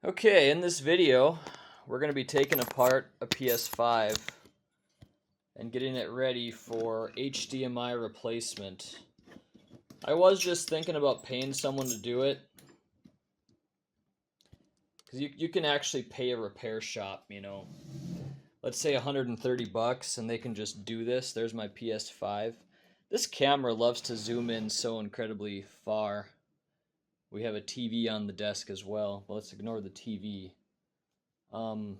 Okay, in this video, we're going to be taking apart a PS5 and getting it ready for HDMI replacement. I was just thinking about paying someone to do it, because you can actually pay a repair shop, let's say 130 bucks, and they can just do this. There's my PS5. This camera loves to zoom in so incredibly far. We have a TV on the desk as well, but let's ignore the TV. We're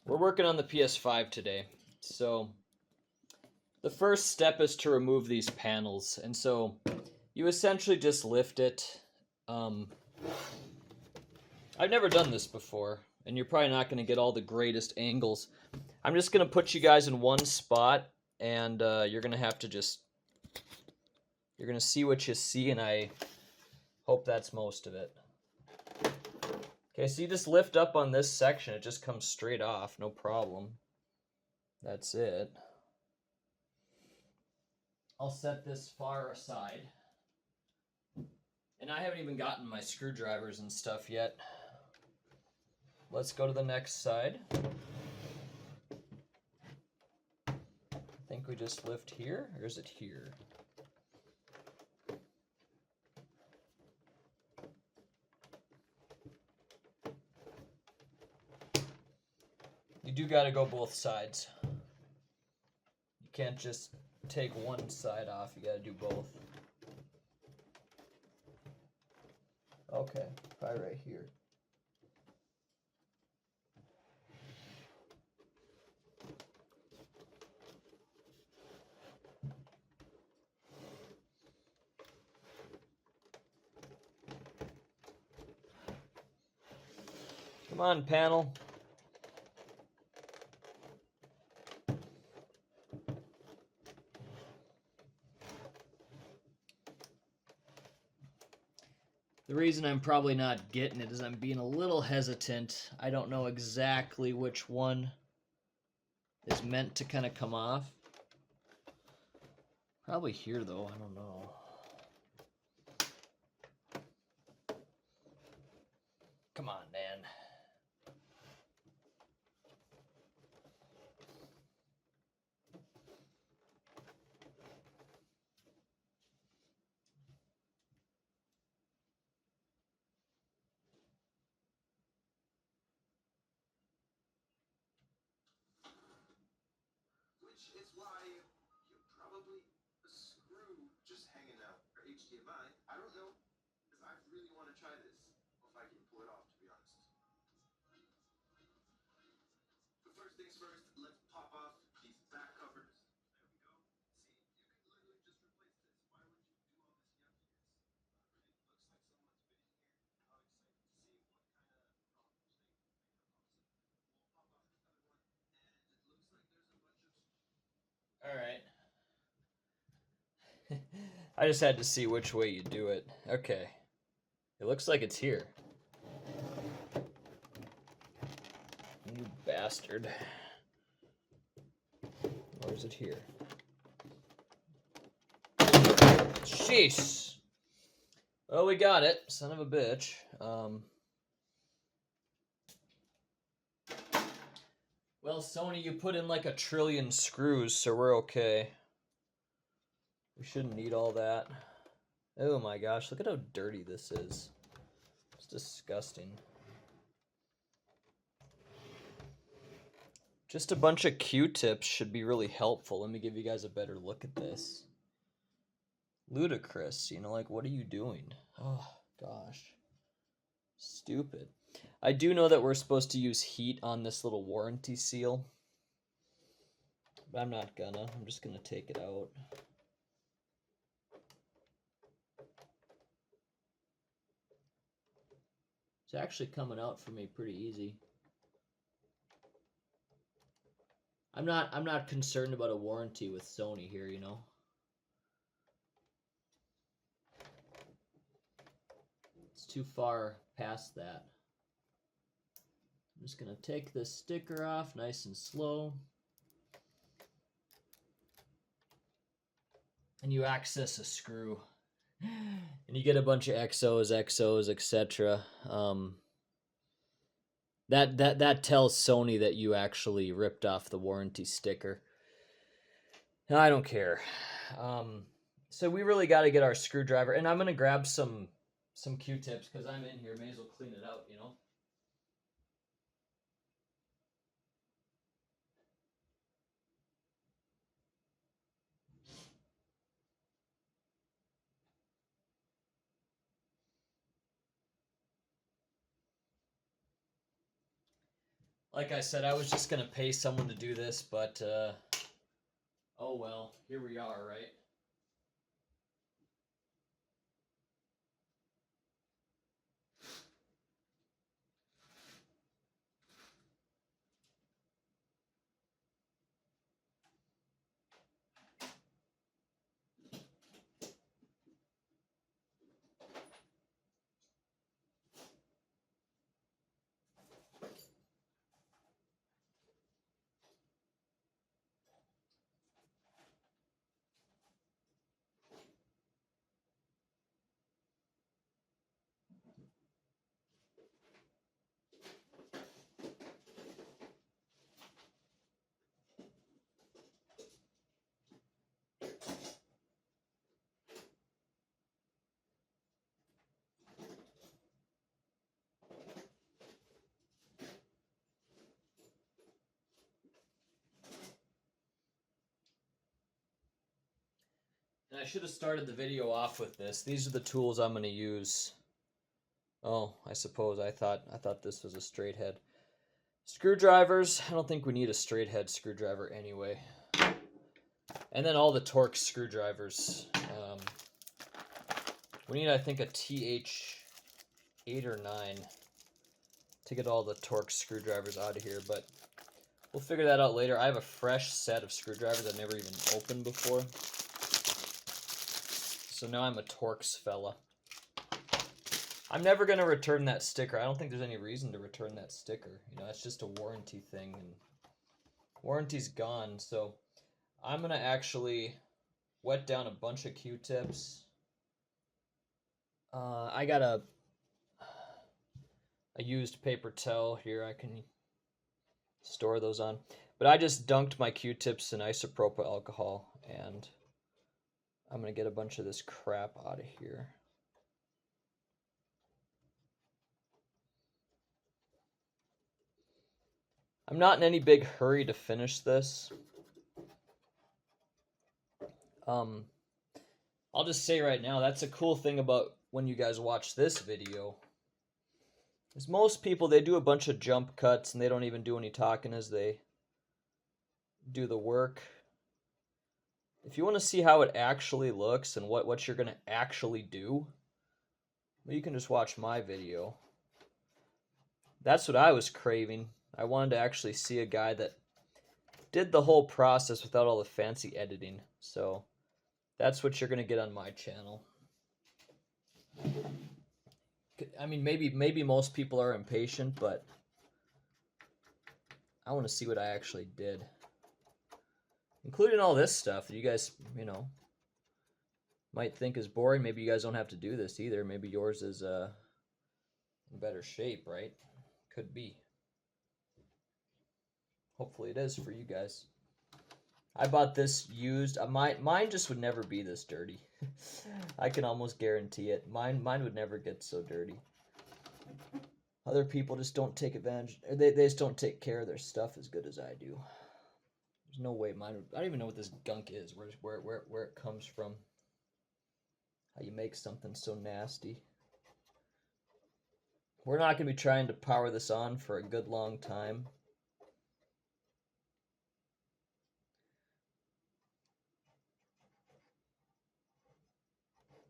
working on the PS5 today. So the first step is to remove these panels. And so you essentially just lift it. I've never done this before, and you're probably not going to get all the greatest angles. I'm just going to put you guys in one spot, and you're going to have to you're going to see what you see, and I hope that's most of it. Okay, so you just lift up on this section. It just comes straight off, no problem. That's it. I'll set this far aside. And I haven't even gotten my screwdrivers and stuff yet. Let's go to the next side. I think we just lift here, or is it here? You do gotta go both sides. You can't just take one side off, you gotta do both. Okay, probably right here. Come on, panel. The reason I'm probably not getting it is I'm being a little hesitant. I don't know exactly which one is meant to kind of come off. Probably here though, I don't know. Come on, man. Which is why you're probably a screw just hanging out for HDMI. I don't know if I really want to try this, or if I can pull it off, to be honest. But first things first, let's pop off these back covers. There we go. See, you can literally just replace this. Why would you do all this yuffiness? Really looks like someone's been in here. I'm excited to see what kind of problems they may have caused. We'll pop off this other one, and it looks like there's a bunch of... All right. I just had to see which way you do it. Okay. It looks like it's here. You bastard. Or is it here? Jeez. Well, we got it. Son of a bitch. Well, Sony, you put in like 1 trillion screws, so we're okay. We shouldn't need all that. Oh my gosh, look at how dirty this is. It's disgusting. Just a bunch of Q-tips should be really helpful. Let me give you guys a better look at this. Ludicrous, like, what are you doing? Oh, gosh. Stupid. I do know that we're supposed to use heat on this little warranty seal. But I'm not gonna. I'm just gonna take it out. It's actually coming out for me pretty easy. I'm not concerned about a warranty with Sony here, It's too far past that. I'm just gonna take this sticker off nice and slow. And you access a screw. And you get a bunch of XOs, etc. That tells Sony that you actually ripped off the warranty sticker. I don't care. So we really got to get our screwdriver, and I'm gonna grab some Q-tips because I'm in here. May as well clean it out, you know. Like I said, I was just gonna pay someone to do this, but oh well, here we are, right? And I should have started the video off with this. These are the tools I'm gonna use. Oh, I suppose I thought this was a straight head. Screwdrivers. I don't think we need a straight head screwdriver anyway. And then all the Torx screwdrivers. We need, I think, a TH8 or 9 to get all the Torx screwdrivers out of here, but we'll figure that out later. I have a fresh set of screwdrivers I've never even opened before. So now I'm a Torx fella. I'm never going to return that sticker. I don't think there's any reason to return that sticker. You know, it's just a warranty thing, and warranty's gone. So I'm going to actually wet down a bunch of Q-tips. I got a used paper towel here I can store those on. But I just dunked my Q-tips in isopropyl alcohol, and I'm going to get a bunch of this crap out of here. I'm not in any big hurry to finish this. I'll just say right now, that's a cool thing about when you guys watch this video. Is most people, they do a bunch of jump cuts and they don't even do any talking as they do the work. If you want to see how it actually looks and what you're going to actually do, well, you can just watch my video. That's what I was craving. I wanted to actually see a guy that did the whole process without all the fancy editing. So that's what you're going to get on my channel. I mean, maybe most people are impatient, but I want to see what I actually did. Including all this stuff that you guys, you know, might think is boring. Maybe you guys don't have to do this either. Maybe yours is in better shape, right? Could be. Hopefully it is for you guys. I bought this used. Mine just would never be this dirty. I can almost guarantee it. Mine would never get so dirty. Other people just don't take advantage. They just don't take care of their stuff as good as I do. There's no way mine would. I don't even know what this gunk is. Where it comes from. How you make something so nasty. We're not going to be trying to power this on for a good long time.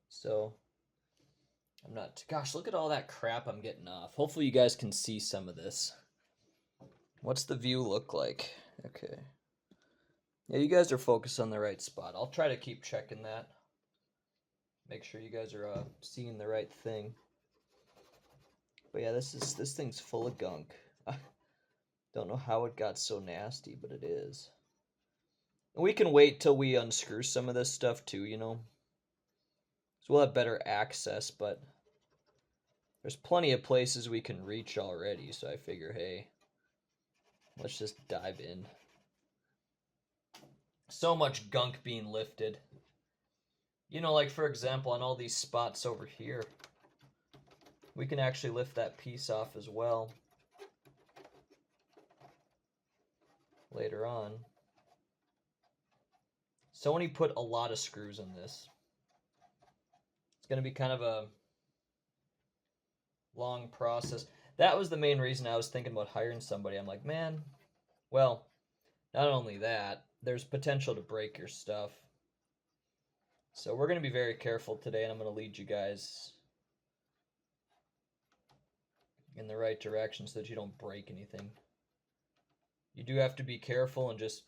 So, I'm not... Gosh, look at all that crap I'm getting off. Hopefully you guys can see some of this. What's the view look like? Okay. Yeah, you guys are focused on the right spot. I'll try to keep checking that. Make sure you guys are seeing the right thing. But yeah, this thing's full of gunk. Don't know how it got so nasty, but it is. And we can wait till we unscrew some of this stuff too, you know. So we'll have better access, but There's plenty of places we can reach already, so I figure, hey, let's just dive in. So much gunk being lifted. You know, like for example, on all these spots over here, we can actually lift that piece off as well later on. Sony put a lot of screws in this. It's going to be kind of a long process. That was the main reason I was thinking about hiring somebody. I'm like, man, well, not only that, there's potential to break your stuff. So we're going to be very careful today, and I'm going to lead you guys in the right direction so that you don't break anything. You do have to be careful and just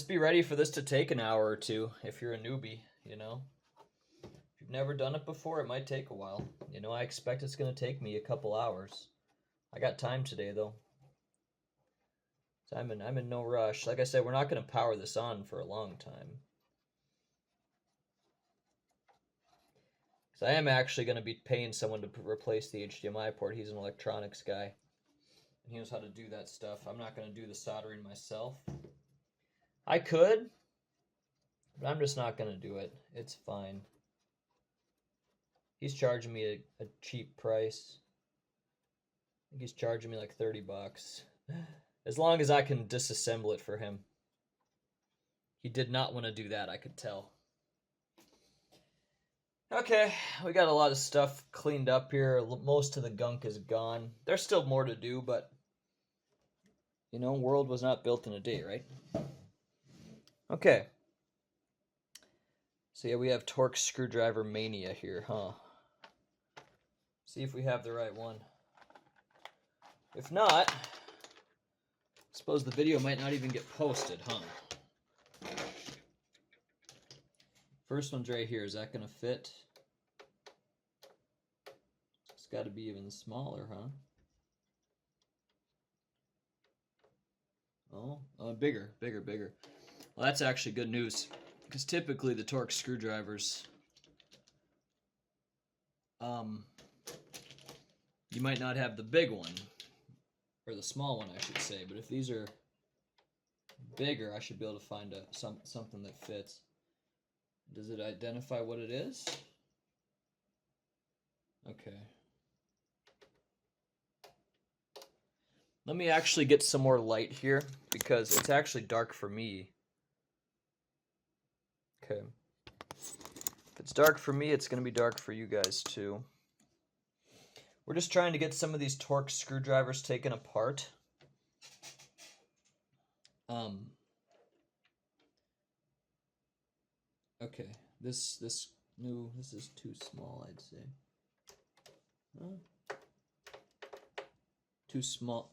be ready for this to take an hour or two if you're a newbie, you know. If you've never done it before, it might take a while. You know, I expect it's going to take me a couple hours. I got time today, though. So I'm in no rush. Like I said, we're not going to power this on for a long time. Because I am actually going to be paying someone to replace the HDMI port. He's an electronics guy. And he knows how to do that stuff. I'm not going to do the soldering myself. I could, but I'm just not going to do it. It's fine. He's charging me a cheap price. I think he's charging me like 30 bucks. As long as I can disassemble it for him. He did not want to do that, I could tell. Okay, we got a lot of stuff cleaned up here. Most of the gunk is gone. There's still more to do, but you know, world was not built in a day, right? Okay. So yeah, we have torque screwdriver mania here, huh? See if we have the right one. If not, I suppose the video might not even get posted, huh? First one's right here. Is that going to fit? It's got to be even smaller, huh? Oh, bigger. Well, that's actually good news, because typically the torque screwdrivers, you might not have the big one, or the small one, I should say. But if these are bigger, I should be able to find something that fits. Does it identify what it is? Okay. Let me actually get some more light here, because it's actually dark for me. Okay. If it's dark for me, it's going to be dark for you guys too. We're just trying to get some of these torque screwdrivers taken apart. Okay, this is too small, I'd say. Too small.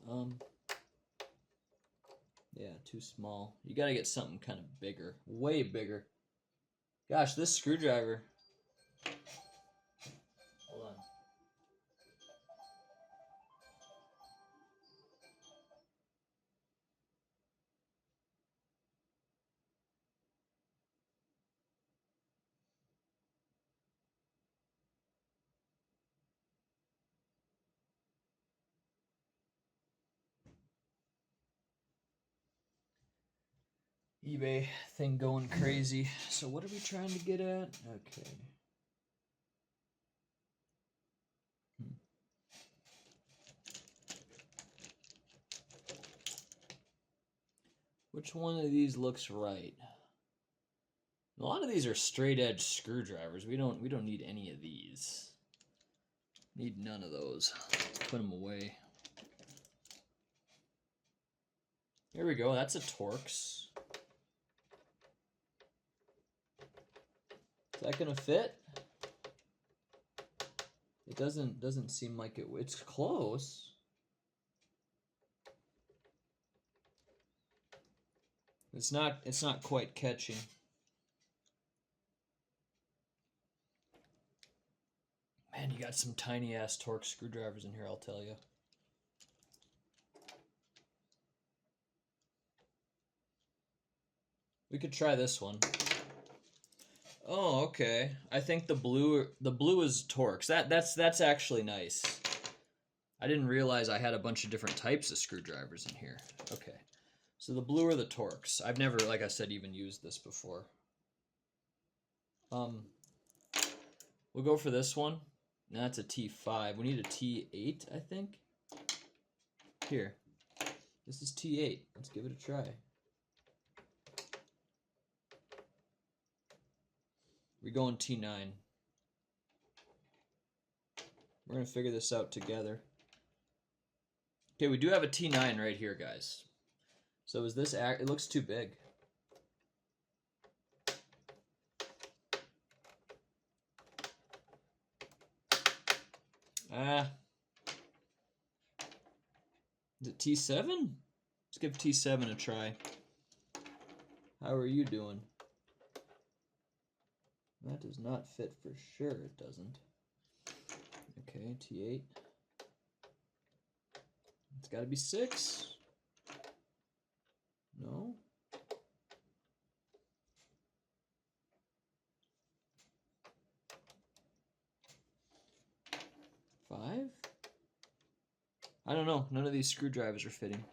Yeah, too small. You gotta get something kind of bigger, way bigger. Gosh, this screwdriver. Hold on. eBay thing going crazy. So what are we trying to get at? Okay. Which one of these looks right? A lot of these are straight edge screwdrivers. We don't need any of these. Need none of those. Put them away. Here we go. That's a Torx. Is that gonna fit? It doesn't seem like it. It's close. It's not quite catching. Man, you got some tiny ass Torx screwdrivers in here, I'll tell you. We could try this one. Oh, okay. I think the blue is Torx. That's actually nice. I didn't realize I had a bunch of different types of screwdrivers in here. Okay. So the blue are the Torx. I've never, like I said, even used this before. We'll go for this one. That's a T5. We need a T8, I think. Here. This is T8. Let's give it a try. We're going T9. We're going to figure this out together. Okay, we do have a T9 right here, guys. So is this... It looks too big. Ah. Is it T7? Let's give T7 a try. How are you doing? That does not fit for sure, it doesn't. Okay, T8. It's got to be 6. No? Five? I don't know. None of these screwdrivers are fitting.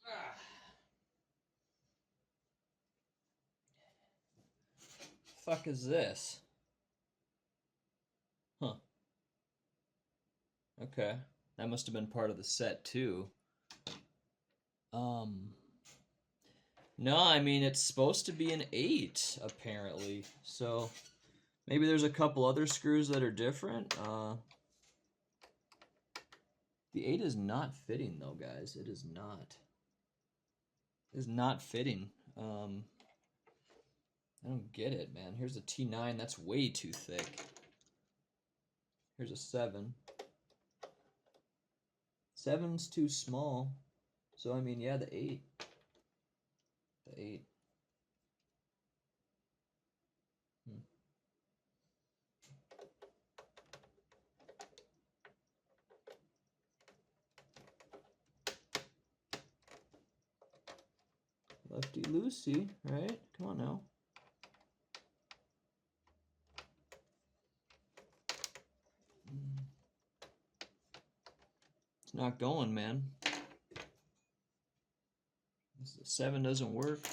Ah. Fuck is this? Huh. Okay. That must have been part of the set too. No, I mean it's supposed to be an 8 apparently. So maybe there's a couple other screws that are different. The 8 is not fitting though, guys. It is not. It is not fitting. I don't get it, man. Here's a T9. That's way too thick. Here's a 7. 7's too small. So, I mean, yeah, the 8. The 8. Lefty loosey, right? Come on now. It's not going, man. This 7 doesn't work.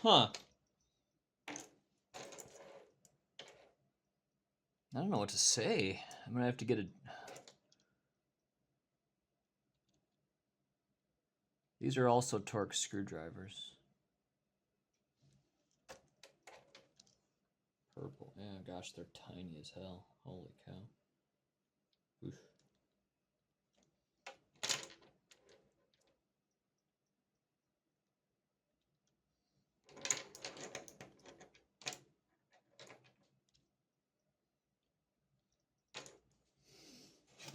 Huh. I don't know what to say. I'm gonna have to get a... These are also Torx screwdrivers. Purple. Yeah, gosh, they're tiny as hell. Holy cow. Oof.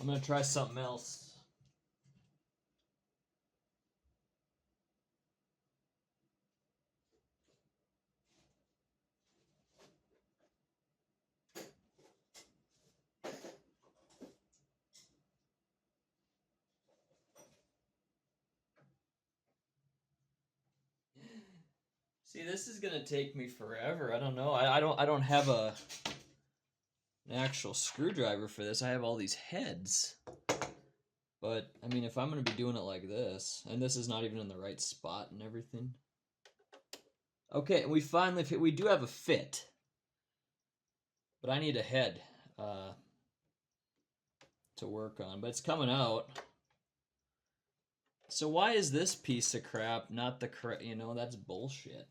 I'm gonna try something else. See, this is gonna take me forever. I don't know. I don't have an actual screwdriver for this. I have all these heads. But I mean, if I'm gonna be doing it like this, and this is not even in the right spot and everything. Okay, we finally fit. We do have a fit, but I need a head to work on. But it's coming out. So why is this piece of crap not the correct? You know, that's bullshit.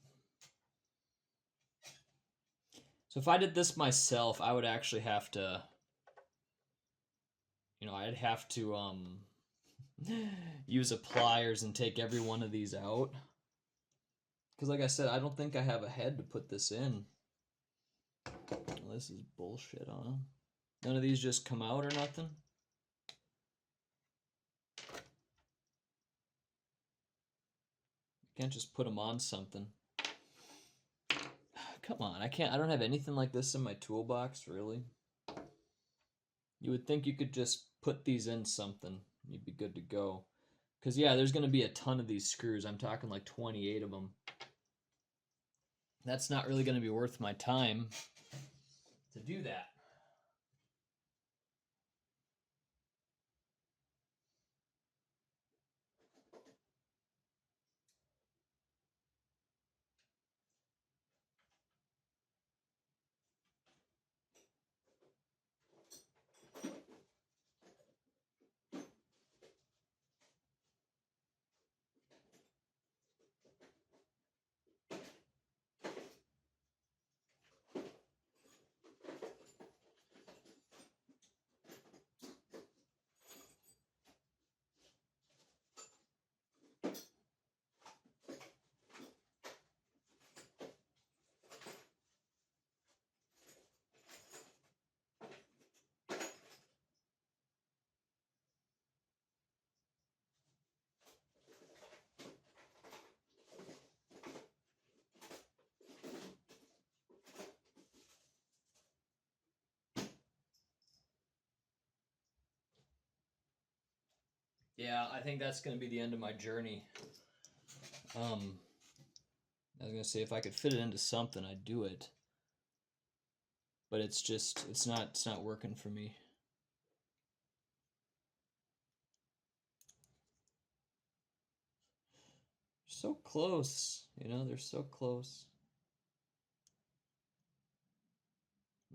So if I did this myself, I would actually have to, you know, I'd have to use a pliers and take every one of these out. Because like I said, I don't think I have a head to put this in. Well, this is bullshit, huh? None of these just come out or nothing? You can't just put them on something. Come on, I don't have anything like this in my toolbox, really. You would think you could just put these in something. You'd be good to go. Because, yeah, there's going to be a ton of these screws. I'm talking like 28 of them. That's not really going to be worth my time to do that. Yeah, I think that's going to be the end of my journey. I was going to say if I could fit it into something, I'd do it. But it's just, it's not working for me. So close, you know, they're so close.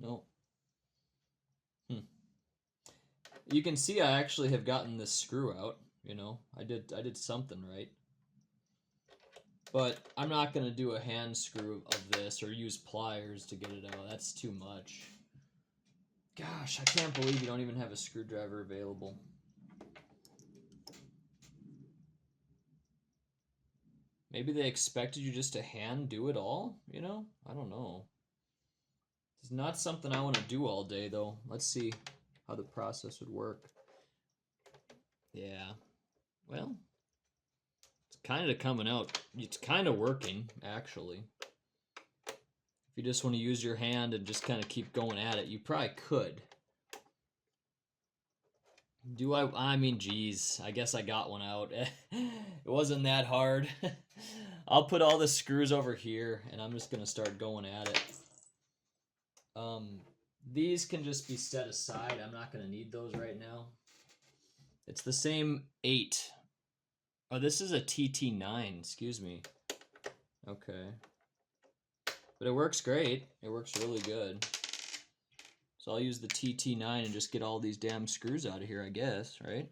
No. You can see I actually have gotten this screw out, you know. I did something right. But I'm not going to do a hand screw of this or use pliers to get it out. That's too much. Gosh, I can't believe you don't even have a screwdriver available. Maybe they expected you just to hand do it all, you know? I don't know. It's not something I want to do all day, though. Let's see how the process would work. Yeah. Well, it's kind of coming out. It's kind of working, actually. If you just want to use your hand and just kind of keep going at it, you probably could. Do I mean, geez, I guess I got one out. It wasn't that hard. I'll put all the screws over here, and I'm just gonna start going at it. These can just be set aside. I'm not gonna need those right now. It's the same 8. Oh, this is a TT9, excuse me. Okay. But it works great. It works really good. So I'll use the TT9 and just get all these damn screws out of here, I guess, right?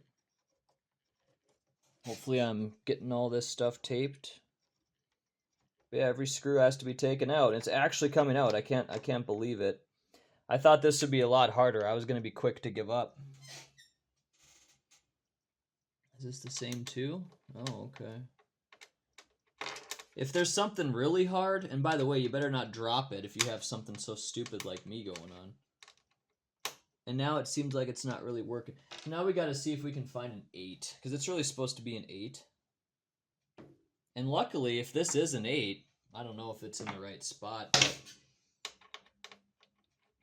Hopefully I'm getting all this stuff taped. But yeah, every screw has to be taken out. It's actually coming out. I can't believe it. I thought this would be a lot harder. I was going to be quick to give up. Is this the same too? Oh, okay. If there's something really hard, and by the way, you better not drop it if you have something so stupid like me going on. And now it seems like it's not really working. Now we got to see if we can find an 8, because it's really supposed to be an 8. And luckily, if this is an 8, I don't know if it's in the right spot. But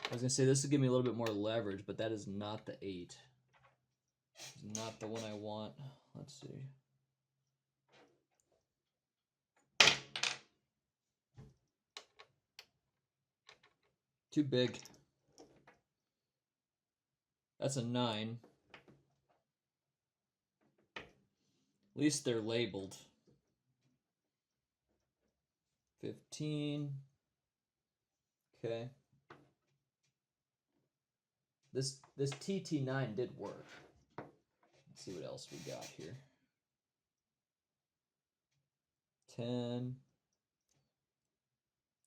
I was going to say this would give me a little bit more leverage, but that is not the 8. It's not the one I want. Let's see. Too big. That's a 9. At least they're labeled. 15. Okay. This TT9 did work. Let's see what else we got here. 10.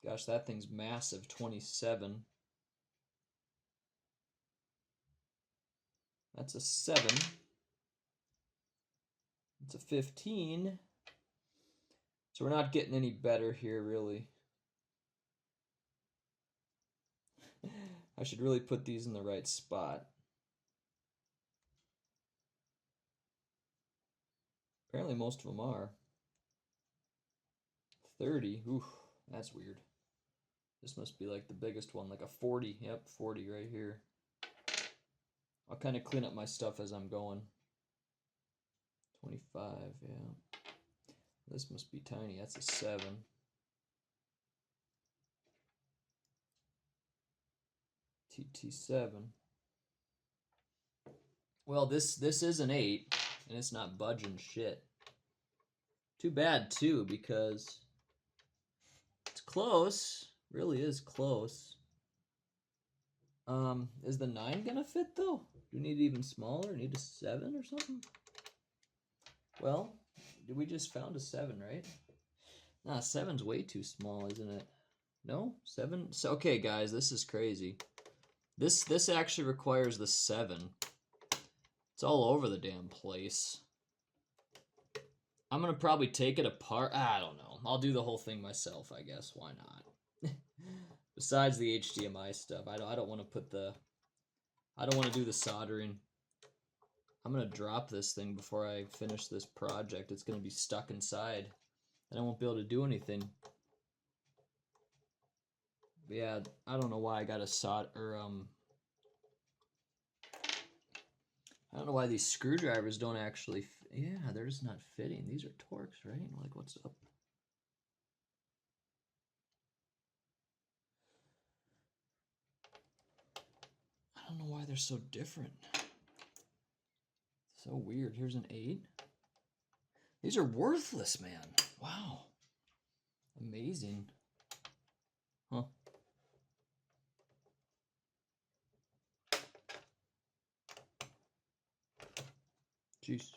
Gosh, that thing's massive. 27. That's a 7. It's a 15. So we're not getting any better here, really. I should really put these in the right spot. Apparently most of them are. 30. Oof, that's weird. This must be like the biggest one, like a 40. Yep, 40 right here. I'll kind of clean up my stuff as I'm going. 25, yeah. This must be tiny. That's a 7. TT7. Well, this is an 8, and it's not budging shit. Too bad, too, because it's close. Really is close. Is the 9 gonna fit, though? Do we need it even smaller? Need a 7 or something? Well, we just found a 7, right? Nah, 7's way too small, isn't it? No? 7? So, okay, guys, this is crazy. This actually requires the 7. It's all over the damn place. I'm going to probably take it apart. I don't know. I'll do the whole thing myself, I guess. Why not? Besides the HDMI stuff, I don't want to put the... I don't want to do the soldering. I'm going to drop this thing before I finish this project. It's going to be stuck inside, and I won't be able to do anything. But yeah, I don't know why I got a solder... I don't know why these screwdrivers don't actually... Yeah, they're just not fitting. These are Torx, right? Like, what's up? I don't know why they're so different. So weird. Here's an 8. These are worthless, man. Wow. Amazing. Huh. Jeez.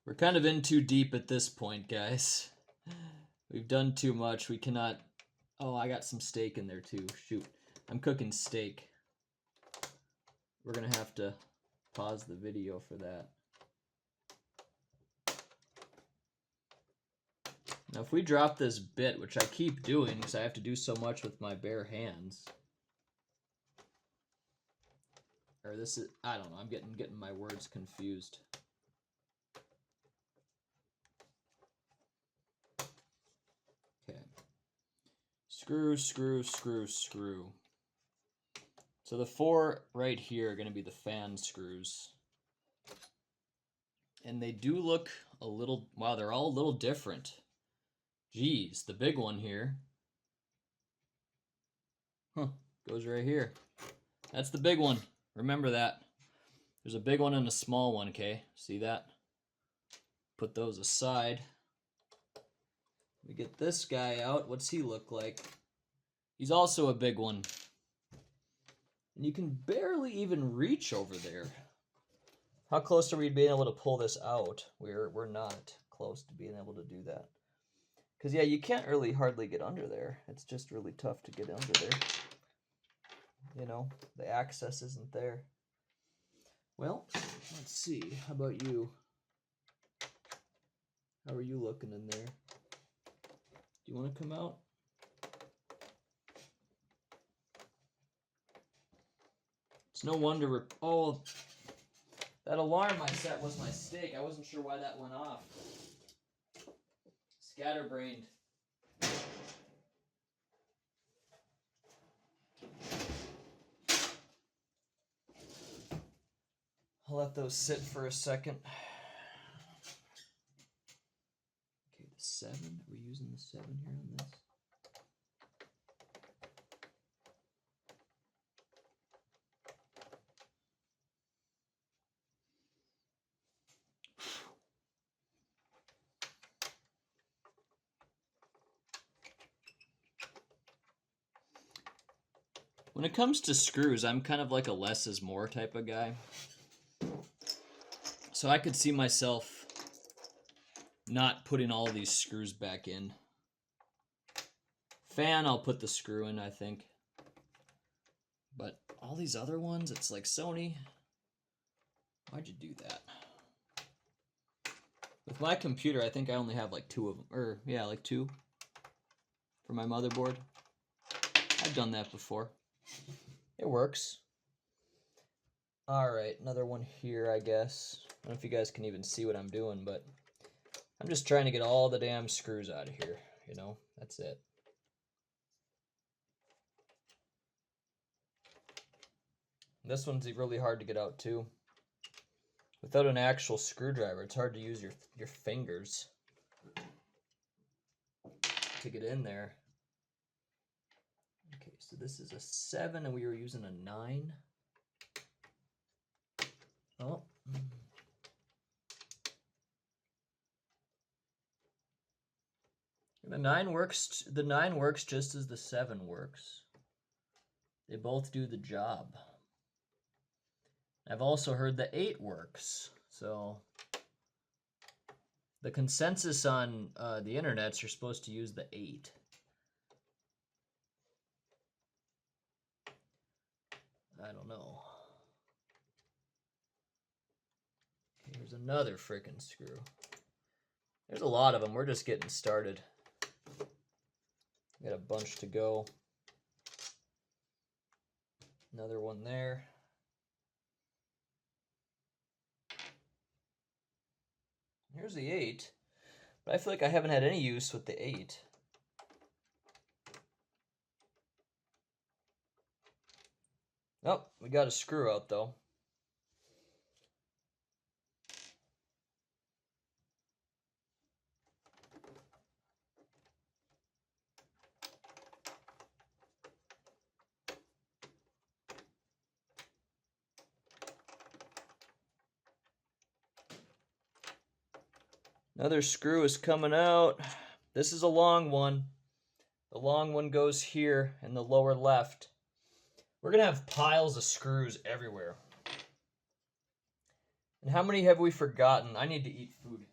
We're kind of in too deep at this point, guys. We've done too much. We cannot... Oh, I got some steak in there too. Shoot. I'm cooking steak. We're going to have to pause the video for that. Now, if we drop this bit, which I keep doing because I have to do so much with my bare hands... Or this is... I don't know. I'm getting my words confused. Okay. Screw, screw, screw, screw. So the 4 right here are going to be the fan screws. And they do look a little, wow, they're all a little different. Geez, the big one here. Huh, goes right here. That's the big one. Remember that. There's a big one and a small one, okay? See that? Put those aside. We get this guy out. What's he look like? He's also a big one. And you can barely even reach over there. How close are we being able to pull this out? We're not close to being able to do that. Because, yeah, you can't really hardly get under there. It's just really tough to get under there. You know, the access isn't there. Well, let's see. How about you? How are you looking in there? Do you want to come out? It's no wonder oh, that alarm I set was my mistake. I wasn't sure why that went off. Scatterbrained. I'll let those sit for a second. Okay, the 7. Are we using the 7 here on this? When it comes to screws, I'm kind of like a less is more type of guy. So I could see myself not putting all these screws back in. Fan, I'll put the screw in, I think. But all these other ones, it's like, Sony, why'd you do that? With my computer, I think I only have like 2 of them. Or, yeah, like 2 for my motherboard. I've done that before. It works. Alright, another one here, I guess. I don't know if you guys can even see what I'm doing, but I'm just trying to get all the damn screws out of here, you know? That's it. This one's really hard to get out, too. Without an actual screwdriver, it's hard to use your fingers to get in there. Okay, so this is a 7, and we were using a 9. Oh. The 9 works just as the 7 works. They both do the job. I've also heard the 8 works. So the consensus on the internets, you're supposed to use the 8. I don't know. Okay, here's another frickin' screw. There's a lot of them. We're just getting started. Got a bunch to go. Another one there. Here's the 8. But I feel like I haven't had any use with the 8. Oh, we got a screw out though. Another screw is coming out. This is a long one. The long one goes here in the lower left. We're going to have piles of screws everywhere. And how many have we forgotten? I need to eat food.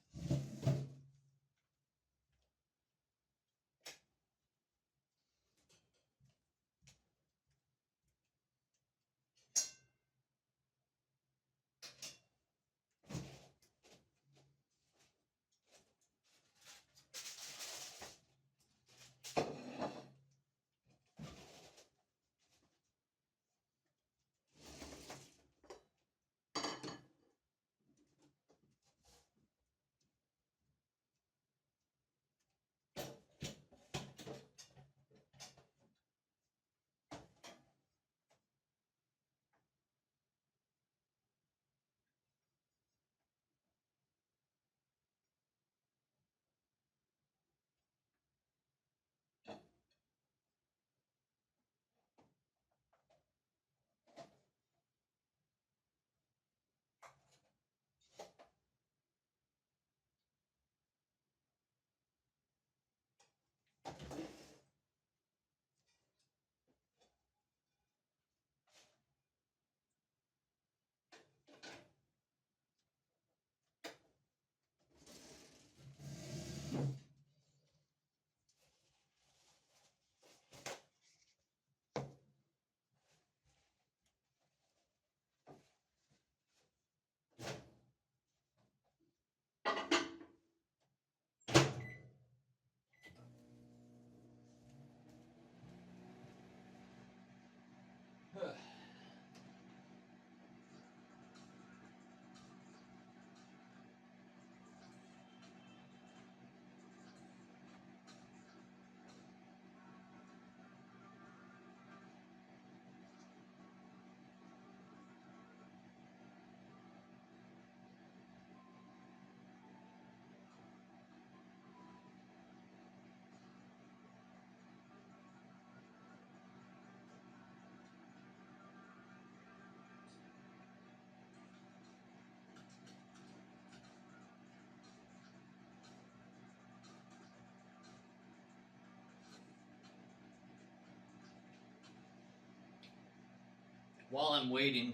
while I'm waiting,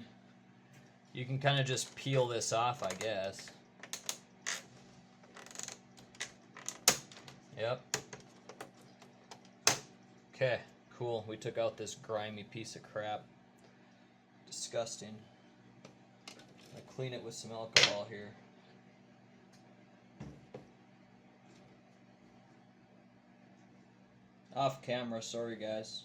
you can kind of just peel this off, I guess. Yep. Okay, cool. We took out this grimy piece of crap. Disgusting. I'll clean it with some alcohol here. Off camera, sorry guys.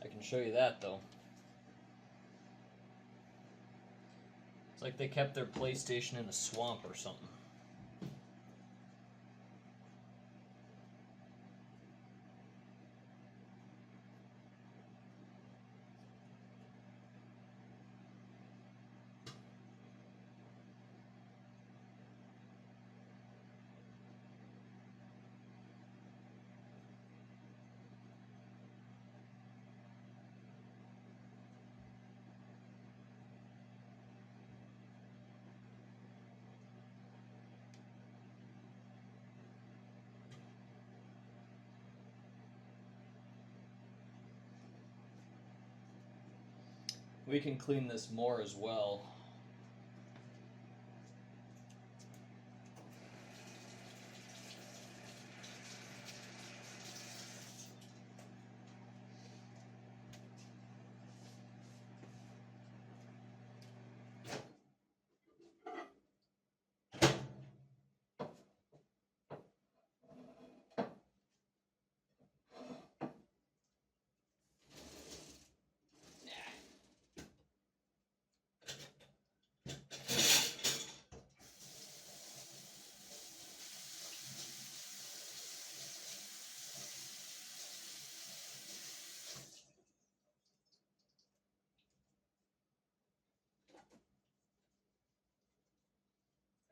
I can show you that though. It's like they kept their PlayStation in a swamp or something. We can clean this more as well.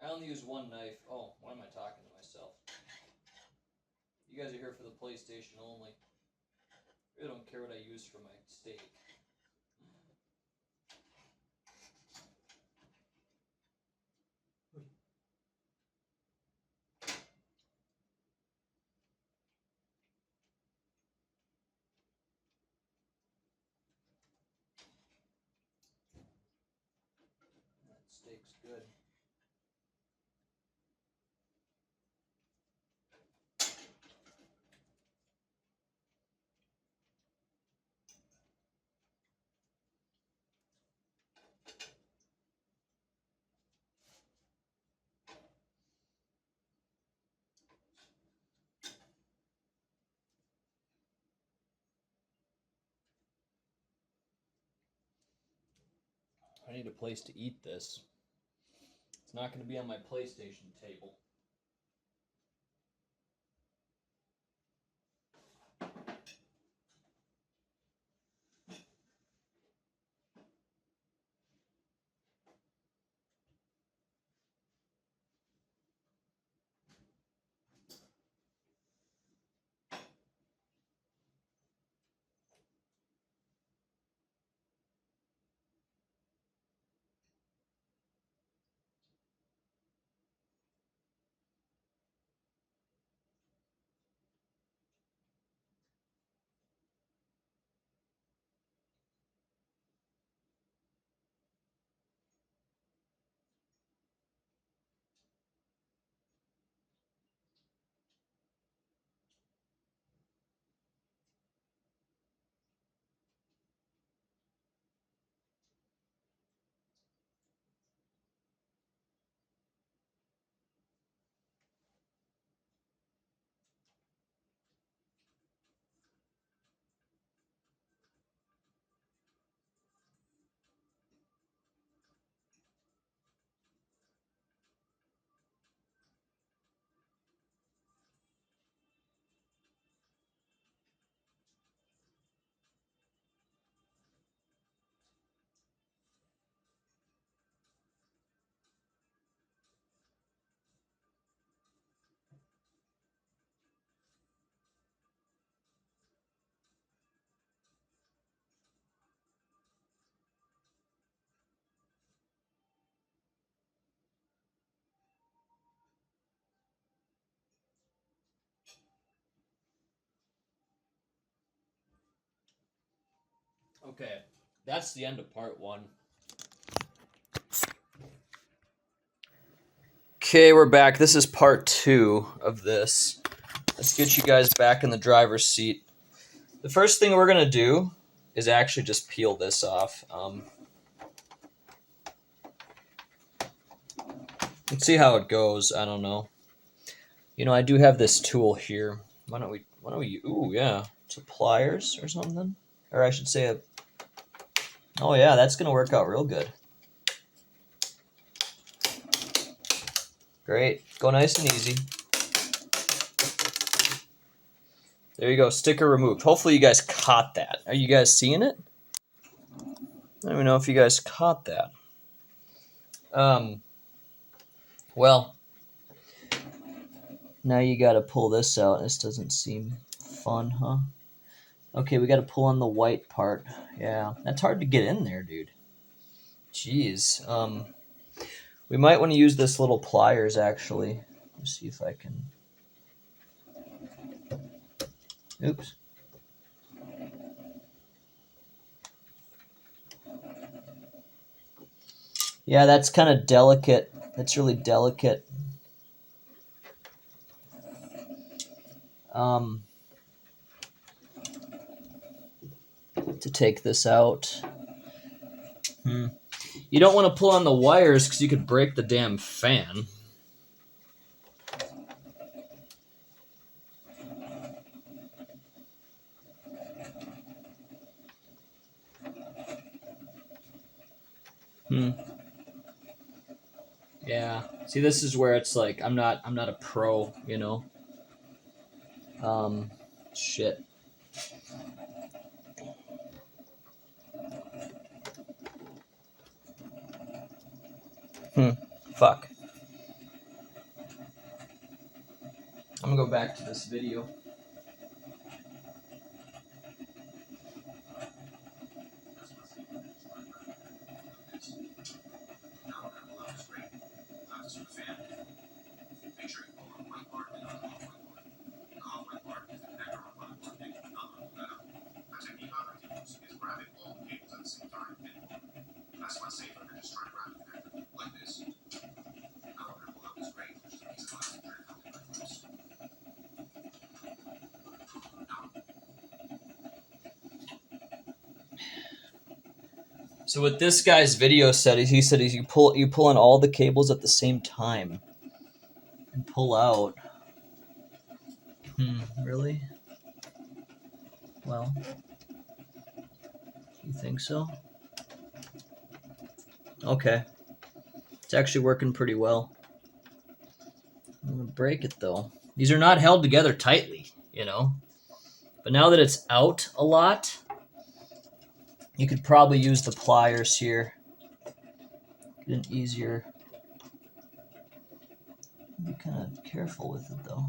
I only use one knife. Oh, why am I talking to myself? You guys are here for the PlayStation only. I really don't care what I use for my steak. That steak's good. I need a place to eat this. It's not going to be on my PlayStation table. Okay, that's the end of part 1. Okay, we're back. This is part 2 of this. Let's get you guys back in the driver's seat. The first thing we're going to do is actually just peel this off. Let's see how it goes. I don't know. You know, I do have this tool here. Why don't we, ooh, yeah. Some pliers or something? Or I should say oh yeah, that's going to work out real good. Great. Go nice and easy. There you go. Sticker removed. Hopefully you guys caught that. Are you guys seeing it? Let me know if you guys caught that. Well, now you got to pull this out. This doesn't seem fun, huh? Okay, we got to pull on the white part. Yeah, that's hard to get in there, dude. Jeez. We might want to use this little pliers, actually. Let's see if I can... Oops. Yeah, that's kind of delicate. That's really delicate. To take this out. You don't want to pull on the wires because you could break the damn fan. Yeah. See, this is where it's like I'm not a pro, you know. Shit. Fuck. I'm gonna go back to this video. That's why safer than just trying to grab it like this. Now we're gonna pull out this grate, which is a piece of glass and try to help it like this. So what this guy's video said is he said you pull in all the cables at the same time and pull out. Really? Well, you think so? Okay. It's actually working pretty well. I'm gonna break it though. These are not held together tightly, you know. But now that it's out a lot, you could probably use the pliers here. Get an easier. Be kind of careful with it though.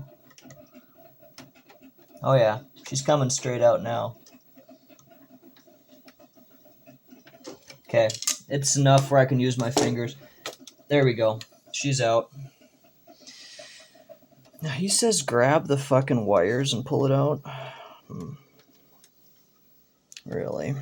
Oh yeah, she's coming straight out now. Okay, it's enough where I can use my fingers. There we go. She's out. Now he says grab the fucking wires and pull it out. Really?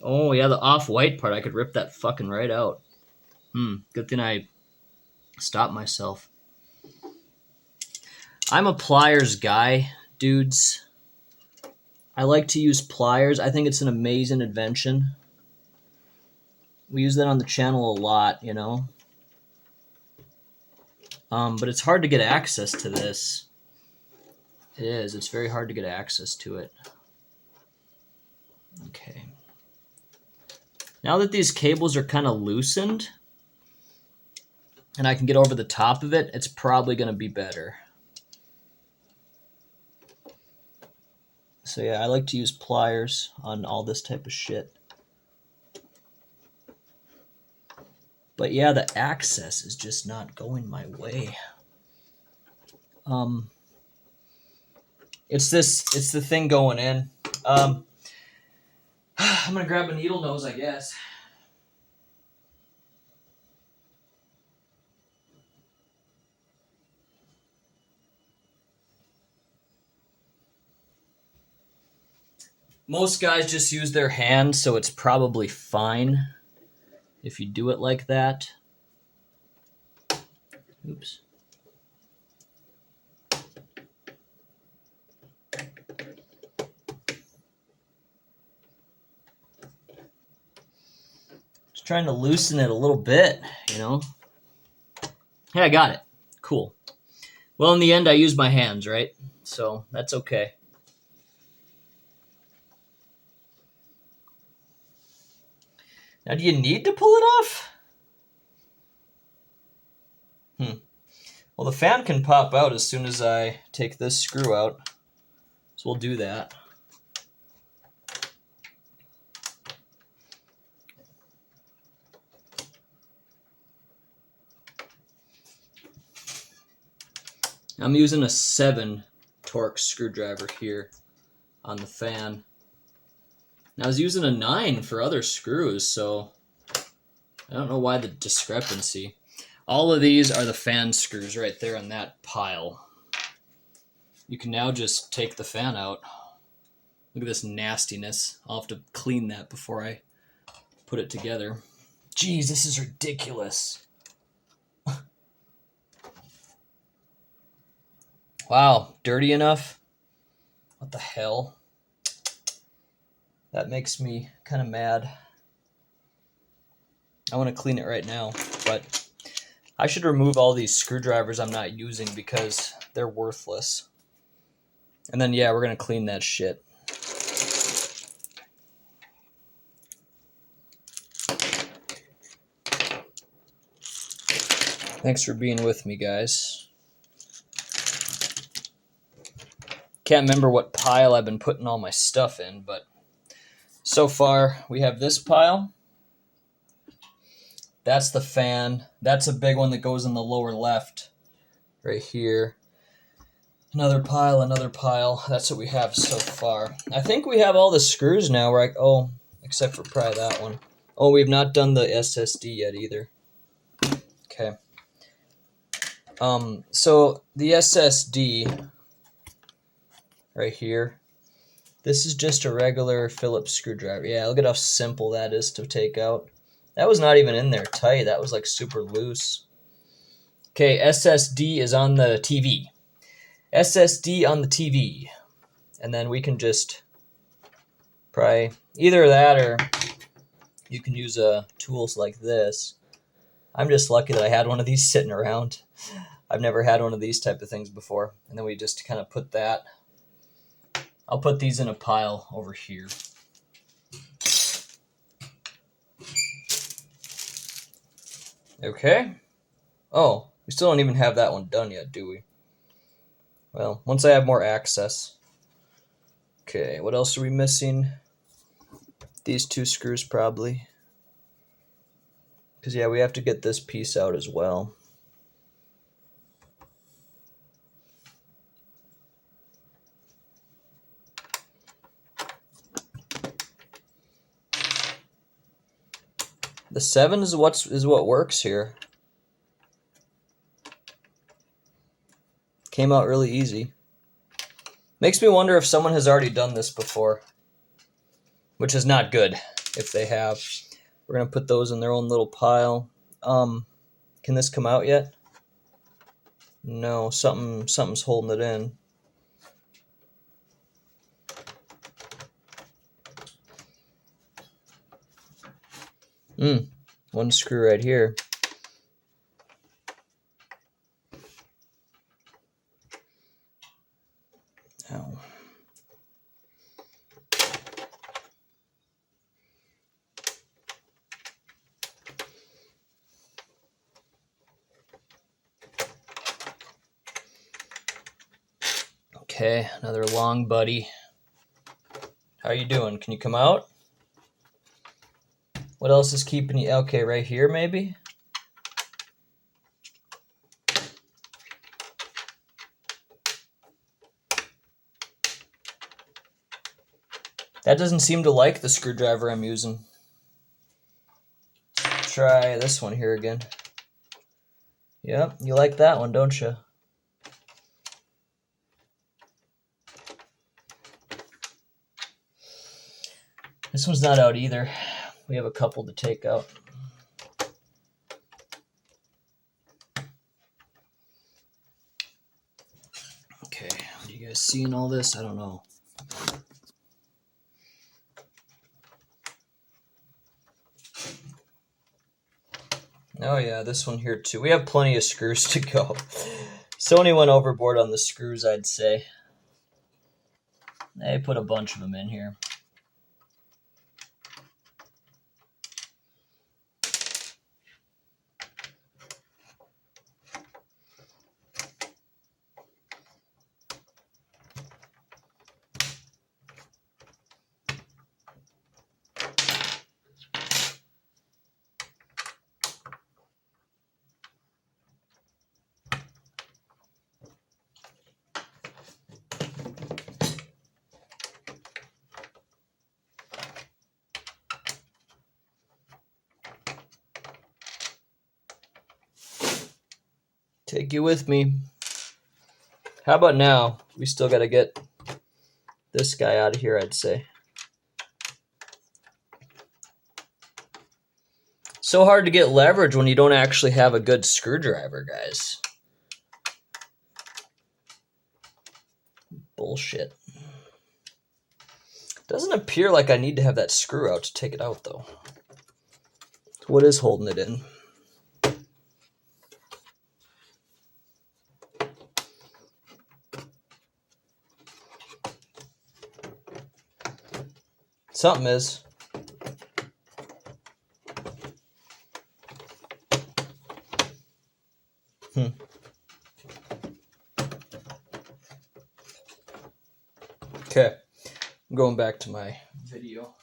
Oh yeah, the off-white part, I could rip that fucking right out. Good thing I stopped myself. I'm a pliers guy, dudes. I like to use pliers. I think it's an amazing invention. We use that on the channel a lot, you know. But it's hard to get access to this. It is. It's very hard to get access to it. Okay. Now that these cables are kind of loosened, and I can get over the top of it, it's probably going to be better. So yeah, I like to use pliers on all this type of shit. But yeah, the access is just not going my way. It's the thing going in. I'm gonna grab a needle nose, I guess. Most guys just use their hands, so it's probably fine if you do it like that. Oops. Just trying to loosen it a little bit, you know. Hey, I got it. Cool. Well, in the end, I used my hands, right? So that's okay. Now, do you need to pull it off? Well, the fan can pop out as soon as I take this screw out. So we'll do that. I'm using a 7 Torx screwdriver here on the fan. And I was using a 9 for other screws, so I don't know why the discrepancy. All of these are the fan screws right there in that pile. You can now just take the fan out. Look at this nastiness. I'll have to clean that before I put it together. Jeez, this is ridiculous. Wow, dirty enough? What the hell? That makes me kind of mad. I want to clean it right now, but I should remove all these screwdrivers I'm not using because they're worthless. And then, yeah, we're going to clean that shit. Thanks for being with me, guys. Can't remember what pile I've been putting all my stuff in, but so far we have this pile. That's the fan. That's a big one that goes in the lower left right here. Another pile, another pile. That's what we have so far. I think we have all the screws now, right? Oh, except for probably that one. Oh, we've not done the SSD yet either. Okay. So the SSD right here, this is just a regular Phillips screwdriver. Yeah, look at how simple that is to take out. That was not even in there tight. That was like super loose. Okay, SSD is on the TV. SSD on the TV. And then we can just probably either that or you can use tools like this. I'm just lucky that I had one of these sitting around. I've never had one of these type of things before. And then we just kind of put that. I'll put these in a pile over here. Okay. Oh, we still don't even have that one done yet, do we? Well, once I have more access. Okay, what else are we missing? These 2 screws probably. Because, yeah, we have to get this piece out as well. The 7 is what works here. Came out really easy. Makes me wonder if someone has already done this before. Which is not good if they have. We're going to put those in their own little pile. Can this come out yet? No, something's holding it in. One screw right here. Ow. Okay, another long buddy. How are you doing? Can you come out? What else is keeping you? Okay, right here maybe? That doesn't seem to like the screwdriver I'm using. Try this one here again. Yep, you like that one, don't you? This one's not out either. We have a couple to take out. Okay, are you guys seeing all this? I don't know. Oh yeah, this one here too. We have plenty of screws to go. Sony went overboard on the screws, I'd say. They put a bunch of them in here. Take you with me. How about now? We still got to get this guy out of here, I'd say. So hard to get leverage when you don't actually have a good screwdriver, guys. Bullshit. Doesn't appear like I need to have that screw out to take it out, though. What is holding it in? Something is. Okay, I'm going back to my video.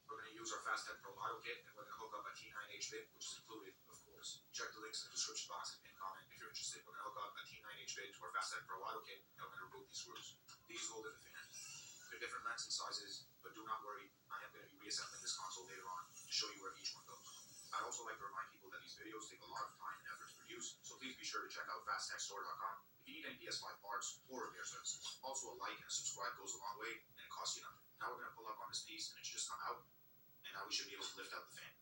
We're going to use our FastTech Pro Auto Kit, and we're going to hook up a T9 HBit, which is included, of course. Check the links in the description box and pin comment if you're interested. We're going to hook up a T9 HBit to our FastTech Pro Auto Kit, and we're going to remove these screws. These hold in the fan. They're different lengths and sizes, but do not worry, I am going to be reassembling this console later on to show you where each one goes. I'd also like to remind people that these videos take a lot of time and effort to produce, so please be sure to check out fasttechstore.com if you need any PS5 parts or repair services. Also, a like and a subscribe goes a long way, and it costs you nothing. Now we're going to pull up on this piece, and it should just come out, and now we should be able to lift out the fan.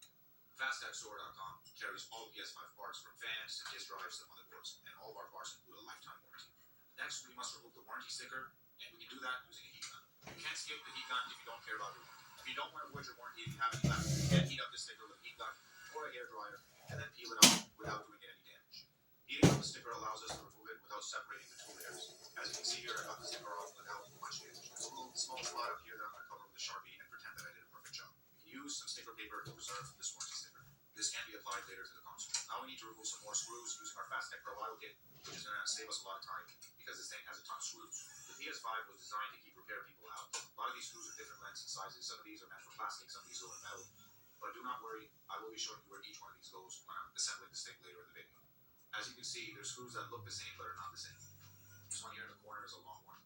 FastTechStore.com carries all PS5 parts from fans to disk drives to motherboards, and all of our parts include a lifetime warranty. Next, we must remove the warranty sticker, and we can do that using a heat gun. You can't skip the heat gun if you don't care about your warranty. If you don't want to avoid your warranty and you have any left, you can heat up the sticker with a heat gun or a hairdryer, and then peel it off without doing it any damage. Heating up the sticker allows us to remove it without separating the two layers. As you can see here, I got the sticker off without much damage. There's a little small spot up here that I'm going to cover with a Sharpie and pretend that I did a perfect job. You can use some sticker paper to preserve this warranty sticker. This can be applied later to the console. Now we need to remove some more screws using our FastTech Pro Auto Kit, which is going to save us a lot of time because this thing has a ton of screws. The PS5 was designed to keep repair people out. A lot of these screws are different lengths and sizes. Some of these are meant for plastic, some of these are metal. But do not worry, I will be showing you where each one of these goes when I'm assembling this thing later in the video. As you can see, there's screws that look the same but are not the same. This one here in the corner is a long one.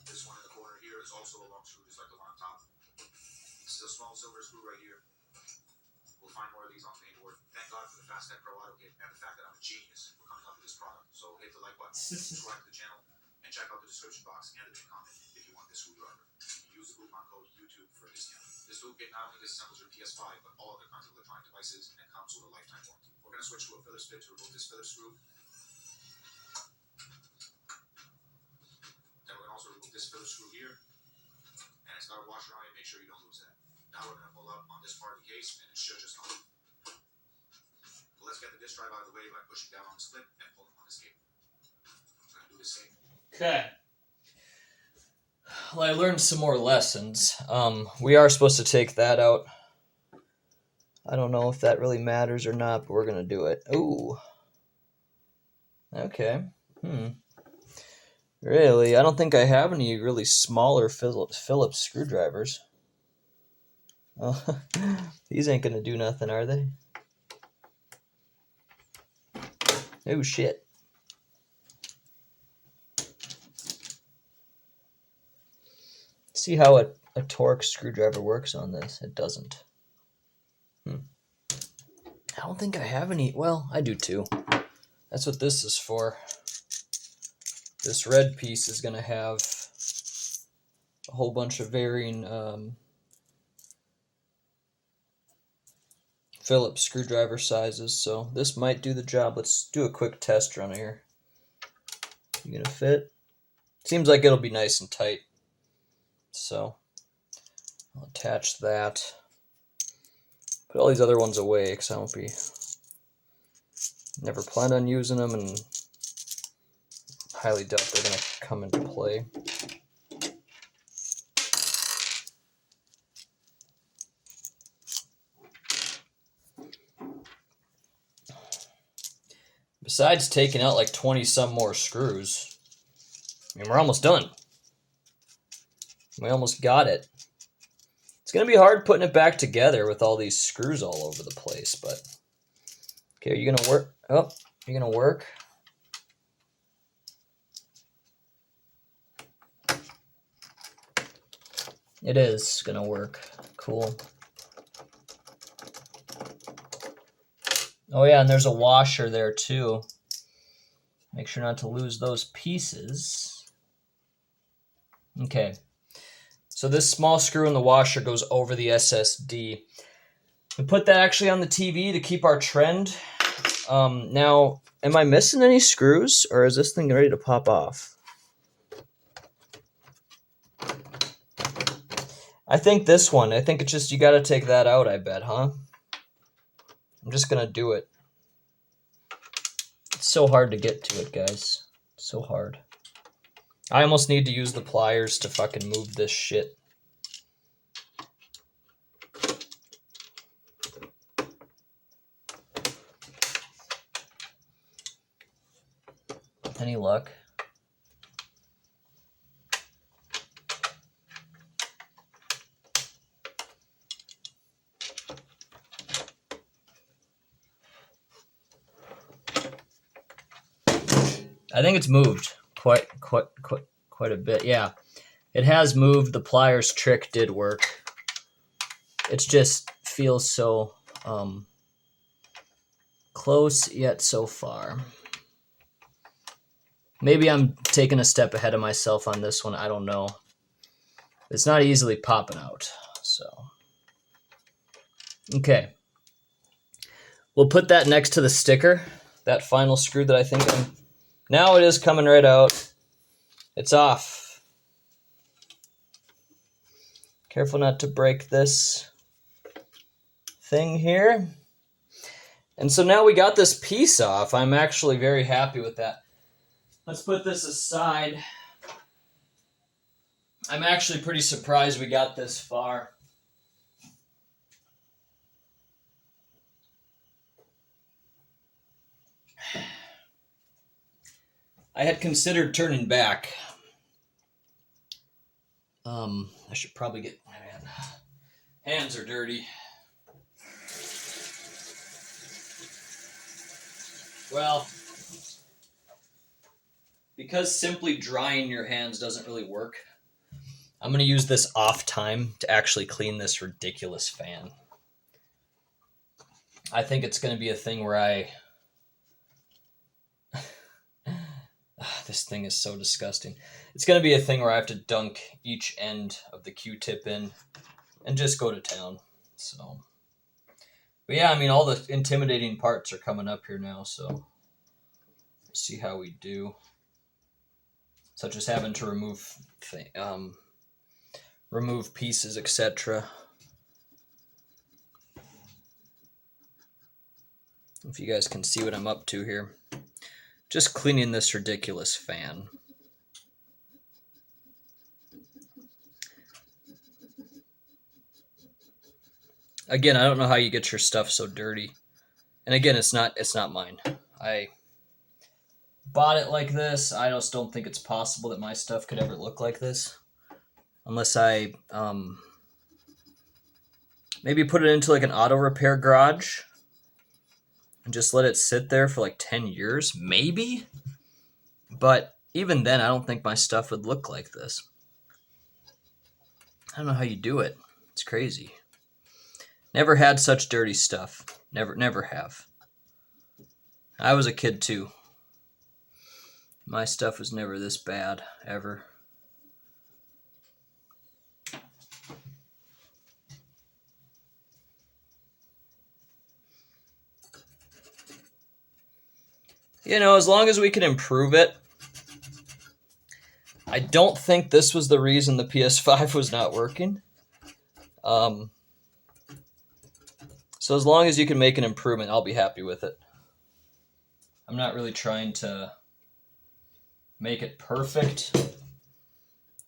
This one in the corner here is also a long screw, just like the one on top. This is a small silver screw right here. We'll find more of these on the main board. Thank God for the FastTech Pro Auto Kit and the fact that I'm a genius for coming up with this product. So hit the like button, subscribe to the channel, and check out the description box and the pin comment if you want this screwdriver. You can use the coupon code YouTube for a discount. This toolkit not only disassembles your PS5, but all other kinds of electronic devices and comes with a lifetime warranty. We're going to switch to a Phillips bit to remove this Phillips screw. Then we're going to also remove this Phillips screw here. And it's got a washer on it, make sure you don't lose that. Now we're going to pull up on this part of the case, and it should just come out. Well, let's get the disk drive out of the way by pushing down on this clip and pulling on this cable. I'm going to do the same. Okay. Well, I learned some more lessons. We are supposed to take that out. I don't know if that really matters or not, but we're going to do it. Ooh. Okay. Really? I don't think I have any really smaller Phillips screwdrivers. These ain't going to do nothing, are they? Oh, shit. See how a Torx screwdriver works on this. It doesn't. I don't think I have any. Well, I do too. That's what this is for. this red piece is going to have a whole bunch of varying Phillips screwdriver sizes, so this might do the job. Let's do a quick test run here. You gonna fit? Seems like it'll be nice and tight. So I'll attach that. Put all these other ones away because I won't be. Never planned on using them, and highly doubt they're gonna come into play. Besides taking out like 20 some more screws, I mean, we're almost done. We almost got it. It's going to be hard putting it back together with all these screws all over the place, but... Okay, are you going to work? Oh, you're going to work? It is going to work. Cool. Oh yeah, and there's a washer there too. Make sure not to lose those pieces. Okay. So this small screw in the washer goes over the SSD. We put that actually on the TV to keep our trend. Now, am I missing any screws, or is this thing ready to pop off? I think this one. I think it's just you got to take that out, I bet, huh? I'm just going to do it. It's so hard to get to it, guys. So hard. I almost need to use the pliers to fucking move this shit. Any luck? I think it's moved quite a bit. Yeah, it has moved. The pliers trick did work. It just feels so close yet so far. Maybe I'm taking a step ahead of myself on this one. I don't know. It's not easily popping out. So, okay. We'll put that next to the sticker. That final screw that I think I'm... Now it is coming right out. It's off. Careful not to break this thing here. And so now we got this piece off. I'm actually very happy with that. Let's put this aside. I'm actually pretty surprised we got this far. I had considered turning back. I should probably get... Man, hands are dirty. Well, because simply drying your hands doesn't really work, I'm going to use this off time to actually clean this ridiculous fan. I think it's going to be a thing where I... This thing is so disgusting. It's going to be a thing where I have to dunk each end of the Q-tip in and just go to town. So, but yeah, I mean, all the intimidating parts are coming up here now, so we'll see how we do. Such as having to remove pieces, etc. If you guys can see what I'm up to here. Just cleaning this ridiculous fan. Again, I don't know how you get your stuff so dirty. And again, it's not mine. I bought it like this. I just don't think it's possible that my stuff could ever look like this. Unless I maybe put it into like an auto repair garage and just let it sit there for like 10 years, maybe? But even then, I don't think my stuff would look like this. I don't know how you do it. It's crazy. Never had such dirty stuff. Never have. I was a kid too. My stuff was never this bad, ever. You know, as long as we can improve it. I don't think this was the reason the PS5 was not working. So as long as you can make an improvement, I'll be happy with it. I'm not really trying to make it perfect.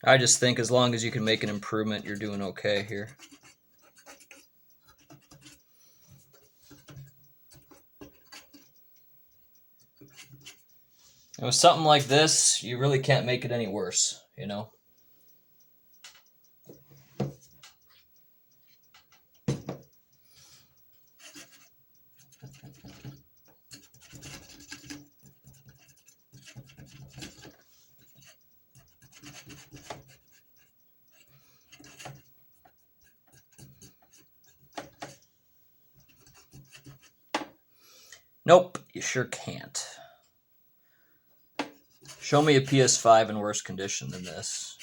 I just think as long as you can make an improvement, you're doing okay here. And with something like this, you really can't make it any worse, you know? Nope, you sure can't. Show me a PS5 in worse condition than this.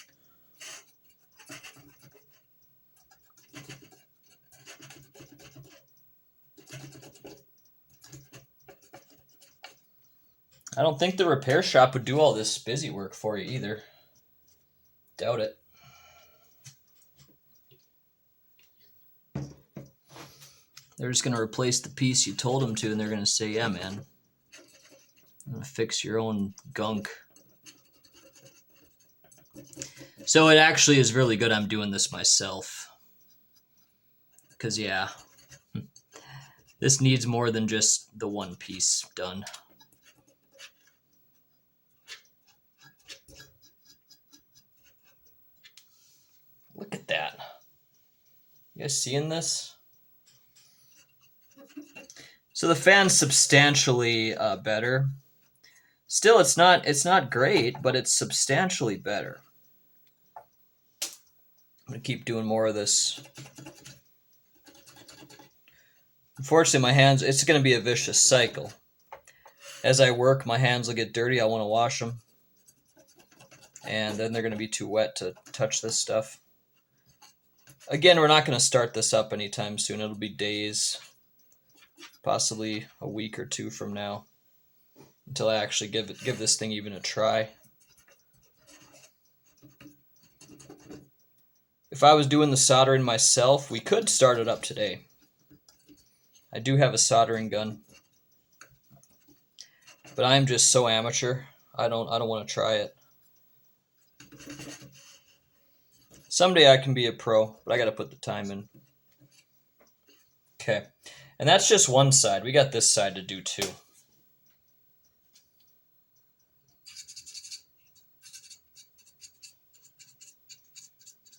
I don't think the repair shop would do all this busy work for you either. Doubt it. They're just going to replace the piece you told them to, and they're going to say, yeah, man, I'm going to fix your own gunk. So it actually is really good I'm doing this myself. Because, yeah, this needs more than just the one piece done. Look at that. You guys seeing this? So the fan's substantially better. Still, it's not great, but it's substantially better. I'm gonna keep doing more of this. Unfortunately, my hands, it's gonna be a vicious cycle. As I work, my hands will get dirty. I want to wash them. And then they're gonna be too wet to touch this stuff. Again, we're not gonna start this up anytime soon. It'll be days. Possibly a week or two from now until I actually give this thing even a try. If I was doing the soldering myself, we could start it up today. I do have a soldering gun, but I'm just so amateur. I don't want to try it. Someday I can be a pro, but I got to put the time in. Okay. And that's just one side. We got this side to do too.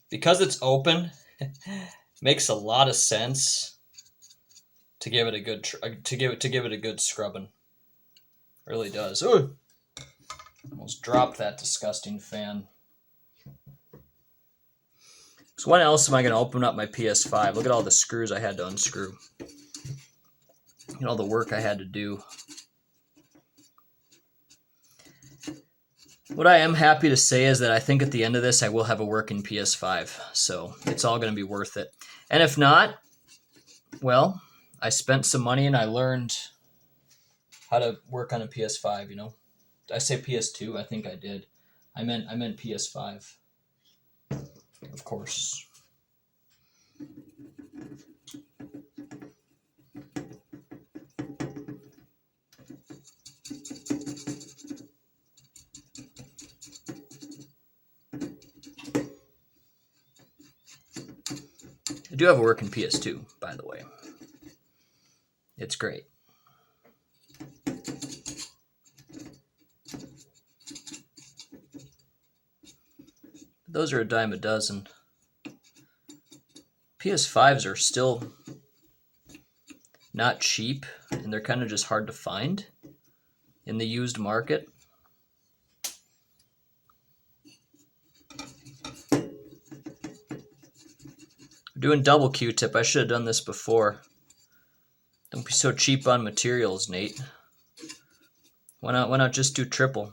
Because it's open, makes a lot of sense to give it a good scrubbing. It really does. Ooh! Almost dropped that disgusting fan. So when else am I going to open up my PS5? Look at all the screws I had to unscrew. And all the work I had to do. What I am happy to say is that I think at the end of this I will have a working PS5. So it's all going to be worth it. And if not, well, I spent some money and I learned how to work on a PS5, you know. Did I say PS2? I think I did. I meant PS5. Of course. I do have a working PS2, by the way. It's great. Those are a dime a dozen. PS5s are still not cheap, and they're kind of just hard to find in the used market. Doing double Q-tip. I should have done this before. Don't be so cheap on materials, Nate. Why not just do triple?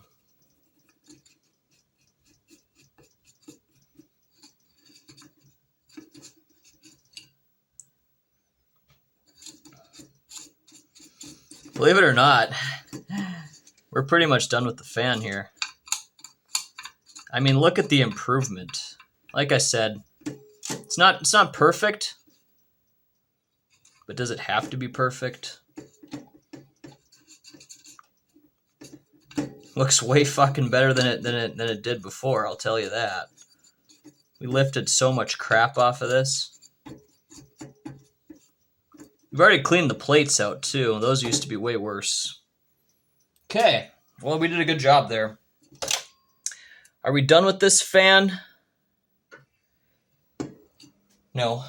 Believe it or not, we're pretty much done with the fan here. I mean, look at the improvement. Like I said, it's not perfect, but does it have to be perfect? Looks way fucking better than it did before, I'll tell you that. We lifted so much crap off of this. We've already cleaned the plates out too. Those used to be way worse. Okay, well, we did a good job there. Are we done with this fan? No.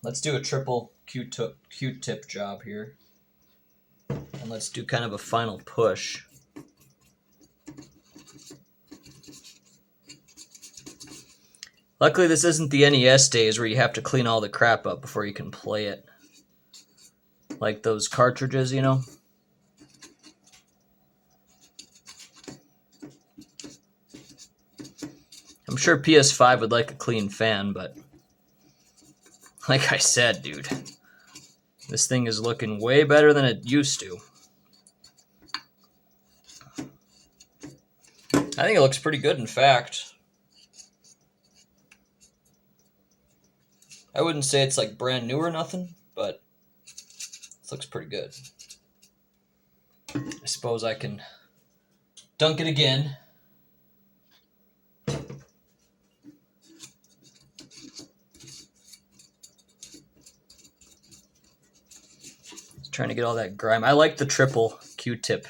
Let's do a triple Q-tip job here. And let's do kind of a final push. Luckily, this isn't the NES days where you have to clean all the crap up before you can play it. Like those cartridges, you know? I'm sure PS5 would like a clean fan, but like I said, dude, this thing is looking way better than it used to. I think it looks pretty good, in fact. I wouldn't say it's like brand new or nothing, but it looks pretty good. I suppose I can dunk it again. Trying to get all that grime. I like the triple Q-tip.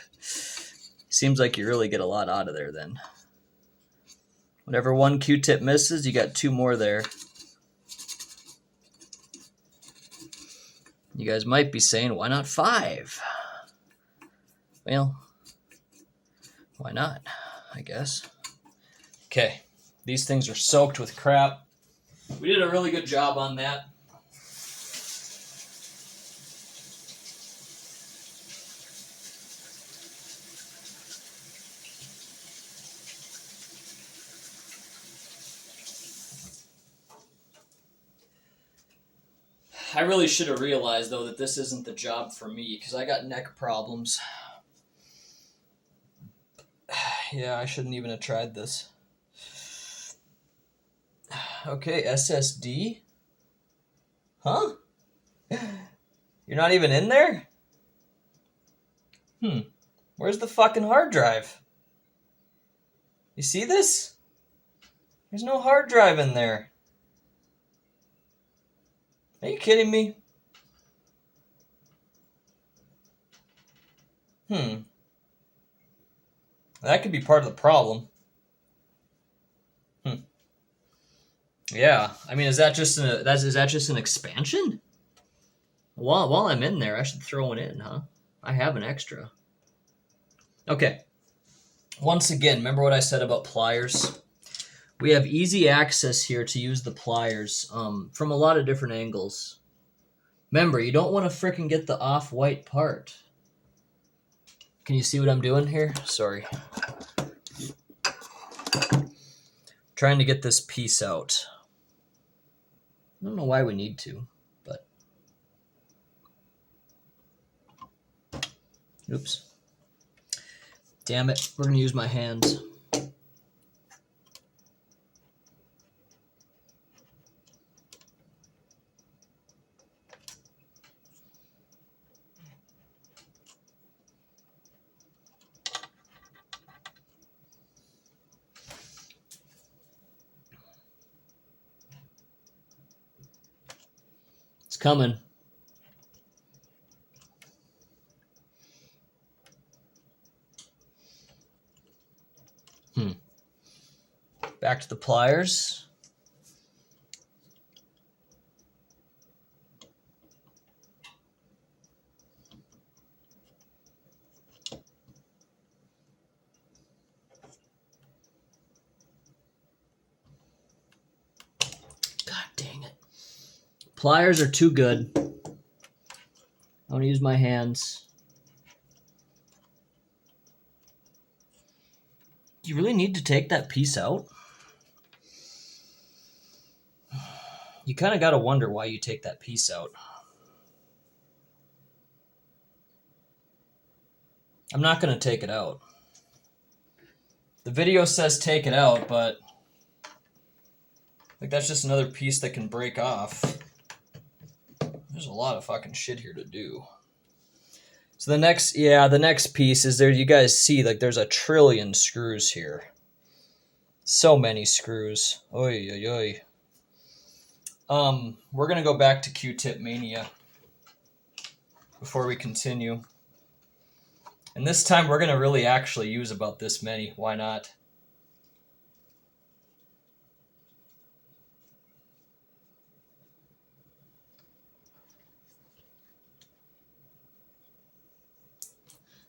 Seems like you really get a lot out of there then. Whenever one Q-tip misses, you got two more there. You guys might be saying, why not 5? Well, why not, I guess. Okay, these things are soaked with crap. We did a really good job on that. I really should have realized, though, that this isn't the job for me, because I got neck problems. Yeah, I shouldn't even have tried this. Okay, SSD? Huh? You're not even in there? Where's the fucking hard drive? You see this? There's no hard drive in there. Are you kidding me? That could be part of the problem. Yeah, I mean, is that just an expansion? While I'm in there, I should throw one in, huh? I have an extra. Okay. Once again, remember what I said about pliers? We have easy access here to use the pliers from a lot of different angles. Remember, you don't want to frickin' get the off-white part. Can you see what I'm doing here? Sorry. Trying to get this piece out. I don't know why we need to, but... Oops. Damn it, we're going to use my hands. It's coming. Back to the pliers. God dang it. Pliers are too good. I want to use my hands. Do you really need to take that piece out? You kind of got to wonder why you take that piece out. I'm not going to take it out. The video says take it out, but like that's just another piece that can break off. There's a lot of fucking shit here to do. So the next piece is there. You guys see, like, there's a trillion screws here. So many screws. Oy, oy, oy. We're gonna go back to Q-tip mania before we continue. And this time we're gonna really actually use about this many. Why not?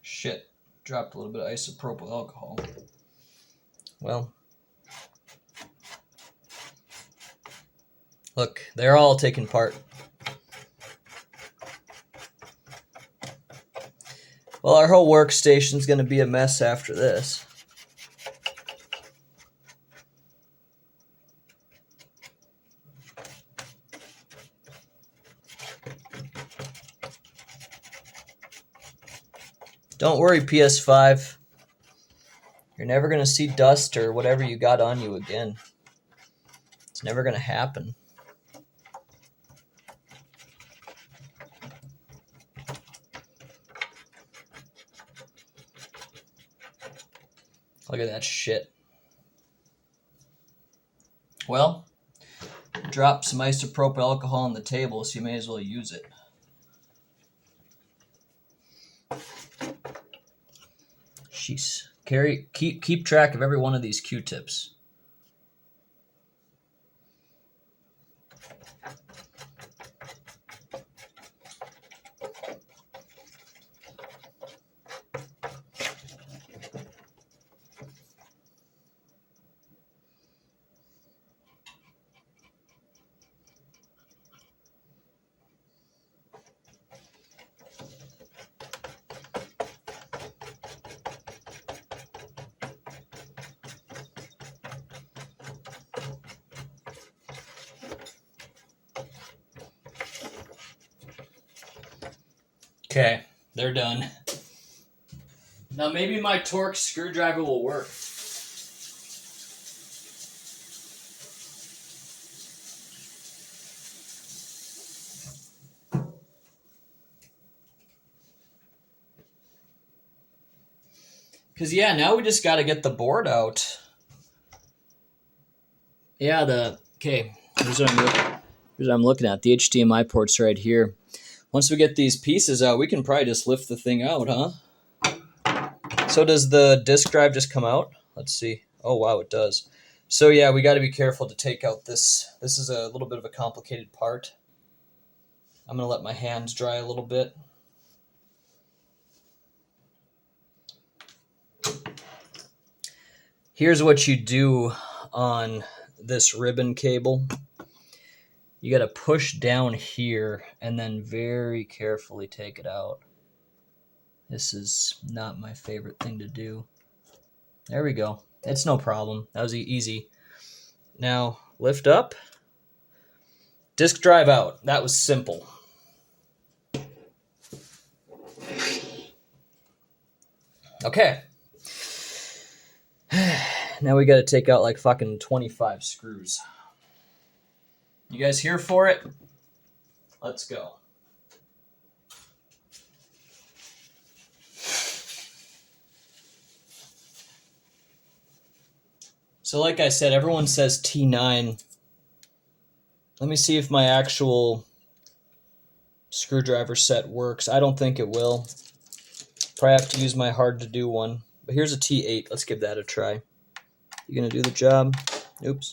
Shit. Dropped a little bit of isopropyl alcohol. Well, look, they're all taking part. Well, our whole workstation's going to be a mess after this. Don't worry, PS5. You're never going to see dust or whatever you got on you again. It's never going to happen. Look at that shit. Well, drop some isopropyl alcohol on the table, so you may as well use it. Jeez. Keep track of every one of these Q-tips. Okay, they're done. Now maybe my Torx screwdriver will work. Because, yeah, now we just got to get the board out. Yeah, okay, here's what I'm looking at. The HDMI port's right here. Once we get these pieces out, we can probably just lift the thing out, huh? So does the disk drive just come out? Let's see. Oh, wow, it does. So, yeah, we got to be careful to take out this. This is a little bit of a complicated part. I'm going to let my hands dry a little bit. Here's what you do on this ribbon cable. You got to push down here and then very carefully take it out. This is not my favorite thing to do. There we go. It's no problem. That was easy. Now, lift up. Disk drive out. That was simple. Okay. Now we got to take out like fucking 25 screws. You guys here for it? Let's go. So like I said, everyone says T9. Let me see if my actual screwdriver set works. I don't think it will. Probably have to use my hard to do one. But here's a T8. Let's give that a try. You gonna do the job? Oops.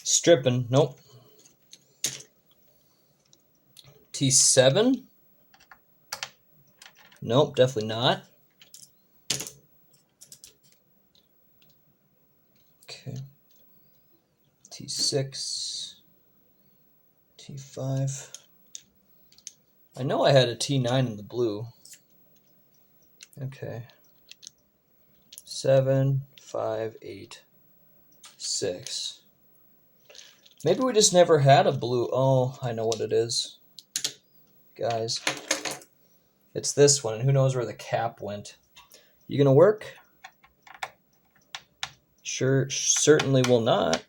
Stripping. Nope. T7. Nope, definitely not. Okay. T6. T5. I know I had a T9 in the blue. Okay. 7, 5, 8, 6. Maybe we just never had a blue. Oh, I know what it is. Guys. It's this one, and who knows where the cap went. You gonna work? Sure, certainly will not.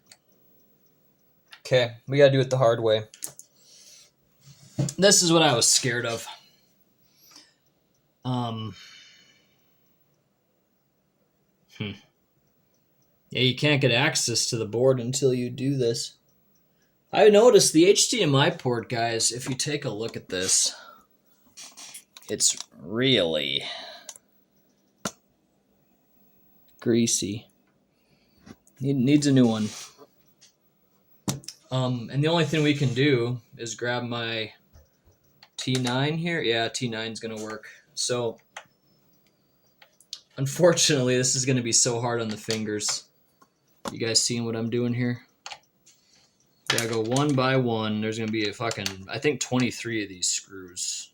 Okay, we gotta do it the hard way. This is what I was scared of. Yeah, you can't get access to the board until you do this. I noticed the HDMI port, guys, if you take a look at this, it's really greasy. Needs a new one. And the only thing we can do is grab my T9 here. Yeah, T9's gonna work. So, unfortunately, this is gonna be so hard on the fingers. You guys seeing what I'm doing here? Gotta go one by one. There's gonna be a fucking, I think 23 of these screws.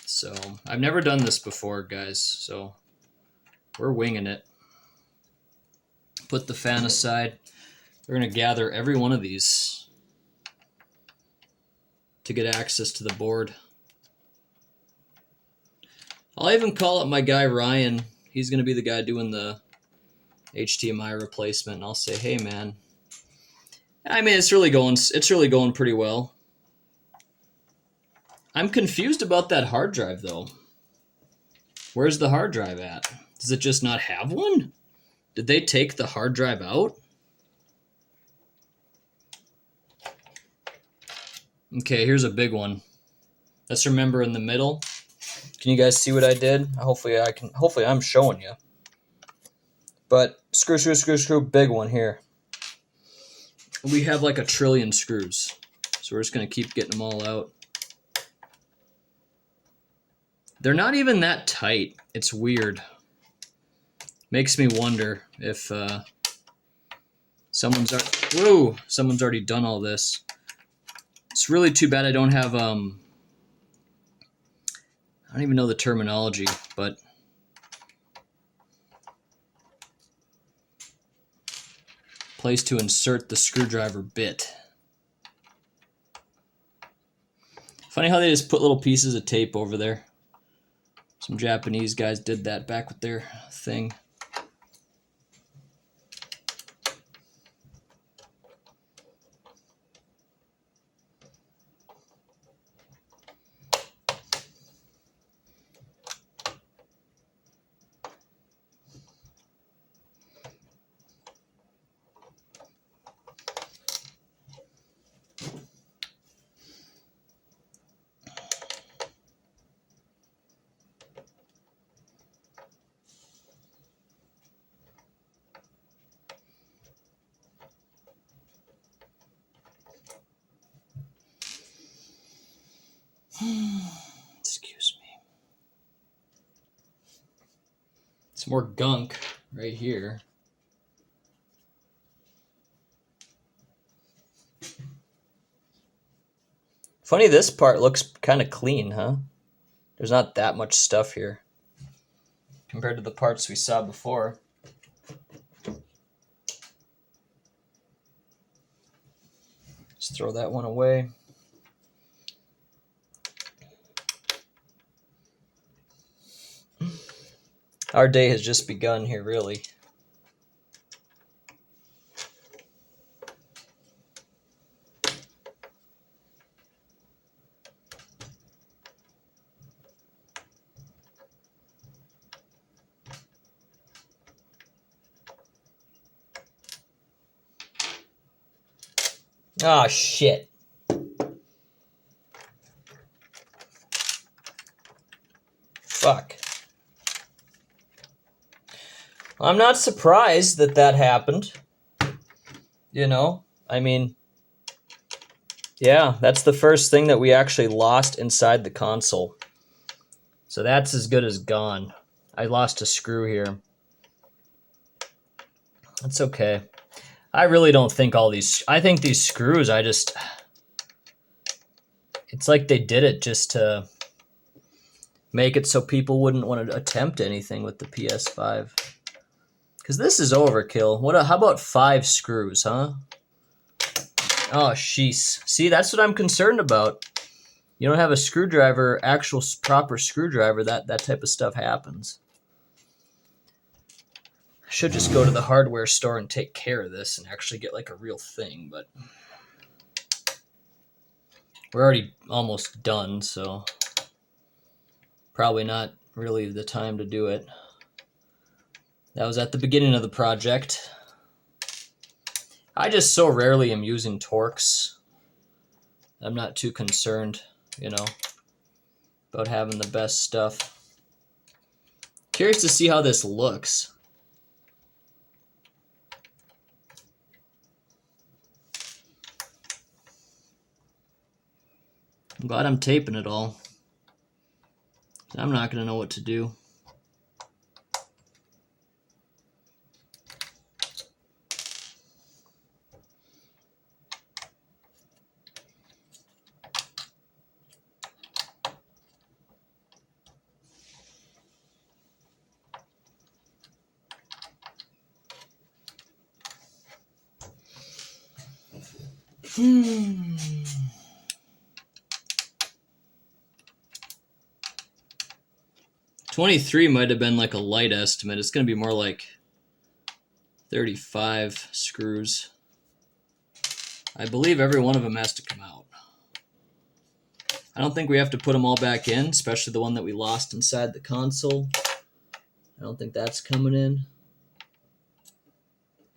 So, I've never done this before, guys, so we're winging it. Put the fan aside. We're going to gather every one of these to get access to the board. I'll even call up my guy Ryan. He's going to be the guy doing the HDMI replacement, and I'll say, "Hey, man, I mean, it's really going pretty well." I'm confused about that hard drive, though. Where's the hard drive at? Does it just not have one? Did they take the hard drive out? Okay, here's a big one. Let's remember in the middle. Can you guys see what I did? Hopefully I'm showing you. But screw, big one here. We have like 1 trillion screws. So we're just gonna keep getting them all out. They're not even that tight. It's weird. Makes me wonder if someone's already done all this. It's really too bad I don't have I don't even know the terminology, but place to insert the screwdriver bit. Funny how they just put little pieces of tape over there. Some Japanese guys did that back with their thing. Excuse me. Some more gunk right here. Funny, this part looks kind of clean, huh? There's not that much stuff here compared to the parts we saw before. Just throw that one away. Our day has just begun here, really. Ah, shit. Fuck. I'm not surprised that that happened. You know, I mean, yeah, that's the first thing that we actually lost inside the console. So that's as good as gone. I lost a screw here. That's okay. I really don't think all these... I think these screws, it's like they did it just to make it so people wouldn't want to attempt anything with the PS5. Because this is overkill. How about 5 screws, huh? Oh, sheesh. See, that's what I'm concerned about. You don't have a screwdriver, actual proper screwdriver, that type of stuff happens. I should just go to the hardware store and take care of this and actually get like a real thing, but we're already almost done, so probably not really the time to do it. That was at the beginning of the project. I just so rarely am using Torx. I'm not too concerned, you know, about having the best stuff. Curious to see how this looks. I'm glad I'm taping it all. I'm not going to know what to do. Hmm. 23 might have been like a light estimate. It's going to be more like 35 screws. I believe every one of them has to come out. I don't think we have to put them all back in, especially the one that we lost inside the console. I don't think that's coming in.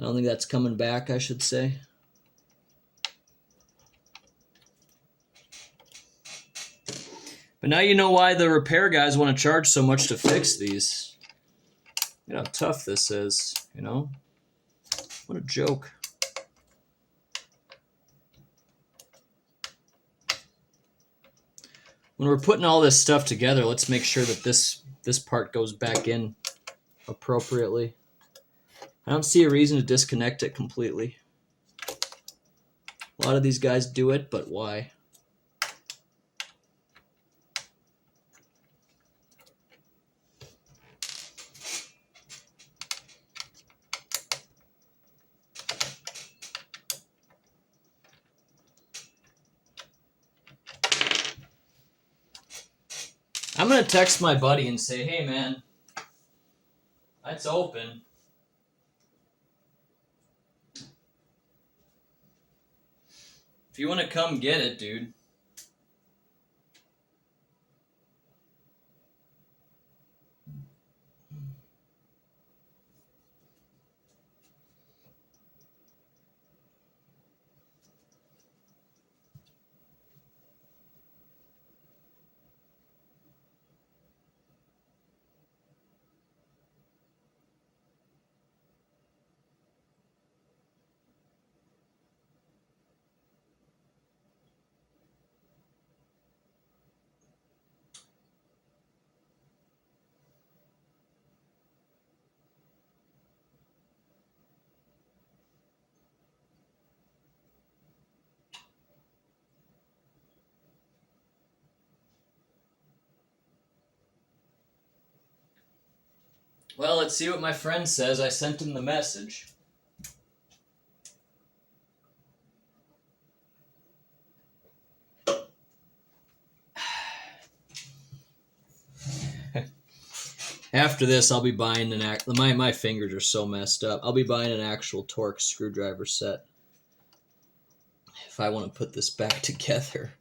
I don't think that's coming back, I should say. But now you know why the repair guys want to charge so much to fix these. You know how tough this is, you know? What a joke. When we're putting all this stuff together, let's make sure that this part goes back in appropriately. I don't see a reason to disconnect it completely. A lot of these guys do it, but why? I'm going to text my buddy and say, hey man, that's open. If you want to come get it, dude. Well, let's see what my friend says. I sent him the message. After this, I'll be buying an my fingers are so messed up. I'll be buying an actual Torx screwdriver set if I want to put this back together.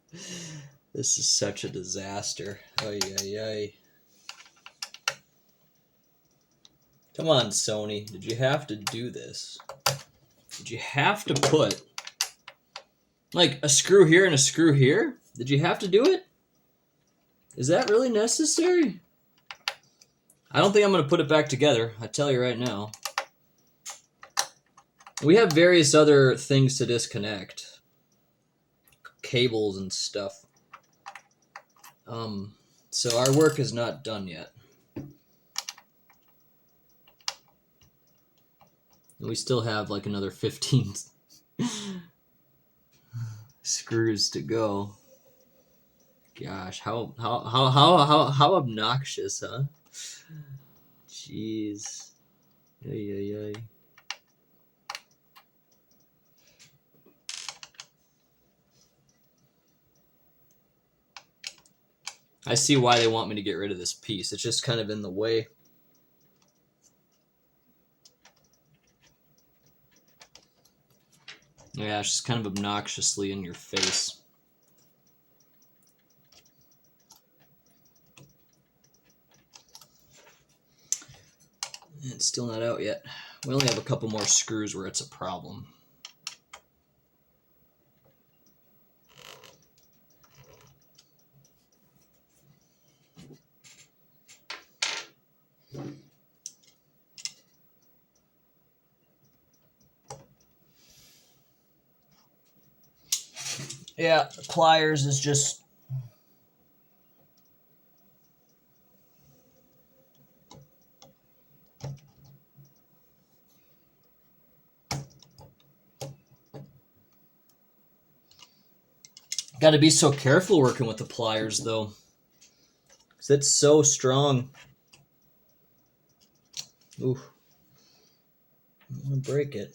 This is such a disaster. Ay, ay, ay. Come on, Sony. Did you have to do this? Did you have to put like a screw here and a screw here? Did you have to do it? Is that really necessary? I don't think I'm going to put it back together. I tell you right now. We have various other things to disconnect. Cables and stuff. So our work is not done yet. We still have like another 15 screws to go. Gosh, how obnoxious, huh? Jeez. Ay, ay, ay. I see why they want me to get rid of this piece. It's just kind of in the way. Yeah, it's just kind of obnoxiously in your face. It's still not out yet. We only have a couple more screws where it's a problem. Yeah, the pliers is just... Got to be so careful working with the pliers, though. Because it's so strong. Ooh. I'm going to break it.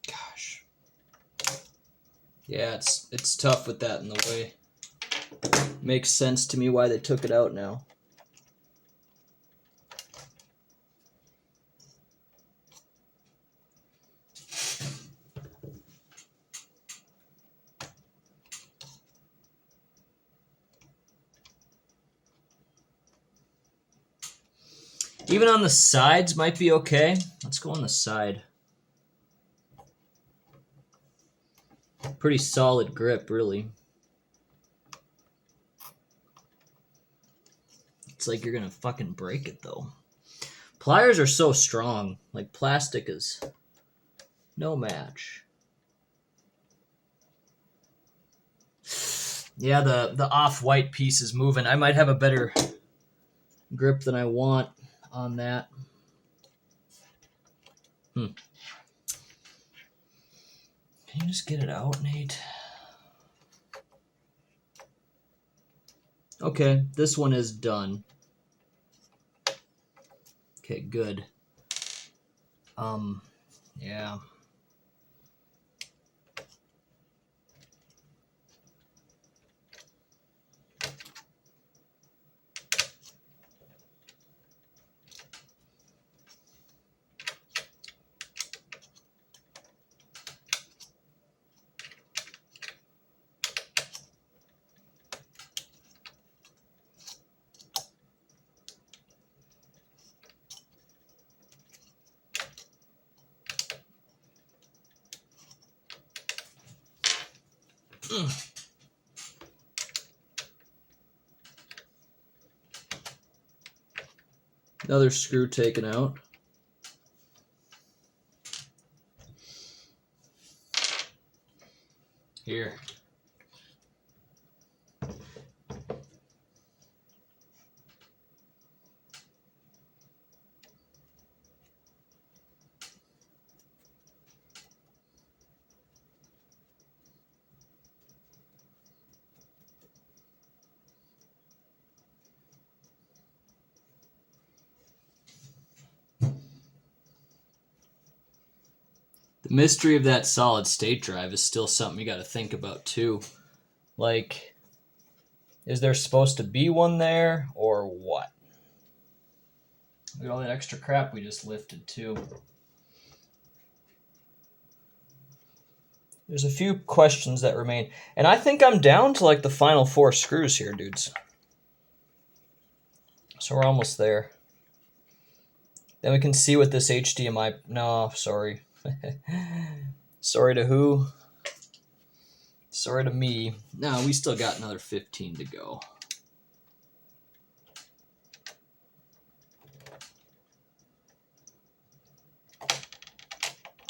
Gosh. Yeah, it's tough with that in the way. Makes sense to me why they took it out now. Even on the sides might be okay. Let's go on the side. Pretty solid grip, really. It's like you're gonna fucking break it, though. Pliers are so strong. Like, plastic is no match. Yeah, the off-white piece is moving. I might have a better grip than I want on that. Can you just get it out, Nate? Okay, this one is done. Okay, good. Yeah. Another screw taken out. Here. The mystery of that solid state drive is still something you got to think about too. Like, is there supposed to be one there or what? Look at all that extra crap we just lifted too. There's a few questions that remain. And I think I'm down to like the final 4 screws here, dudes. So we're almost there. Then we can see what this HDMI... No, sorry. Sorry to who? Sorry to me. No, we still got another 15 to go.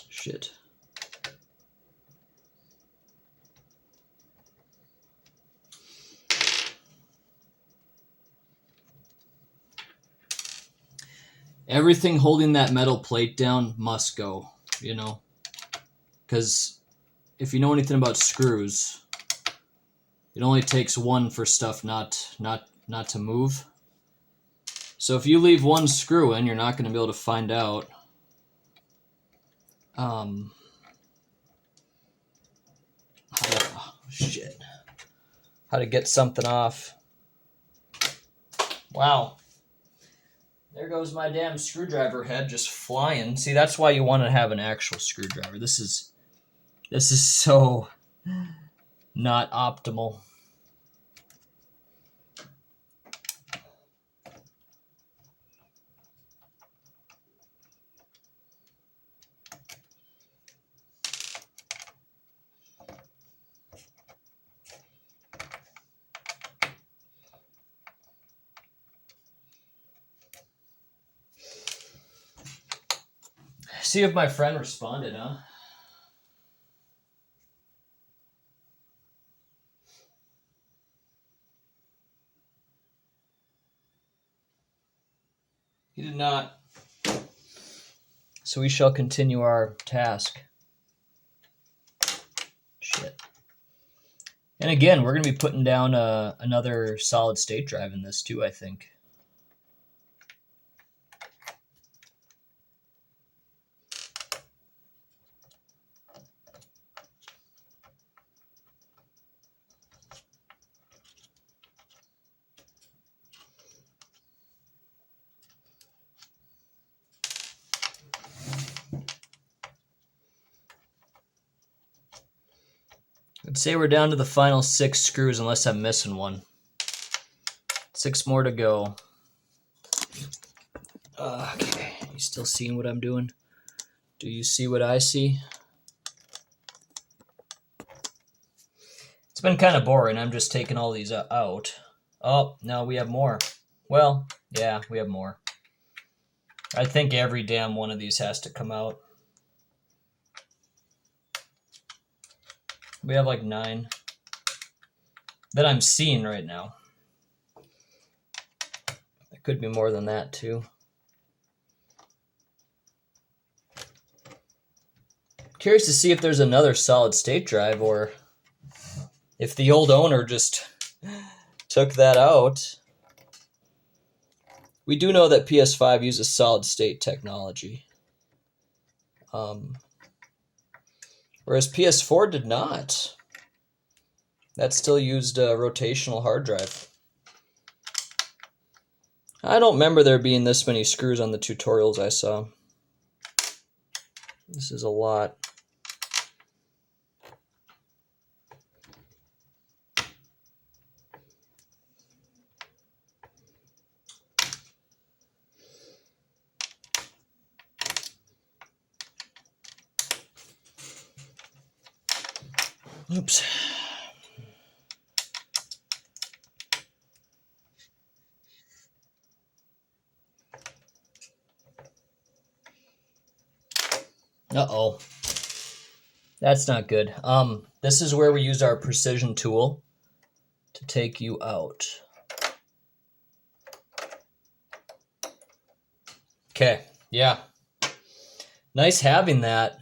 Shit. Everything holding that metal plate down must go, you know? Because if you know anything about screws, It only takes one for stuff not to move. So if you leave one screw in, you're not going to be able to find out how to get something off. Wow. There goes my damn screwdriver head just flying. See, that's why you want to have an actual screwdriver. This is so not optimal. See if my friend responded, huh? He did not. So we shall continue our task. Shit. And again, we're going to be putting down another solid state drive in this too, I think. I'd say we're down to the final 6 screws unless I'm missing one. 6 more to go. Okay, you still seeing what I'm doing? Do you see what I see? It's been kind of boring. I'm just taking all these out. Oh, no, we have more. Well, yeah, we have more. I think every damn one of these has to come out. We have like 9 that I'm seeing right now. It could be more than that too. Curious to see if there's another solid state drive or if the old owner just took that out. We do know that PS5 uses solid state technology. Whereas PS4 did not. That still used a rotational hard drive. I don't remember there being this many screws on the tutorials I saw. This is a lot. Oops. Uh-oh. That's not good. This is where we use our precision tool to take you out. Okay, yeah. Nice having that.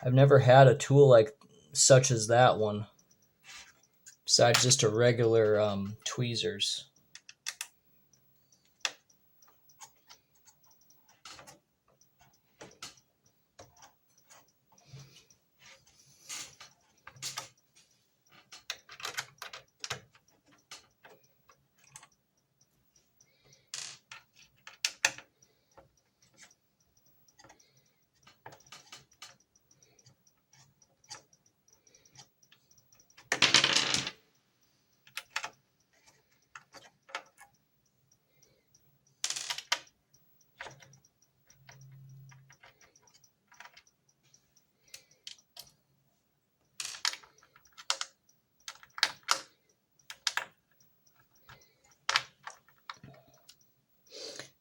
I've never had a tool like such as that one, besides just a regular tweezers.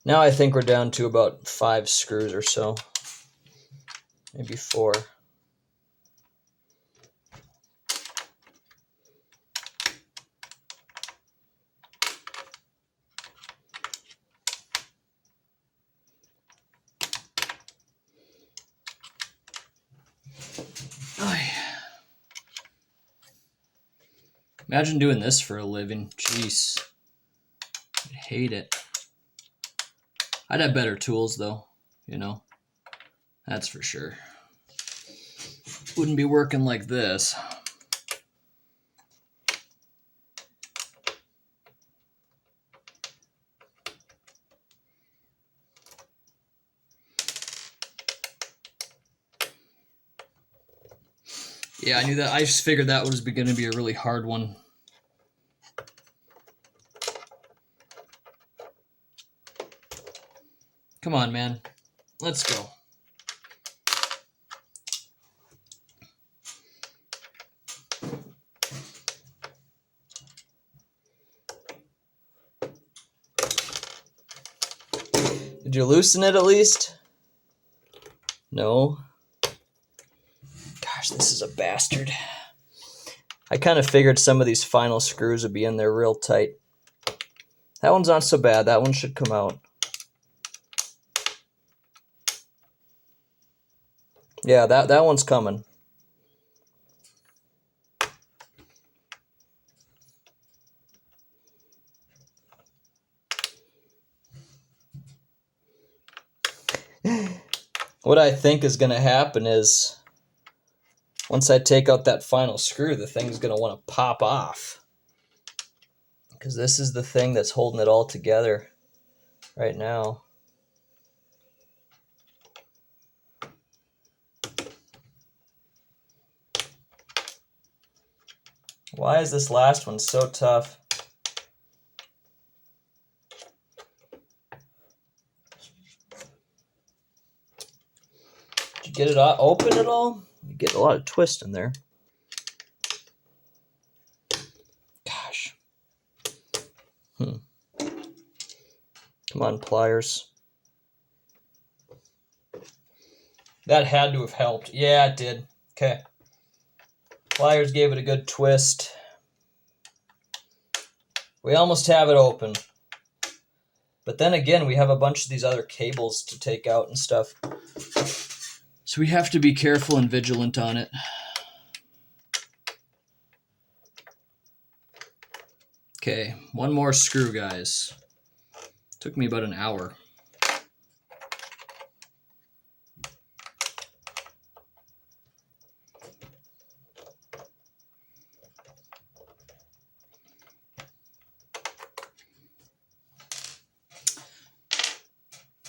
Now I think we're down to about 5 screws or so, maybe 4. Imagine doing this for a living. Jeez. I'd hate it. I'd have better tools though, you know. That's for sure. Wouldn't be working like this. Yeah, I knew that. I just figured that was going to be a really hard one. Come on, man. Let's go. Did you loosen it at least? No. Gosh, this is a bastard. I kind of figured some of these final screws would be in there real tight. That one's not so bad. That one should come out. Yeah, that one's coming. What I think is going to happen is once I take out that final screw, the thing's going to want to pop off. Because this is the thing that's holding it all together right now. Why is this last one so tough? Did you get it open at all? You get a lot of twist in there. Gosh. Come on, pliers. That had to have helped. Yeah, it did. Okay. Pliers gave it a good twist. We almost have it open. But then again, we have a bunch of these other cables to take out and stuff. So we have to be careful and vigilant on it. Okay, one more screw, guys. Took me about an hour.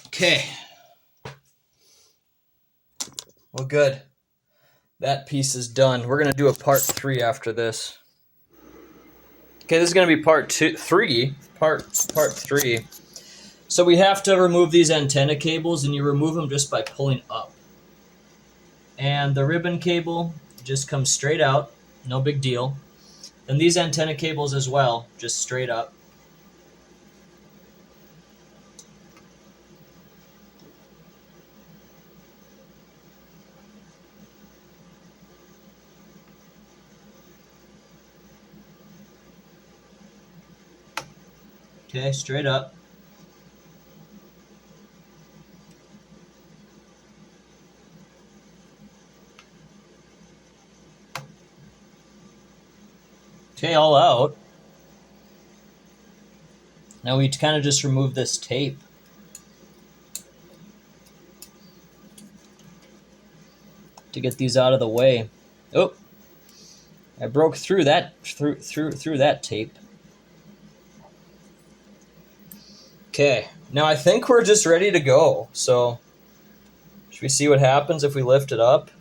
Okay. Well, good. That piece is done. We're going to do a part 3 after this. Okay, this is going to be part 3. So we have to remove these antenna cables, and you remove them just by pulling up. And the ribbon cable just comes straight out, no big deal. And these antenna cables as well, just straight up. Okay, straight up. Okay, all out. Now we kind of just remove this tape. To get these out of the way. Oh, I broke through that through that tape. Okay, now I think we're just ready to go. So, should we see what happens if we lift it up?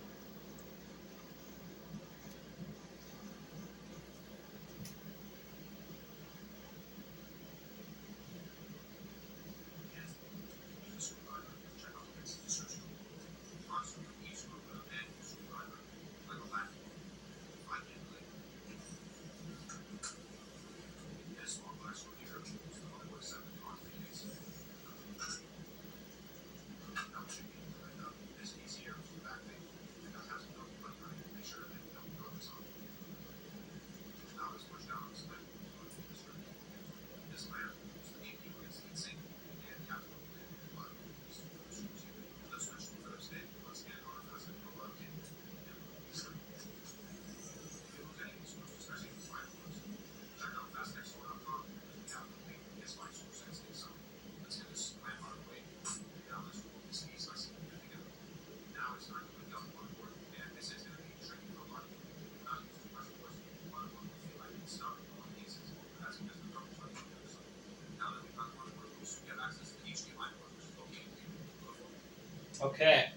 Okay.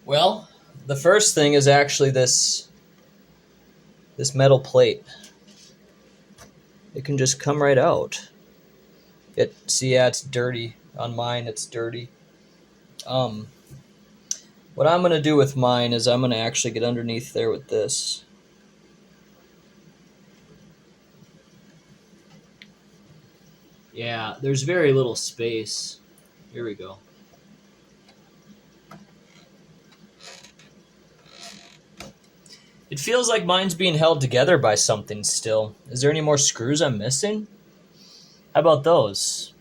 Well, the first thing is actually this metal plate. It can just come right out. See, yeah, it's dirty. On mine, it's dirty. What I'm going to do with mine is I'm going to actually get underneath there with this. Yeah, there's very little space. Here we go. It feels like mine's being held together by something still. Is there any more screws I'm missing? How about those?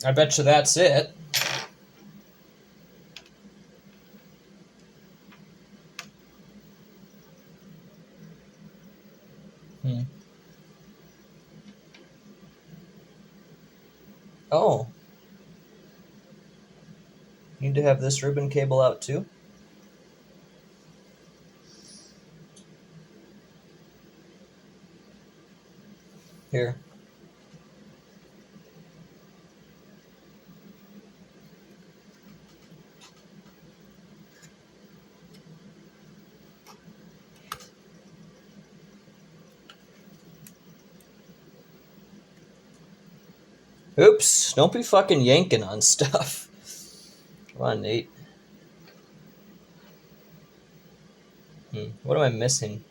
I bet you that's it. Oh. Need to have this ribbon cable out too? Here. Oops, don't be fucking yanking on stuff. Come on, Nate. What am I missing?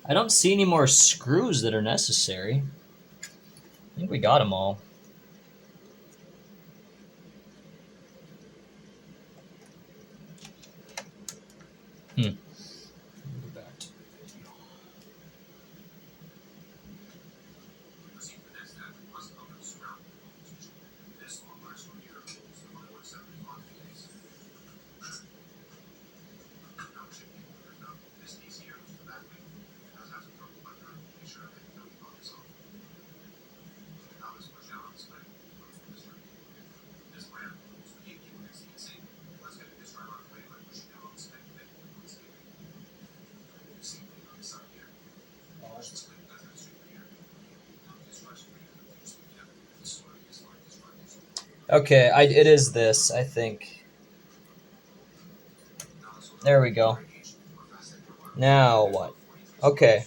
I don't see any more screws that are necessary. I think we got them all. Go back to the video. Okay, it is this, I think. There we go. Now what? Okay.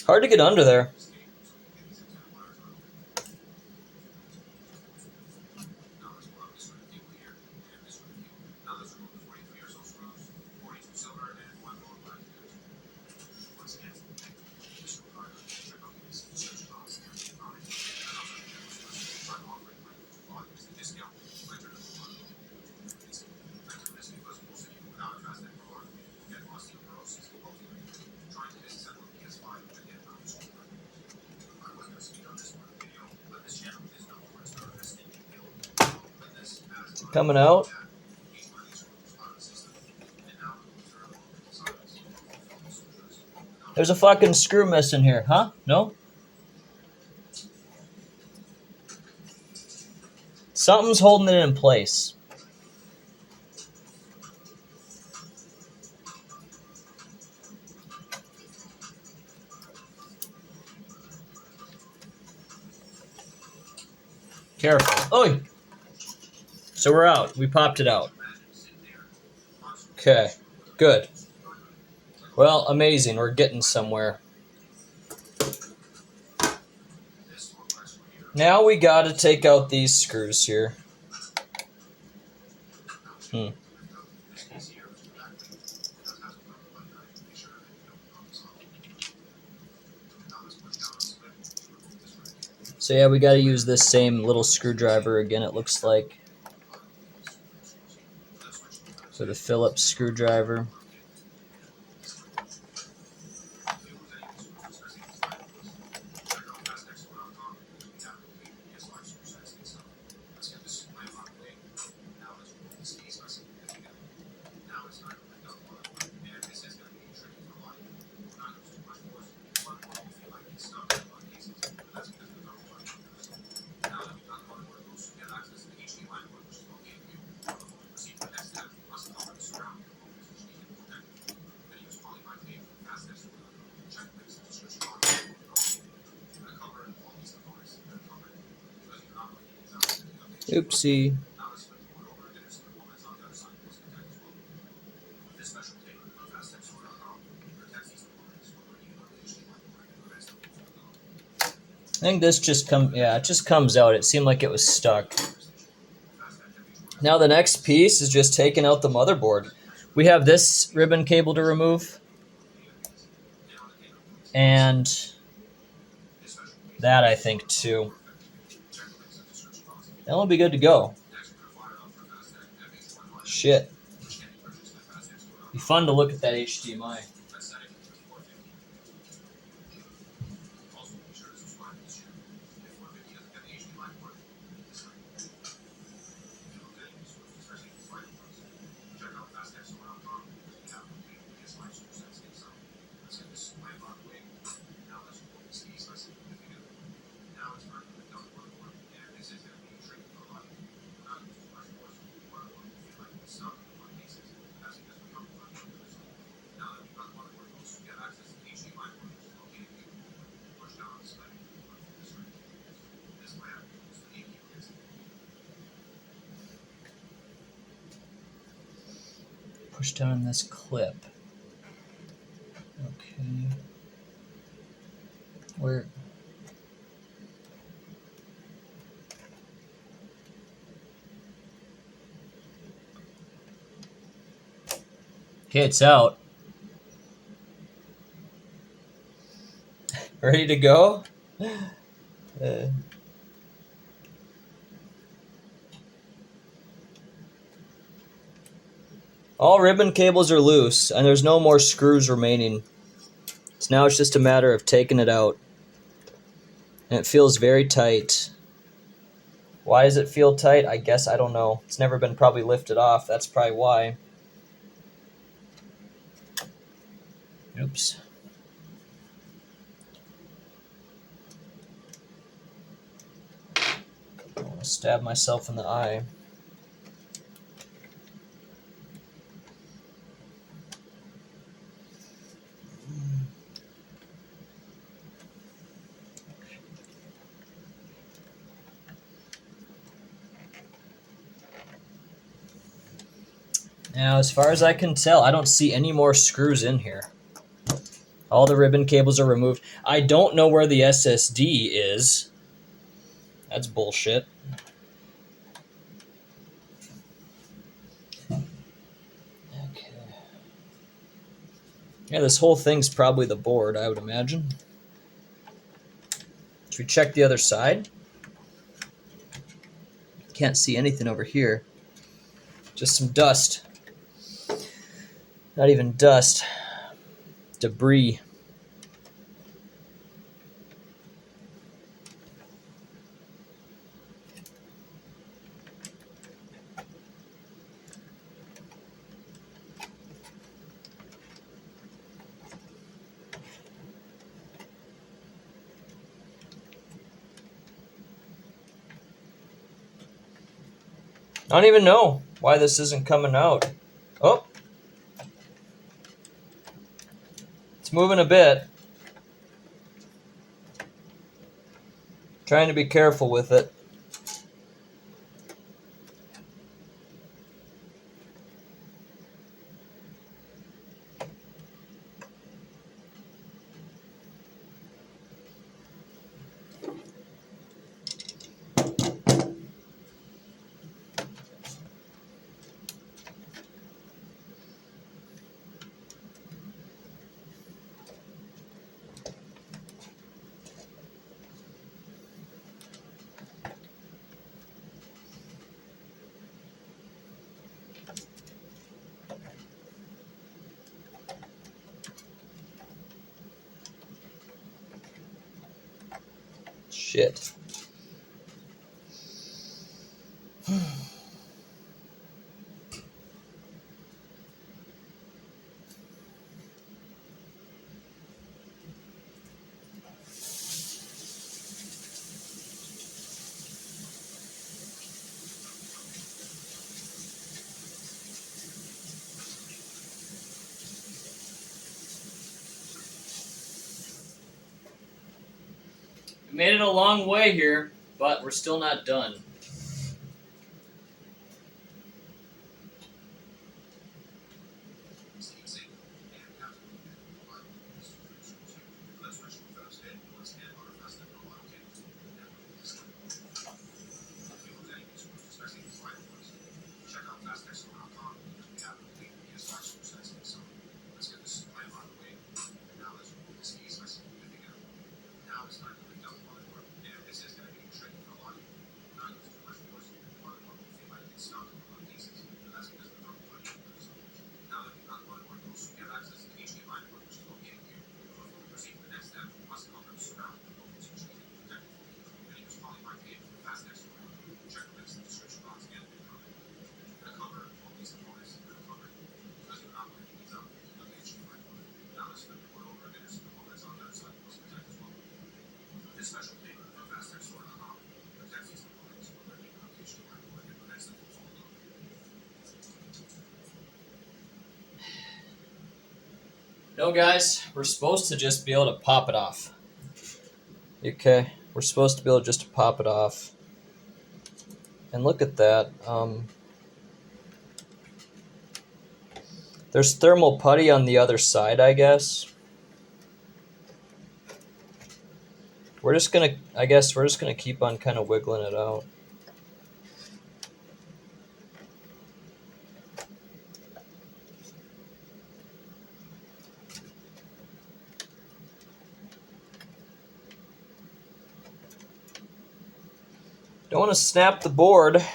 Hard to get under there. Coming out. There's a fucking screw missing here, huh? No? Something's holding it in place. Careful. Oi! So we're out. We popped it out. Okay. Good. Well, amazing. We're getting somewhere. Now we gotta take out these screws here. So yeah, we gotta use this same little screwdriver again, it looks like. So the Phillips screwdriver. Oopsie. I think this just it just comes out. It seemed like it was stuck. Now the next piece is just taking out the motherboard. We have this ribbon cable to remove. And that, I think, too. Then we'll be good to go. Shit. Be fun to look at that HDMI. Push down this clip. Okay. Where? Okay, it's out. Ready to go? All ribbon cables are loose, and there's no more screws remaining. So now it's just a matter of taking it out. And it feels very tight. Why does it feel tight? I guess I don't know. It's never been probably lifted off. That's probably why. Oops. I want to stab myself in the eye. Now, as far as I can tell, I don't see any more screws in here. All the ribbon cables are removed. I don't know where the SSD is. That's bullshit. Okay. Yeah, this whole thing's probably the board, I would imagine. Should we check the other side? Can't see anything over here. Just some dust. Not even dust. Debris. I don't even know why this isn't coming out. Oh. It's moving a bit. Trying to be careful with it. Shit. We made it a long way here, but we're still not done. No, guys, we're supposed to just be able to pop it off. Okay, we're supposed to be able just to pop it off. And look at that. There's thermal putty on the other side, I guess. We're just gonna, I guess we're just gonna keep on kind of wiggling it out. Don't want to snap the board.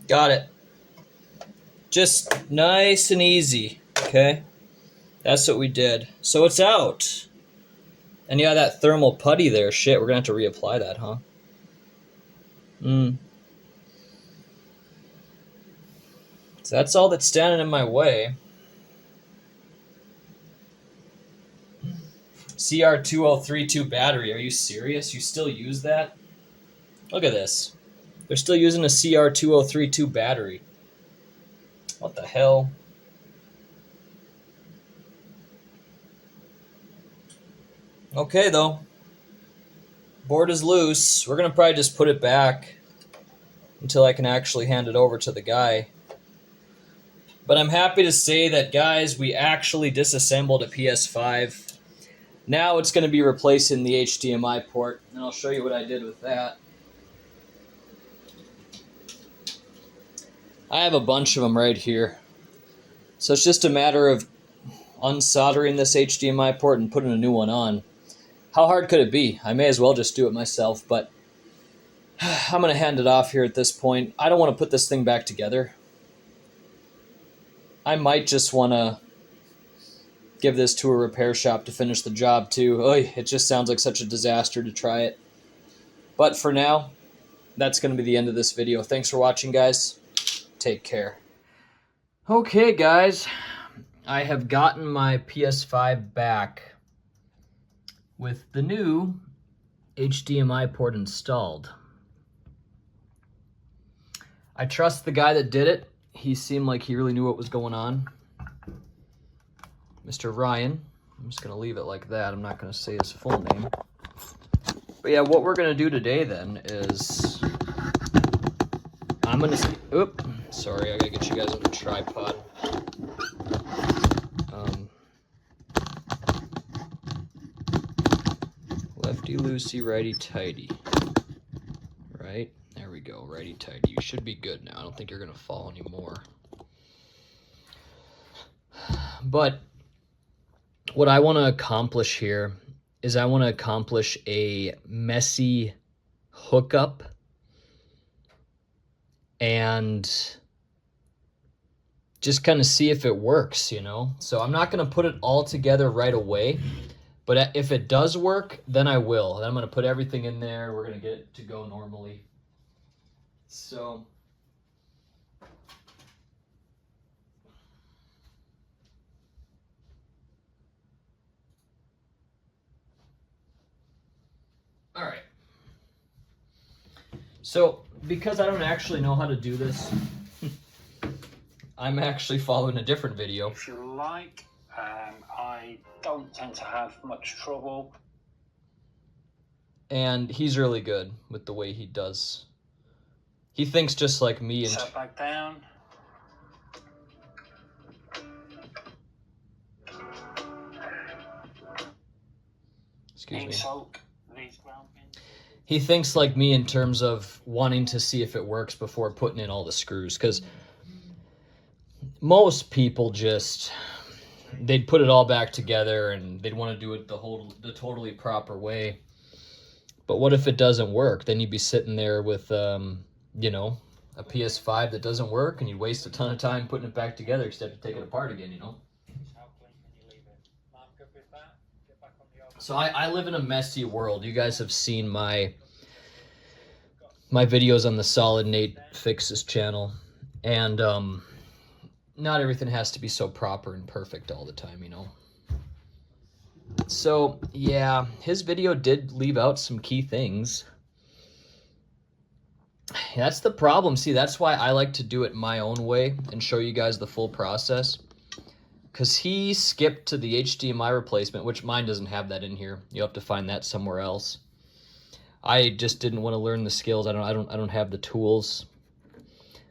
Got it. Just nice and easy, okay? That's what we did. So it's out. And yeah, that thermal putty there, shit, we're gonna have to reapply that, huh? So that's all that's standing in my way. CR2032 battery, are you serious? You still use that? Look at this. They're still using a CR2032 battery. What the hell? Okay, though. Board is loose. We're going to probably just put it back until I can actually hand it over to the guy. But I'm happy to say that, guys, we actually disassembled a PS5. Now it's going to be replacing the HDMI port, and I'll show you what I did with that. I have a bunch of them right here. So it's just a matter of unsoldering this HDMI port and putting a new one on. How hard could it be? I may as well just do it myself, but I'm going to hand it off here at this point. I don't want to put this thing back together. I might just want to give this to a repair shop to finish the job too. Oy, it just sounds like such a disaster to try it. But for now, that's going to be the end of this video. Thanks for watching, guys. Take care. Okay, guys. I have gotten my PS5 back with the new HDMI port installed. I trust the guy that did it. He seemed like he really knew what was going on. Mr. Ryan. I'm just going to leave it like that. I'm not going to say his full name. But yeah, what we're going to do today then is I'm going to... Oop. Sorry, I got to get you guys on the tripod. Lefty loosey, righty tighty. Right? There we go, righty tighty. You should be good now. I don't think you're going to fall anymore. But what I want to accomplish here is I want to accomplish a messy hookup and just kind of see if it works, you know? So I'm not going to put it all together right away, but if it does work, then I will. Then I'm going to put everything in there. We're going to get it to go normally. So all right. So because I don't actually know how to do this, I'm actually following a different video. If you like, I don't tend to have much trouble. And he's really good with the way he does. He thinks just like me. And Set back down. excuse me. Soak these ground pins. He thinks like me in terms of wanting to see if it works before putting in all the screws, because most people just, they'd put it all back together and they'd want to do it the totally proper way. But what if it doesn't work? Then you'd be sitting there with you know, a PS5 that doesn't work, and you'd waste a ton of time putting it back together instead of taking it apart again, you know? So I live in a messy world. You guys have seen my videos on the Solid Nate Fixes channel, and not everything has to be so proper and perfect all the time, you know? So, yeah, his video did leave out some key things. That's the problem. See, that's why I like to do it my own way and show you guys the full process. Because he skipped to the HDMI replacement, which mine doesn't have that in here. You'll have to find that somewhere else. I just didn't want to learn the skills. I don't have the tools.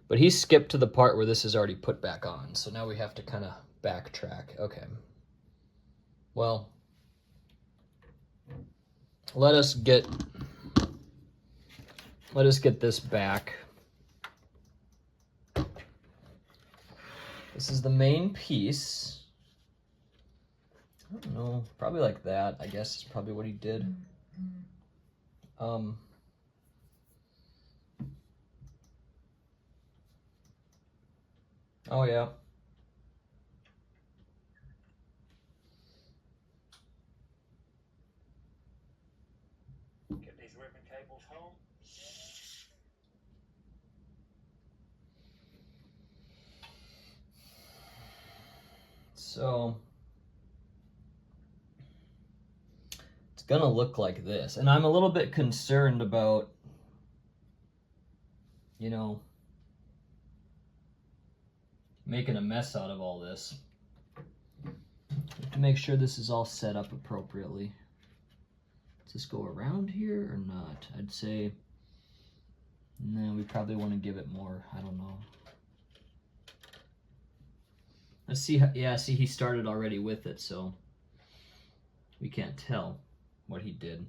But he skipped to the part where this is already put back on. So now we have to kind of backtrack. Okay. Well, let us get this back. This is the main piece. I don't know, probably like that, I guess is probably what he did. Oh yeah. Get these ribbon cables home. So it's gonna look like this, and I'm a little bit concerned about, you know, making a mess out of all this. To make sure this is all set up appropriately. Does this go around here or not? I'd say, no, we probably want to give it more, I don't know. Let's see, yeah, see, he started already with it, so we can't tell what he did.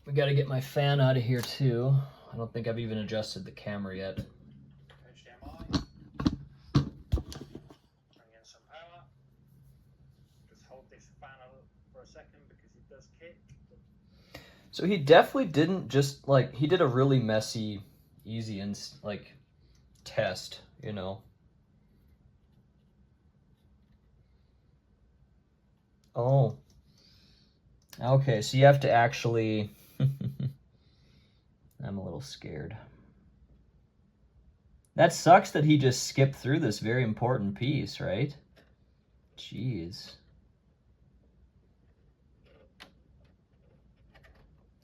We got to get my fan out of here too. I don't think I've even adjusted the camera yet. HDMI. Bring in some power. Just hold this fan up for a second because it does kick. So he definitely didn't just, like, he did a really messy, easy, and, like, test, you know. Oh. Okay, so you have to actually... I'm a little scared. That sucks that he just skipped through this very important piece, right? Jeez.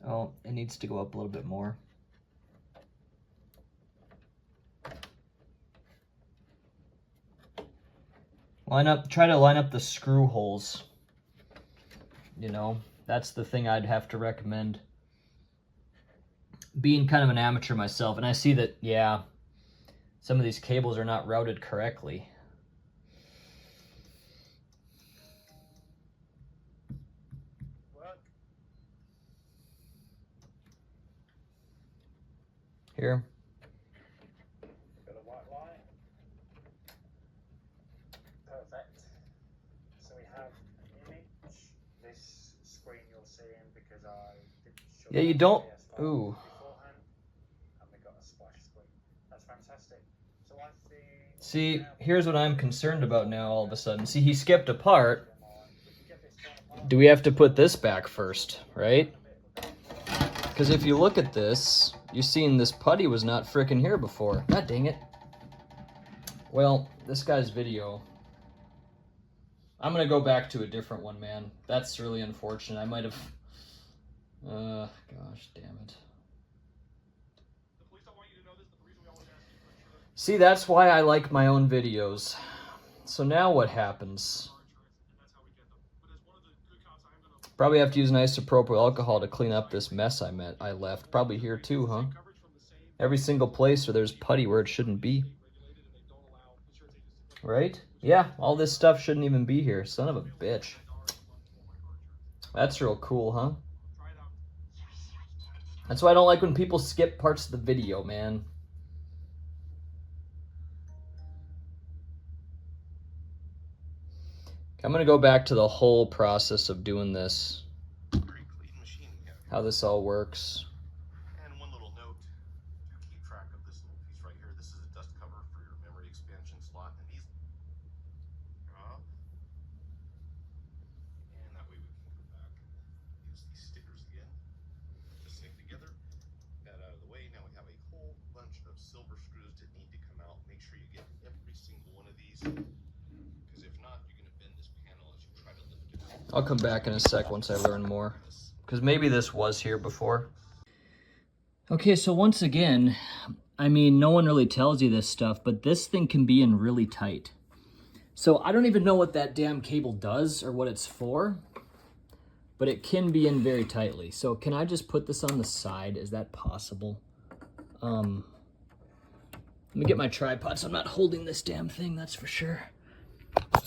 Oh, it needs to go up a little bit more. Try to line up the screw holes. You know, that's the thing I'd have to recommend. Being kind of an amateur myself, and I see that, yeah, some of these cables are not routed correctly. Here. Got a white light. Perfect. So we have an image. This screen you're seeing because I didn't show Yeah, you the don't. PS5 Ooh. beforehand, and we got a splash screen. That's fantastic. So I think. See, here's what I'm concerned about now. All of a sudden, see, he skipped a part. Do we have to put this back first, right? Because if you look at this, you're seeing this putty was not frickin' here before. God dang it. Well, this guy's video. I'm gonna go back to a different one, man. That's really unfortunate. I might have... gosh damn it. See, that's why I like my own videos. So now what happens? Probably have to use an isopropyl alcohol to clean up this mess I left. Probably here too, huh? Every single place where there's putty where it shouldn't be. Right? Yeah, all this stuff shouldn't even be here. Son of a bitch. That's real cool, huh? That's why I don't like when people skip parts of the video, man. I'm gonna go back to the whole process of doing this. How this all works. And one little note to keep track of this little piece right here. This is a dust cover for your memory expansion slot, and these and that way we can go back and use these stickers again to sync together. That out of the way. Now we have a whole bunch of silver screws that need to come out. Make sure you get every single one of these, because if not, you're going to bend this panel as you try to lift it out. I'll come back in a sec once I learn more. Because maybe this was here before. Okay, so once again, I mean, no one really tells you this stuff, but this thing can be in really tight. So I don't even know what that damn cable does or what it's for, but it can be in very tightly. So can I just put this on the side? Is that possible? Let me get my tripod so I'm not holding this damn thing, that's for sure. I'll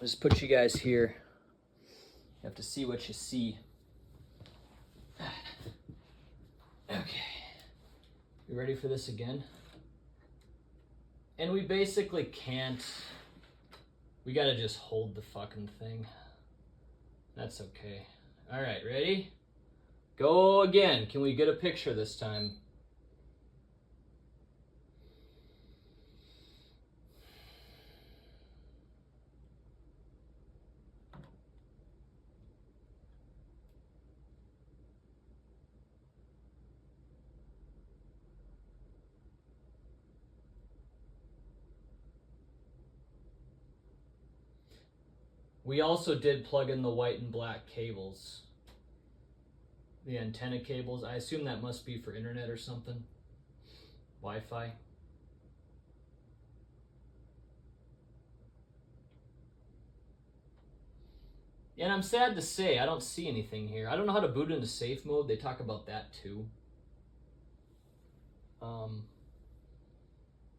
just put you guys here. You have to see what you see. Okay. You ready for this again? And we basically can't. We gotta just hold the fucking thing. That's okay. All right, ready? Go again. Can we get a picture this time? We also did plug in the white and black cables. The antenna cables. I assume that must be for internet or something. Wi-Fi. And I'm sad to say, I don't see anything here. I don't know how to boot into safe mode. They talk about that too.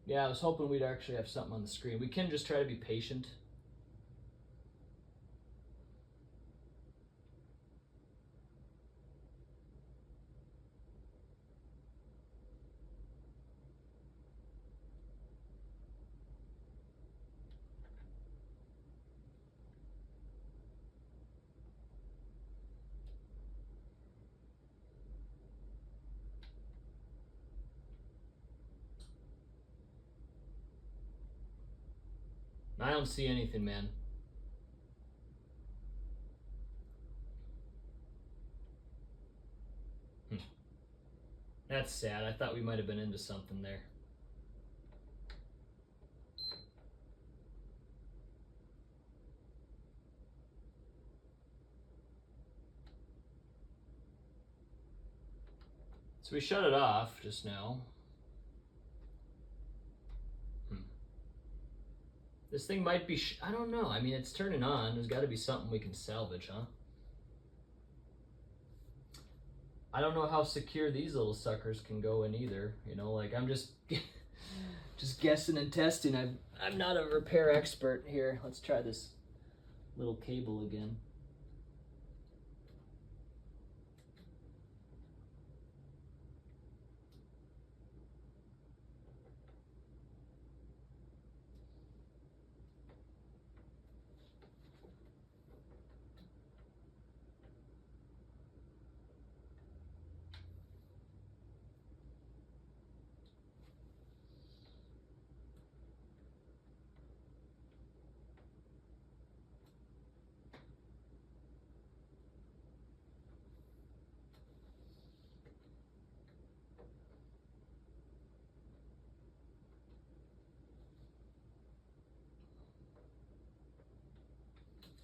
Yeah, I was hoping we'd actually have something on the screen. We can just try to be patient. I don't see anything, man. That's sad. I thought we might have been into something there. So we shut it off just now. This thing might be, I don't know. I mean, it's turning on. There's got to be something we can salvage, huh? I don't know how secure these little suckers can go in either. You know, like I'm just just guessing and testing. I'm not a repair expert here. Let's try this little cable again.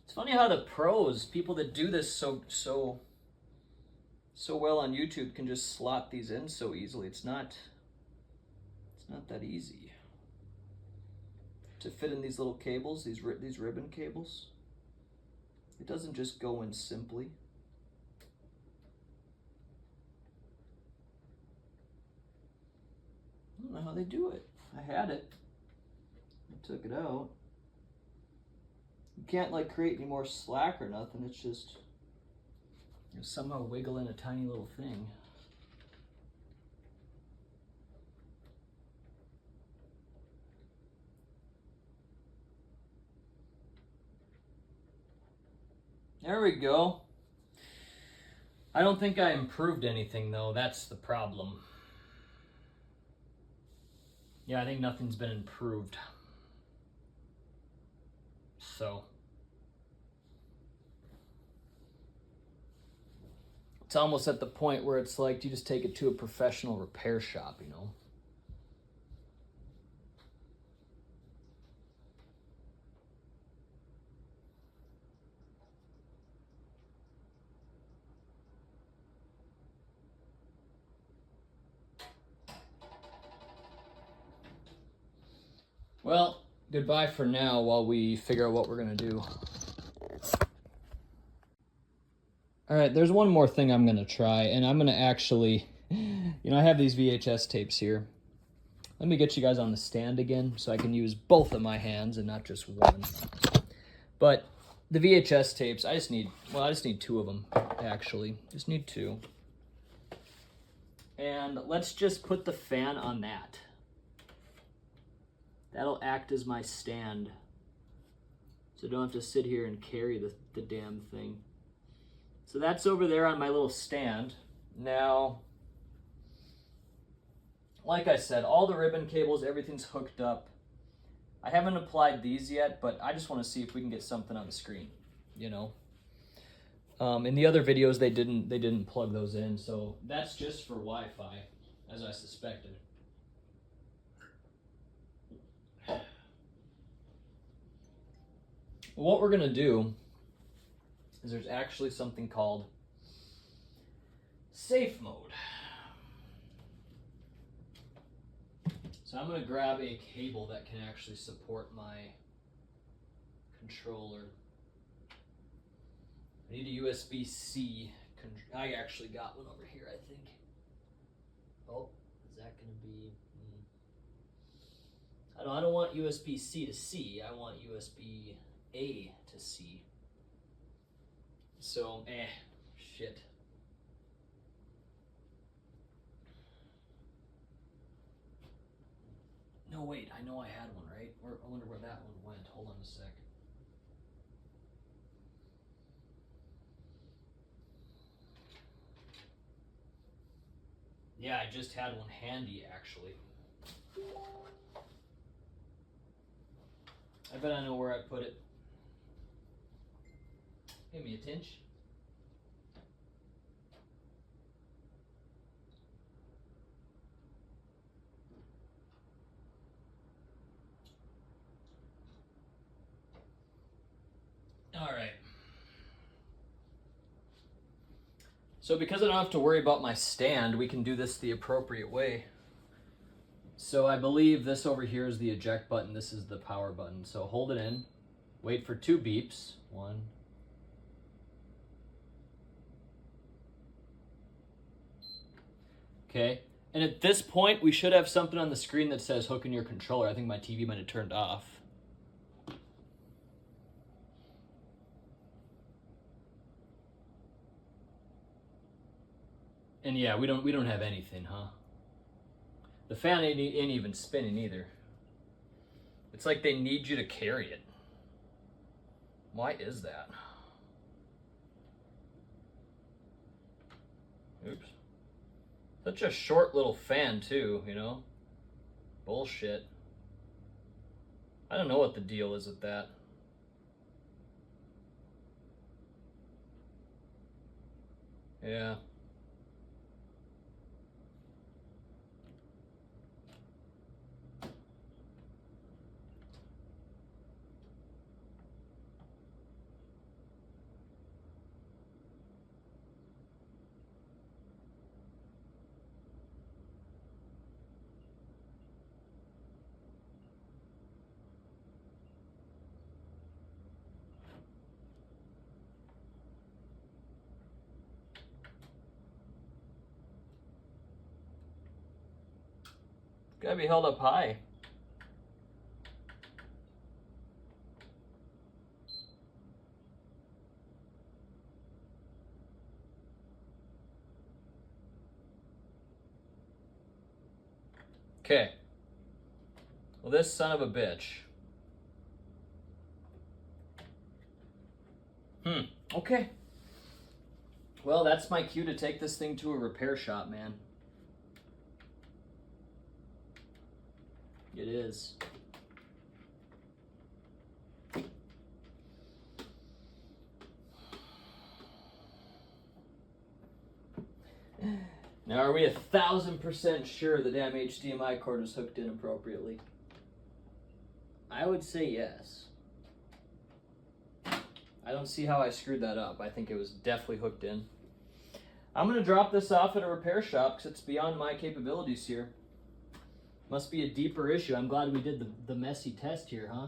It's funny how the pros, people that do this so well on YouTube, can just slot these in so easily. It's not that easy to fit in these little cables, these ribbon cables. It doesn't just go in simply. I don't know how they do it. I had it. I took it out. You can't like create any more slack or nothing. It's just you somehow wiggle in a tiny little thing. There we go. I don't think I improved anything though. That's the problem. Yeah, I think nothing's been improved. So it's almost at the point where it's like you just take it to a professional repair shop, you know? Well, goodbye for now while we figure out what we're gonna do. All right, there's one more thing I'm gonna try, and I'm gonna actually, you know, I have these VHS tapes here. Let me get you guys on the stand again so I can use both of my hands and not just one. But the VHS tapes, I just need two of them, actually. Just need two. And let's just put the fan on that. That'll act as my stand. So I don't have to sit here and carry the damn thing. So that's over there on my little stand. Now, like I said, all the ribbon cables, everything's hooked up. I haven't applied these yet, but I just want to see if we can get something on the screen, you know. In the other videos, they didn't plug those in, so that's just for Wi-Fi, as I suspected. What we're gonna do is there's actually something called safe mode. So I'm gonna grab a cable that can actually support my controller. I need a USB-C. I actually got one over here, I think. Oh, is that gonna be? I don't want USB-C to C. I want USB-A to C. So, shit. No, wait, I know I had one, right? I wonder where that one went. Hold on a sec. Yeah, I just had one handy, actually. I bet I know where I put it. Give me a tinch. All right. So because I don't have to worry about my stand, we can do this the appropriate way. So I believe this over here is the eject button, this is the power button. So hold it in, wait for 2 beeps. 1. Okay, and at this point we should have something on the screen that says hook in your controller. I think my TV might have turned off. And yeah, we don't have anything, huh? The fan ain't even spinning either. It's like they need you to carry it. Why is that? Oops. Such a short little fan too, you know? Bullshit. I don't know what the deal is with that. Yeah. Gotta be held up high. Okay. Well, this son of a bitch. Okay. Well, that's my cue to take this thing to a repair shop, man. It is. Now, are we 1,000% sure the damn HDMI cord is hooked in appropriately? I would say yes. I don't see how I screwed that up. I think it was definitely hooked in. I'm going to drop this off at a repair shop because it's beyond my capabilities here. Must be a deeper issue. I'm glad we did the messy test here, huh?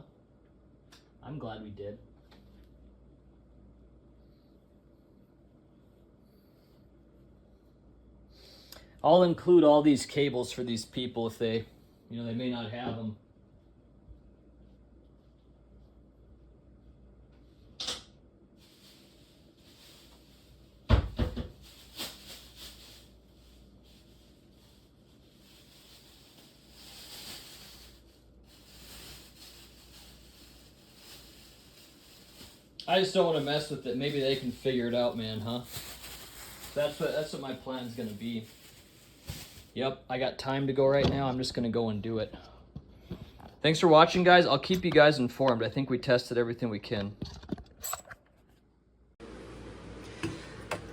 I'm glad we did. I'll include all these cables for these people if they, they may not have them. I just don't want to mess with it. Maybe they can figure it out, man, huh? That's what my plan's gonna be. Yep, I got time to go right now. I'm just gonna go and do it. Thanks for watching, guys. I'll keep you guys informed. I think we tested everything we can.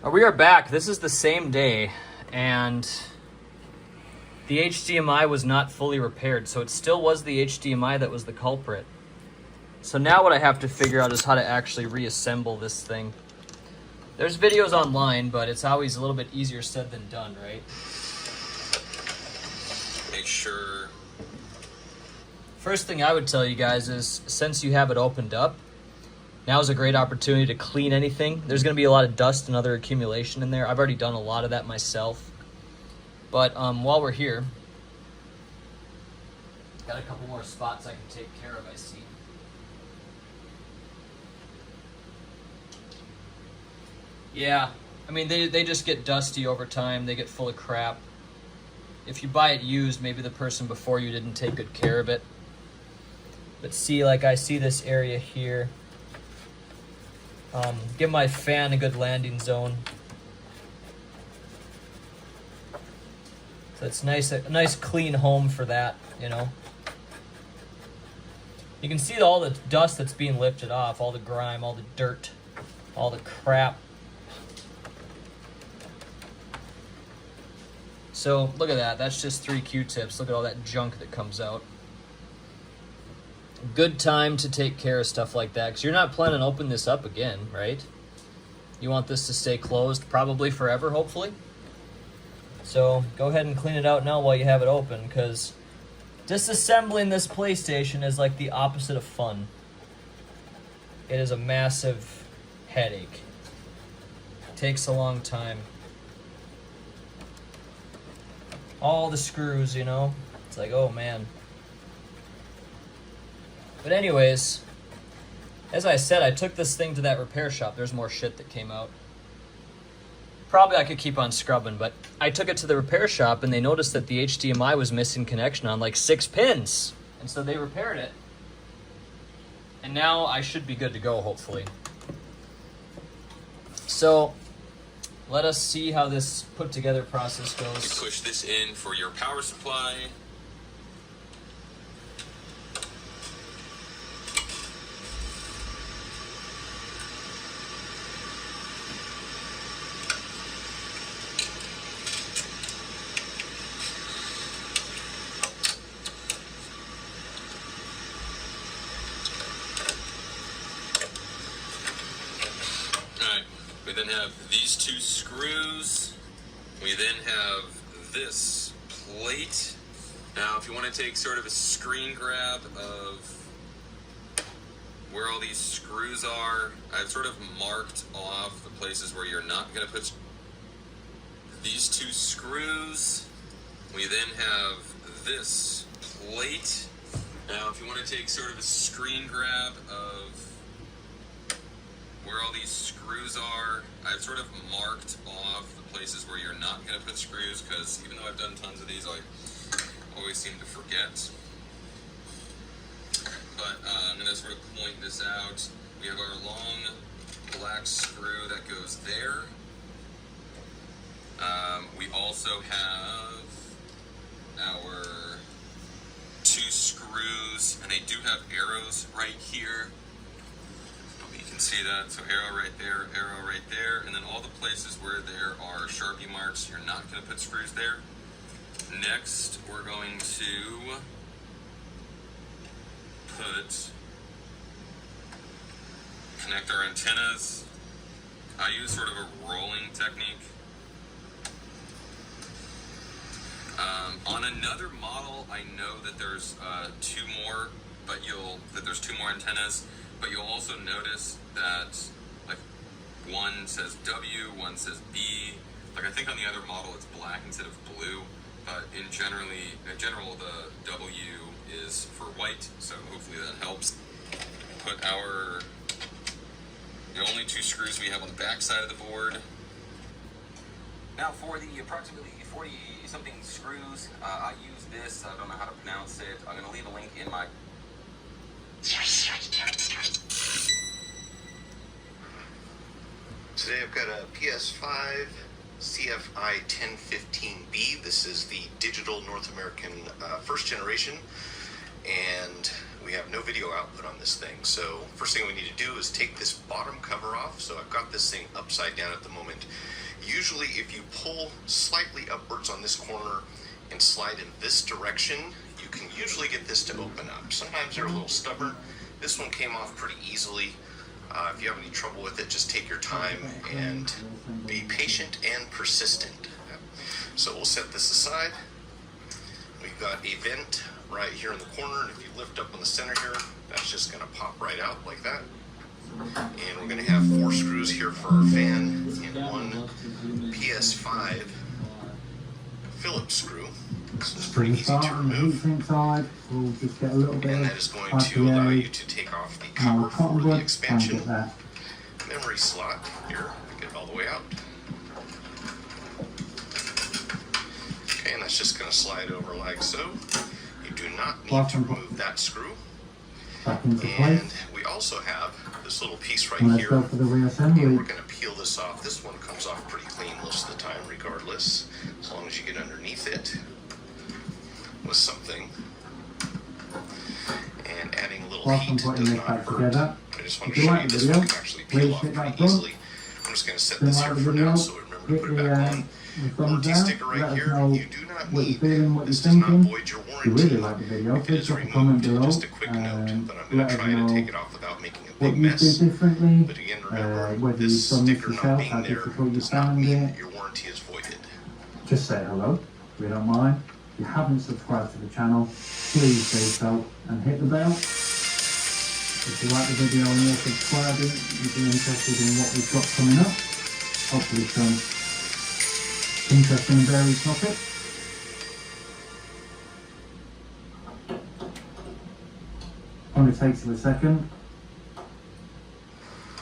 We are back. This is the same day, and the HDMI was not fully repaired, so it still was the HDMI that was the culprit. So now what I have to figure out is how to actually reassemble this thing. There's videos online, but it's always a little bit easier said than done, right? Make sure. First thing I would tell you guys is, since you have it opened up, now is a great opportunity to clean anything. There's going to be a lot of dust and other accumulation in there. I've already done a lot of that myself. But while we're here, got a couple more spots I can take care of, I see. Yeah, I mean, they just get dusty over time. They get full of crap. If you buy it used, maybe the person before you didn't take good care of it. But see, like I see this area here. Give my fan a good landing zone. So it's nice, a nice clean home for that, You can see all the dust that's being lifted off, all the grime, all the dirt, all the crap. So look at that. That's just 3 Q-tips. Look at all that junk that comes out. Good time to take care of stuff like that, because you're not planning on opening this up again, right? You want this to stay closed probably forever, hopefully. So go ahead and clean it out now while you have it open, because disassembling this PlayStation is like the opposite of fun. It is a massive headache. It takes a long time. All the screws, you know? It's like, oh man. But anyways, as I said, I took this thing to that repair shop. There's more shit that came out. Probably I could keep on scrubbing, but I took it to the repair shop and they noticed that the HDMI was missing connection on like 6 pins. And so they repaired it. And now I should be good to go, hopefully. So, let us see how this put together process goes. You push this in for your power supply. We then have these 2 screws. We then have this plate. Now, if you want to take sort of a screen grab of where all these screws are, I've sort of marked off the places where you're not going to put these 2 screws. We then have this plate. Now, if you want to take sort of a screen grab of where all these screws are, I've sort of marked off the places where you're not going to put screws, because even though I've done tons of these, I always seem to forget. But I'm going to sort of point this out. We have our long black screw that goes there. We also have our 2 screws, and they do have arrows right here. See that? So arrow right there, and then all the places where there are Sharpie marks, you're not going to put screws there. Next, we're going to connect our antennas. I use sort of a rolling technique. On another model, I know that there's 2 more, there's 2 more antennas. But you'll also notice that, like, one says W, one says B. Like, I think on the other model it's black instead of blue. But in general, the W is for white, so hopefully that helps. Put the only 2 screws we have on the back side of the board. Now for the approximately 40-something screws, I use this. I don't know how to pronounce it. I'm going to leave a link in my... Today I've got a PS5 CFI 1015B. This is the digital North American first generation, and we have no video output on this thing. So first thing we need to do is take this bottom cover off. So I've got this thing upside down at the moment. Usually if you pull slightly upwards on this corner and slide in this direction, you can usually get this to open up. Sometimes they're a little stubborn. This one came off pretty easily. If you have any trouble with it, just take your time and be patient and persistent. So we'll set this aside. We've got a vent right here in the corner, and if you lift up on the center here, that's just going to pop right out like that. And we're going to have 4 screws here for our fan and 1 PS5 Phillips screw. So it's pretty easy to remove. And that is going to allow you to take off the cover for the expansion memory slot. Here, get it all the way out. Okay, and that's just going to slide over like so. You do not need to remove that screw. And we also have this little piece right here, and we're going to peel this off. This one comes off pretty clean most of the time regardless, as long as you get underneath it with something. And adding a little heat does not hurt. I just want to show you this one can actually peel off pretty easily. I'm just going to set this here for now, so remember to put it back on. Warranty sticker right here, you do not need. This does not void your warranty. If it is removed, just a quick note, but I'm going to try to take it off without making a big what you mess. do differently, But again, remember, whether this you've done this sticker not yourself, being how there difficult you does not found mean it. that your warranty is voided. Just say hello, if you don't mind. If you haven't subscribed to the channel, please do so and hit the bell. If you like the video and you're subscribing, you'd be interested in what we've got coming up. Hopefully some interesting and varied topics. Only takes you a second.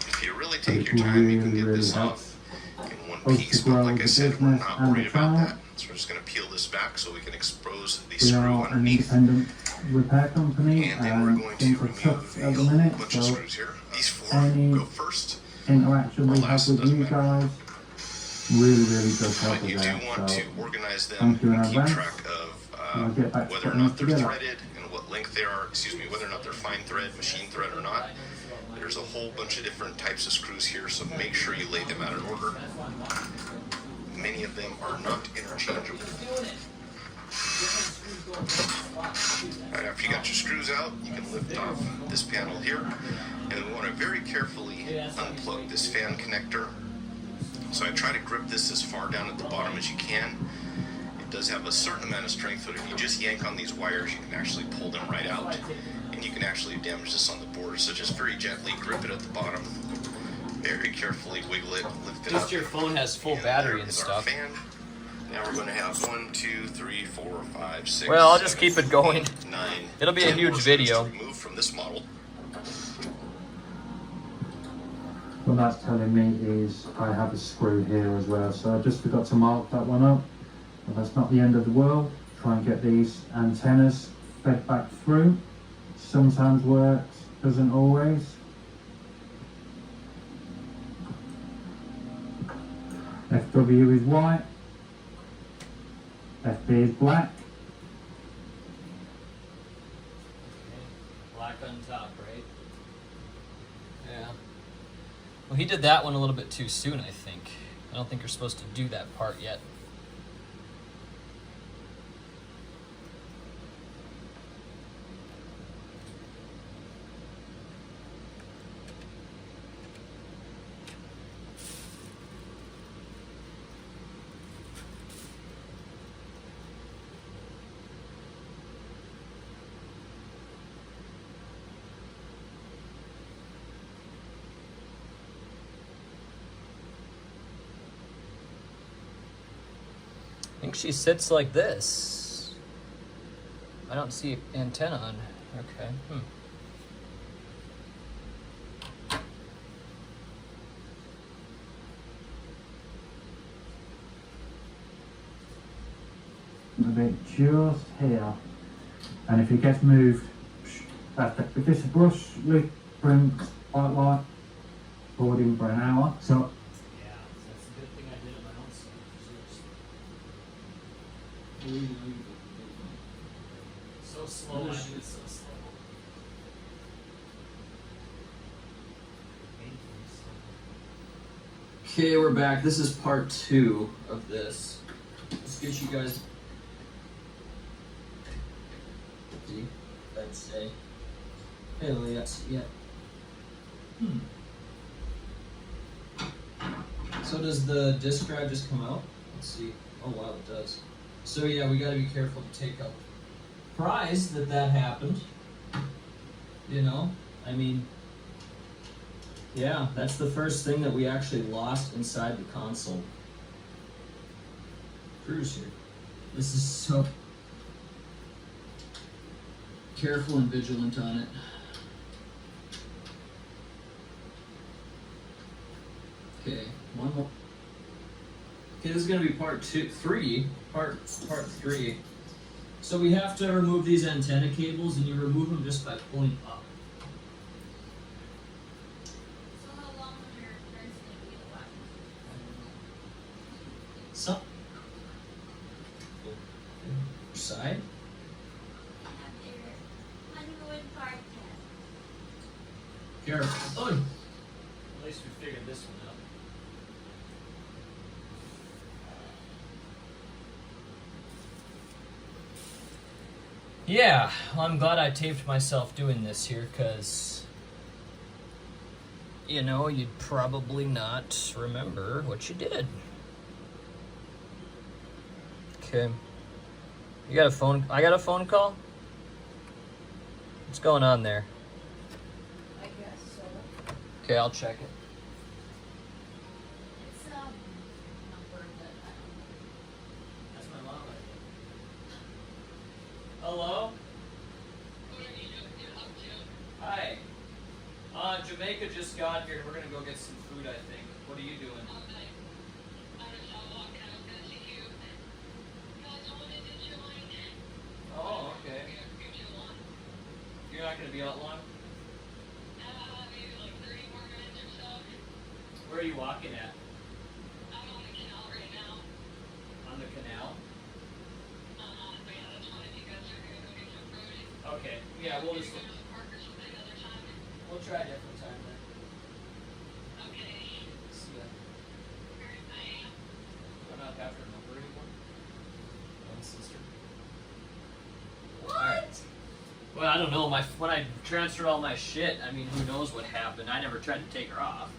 If you really But take it your time, you can really, get really this helps off in one us piece. to But grow like I the said, we're business not and the worried about channel. that. So we're just going to peel this back so we can expose the We screw are an underneath. independent repair company And then we're and going things to are tough remove at a the minute, bunch of so screws here. These four any go first. interaction we have Last, with doesn't you matter. guys really, really does help But you us do out. want So to organize them thank you in and keep advance. track of I'll get back to whether or putting not this they're together. threaded and what length they are, whether or not they're fine thread, machine thread or not. There's a whole bunch of different types of screws here, so make sure you lay them out in order. Many of them are not interchangeable. Alright, after you got your screws out, you can lift off this panel here, and we want to very carefully unplug this fan connector. So I try to grip this as far down at the bottom as you can. It does have a certain amount of strength, but if you just yank on these wires, you can actually pull them right out, and you can actually damage this on the board. So just very gently grip it at the bottom, very carefully wiggle it, lift it Just up. your phone has full And battery there and is our stuff. fan. Now we're going to have 1, 2, 3, 4, 5, 6. Well, I'll just 7, keep it going. 8, 9, It'll be a 10 huge more screws video. to remove from this model. What that's telling me is I have a screw here as well, so I just forgot to mark that one up. But that's not the end of the world. Try and get these antennas fed back through. Sometimes works, doesn't always. FW is white, FB is black. Black on top, right? Yeah. Well, he did that one a little bit too soon, I think. I don't think you're supposed to do that part yet. I think she sits like this. I don't see antenna on. Okay. A bit just here, and if it gets moved, if this brush lift print quite light, holding for an hour. So Yeah, that's a good thing I did it my own self. So slow, I do it so slow. Okay, we're back. This is part 2 of this. Let's get you guys. See, let's say. Hell yes, yeah. So does the disk drive just come out? Let's see. Oh wow, it does. So yeah, we gotta be careful to take up. Surprised that happened. You know, I mean, yeah, that's the first thing that we actually lost inside the console. Cruise here. This is so careful and vigilant on it. Okay, one more. Okay, this is gonna be part 3. So we have to remove these antenna cables, and you remove them just by pulling up. So how long will your friends gonna be alive? So. Side. Have their honeymoon podcast. Careful. Oh. At least we figured this one out. Yeah, well, I'm glad I taped myself doing this here, because you know, you'd probably not remember what you did. Okay. You got a phone? I got a phone call? What's going on there? I guess so. Okay, I'll check it. It's number that I don't know. That's my mom. Hello? Hi. Jamaica just got here. We're gonna go get some food, I think. What are you doing? Oh, okay. You're not gonna be out long? Where are you walking at? On the canal? Okay. Yeah, we'll just we'll try a different time then. See ya. Do I not have her number anymore? One sister. What? Well, I don't know. When I transferred all my shit, I mean, who knows what happened? I never tried to take her off.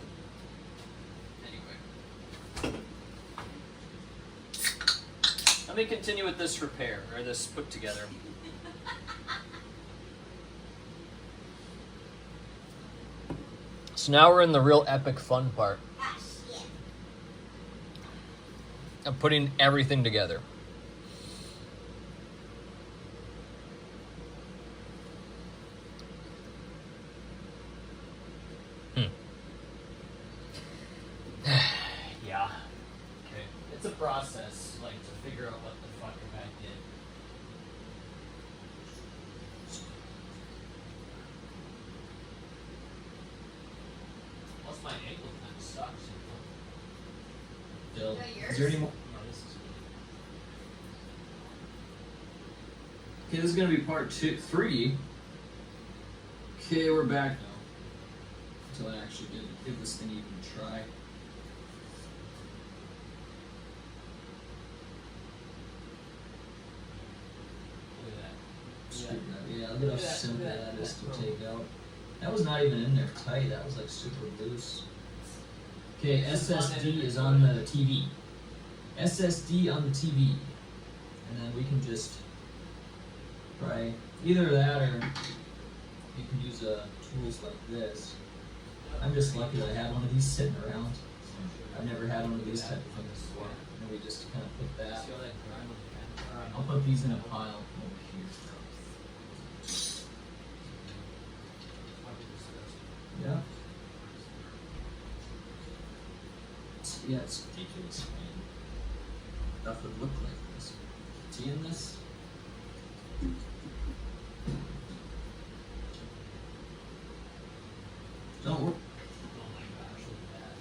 Anyway. Let me continue with this repair, or this put together. So now we're in the real epic fun part. I'm putting everything together. Yeah. Okay. It's a process, like, to figure out what the fuck I did. Plus my ankle kind of sucks. Bill, Is that yours? is there any more? No, this is good. Okay, this is gonna be part 3. Okay, we're back now. Until I actually give this thing even a try. Look at that. Yeah, look at how simple that is to take out. That was not even in there tight, that was like super loose. Okay, SSD is on the TV. SSD on the TV. And then we can just try either that or you can use tools like this. I'm just lucky that I have one of these sitting around. I've never had one of these type of things before. And we just kind of put that. I'll put these in a pile over here. Yeah. Yeah, it's ridiculous. I mean, stuff would look like this. See in this? Don't worry. Oh my gosh, look at that.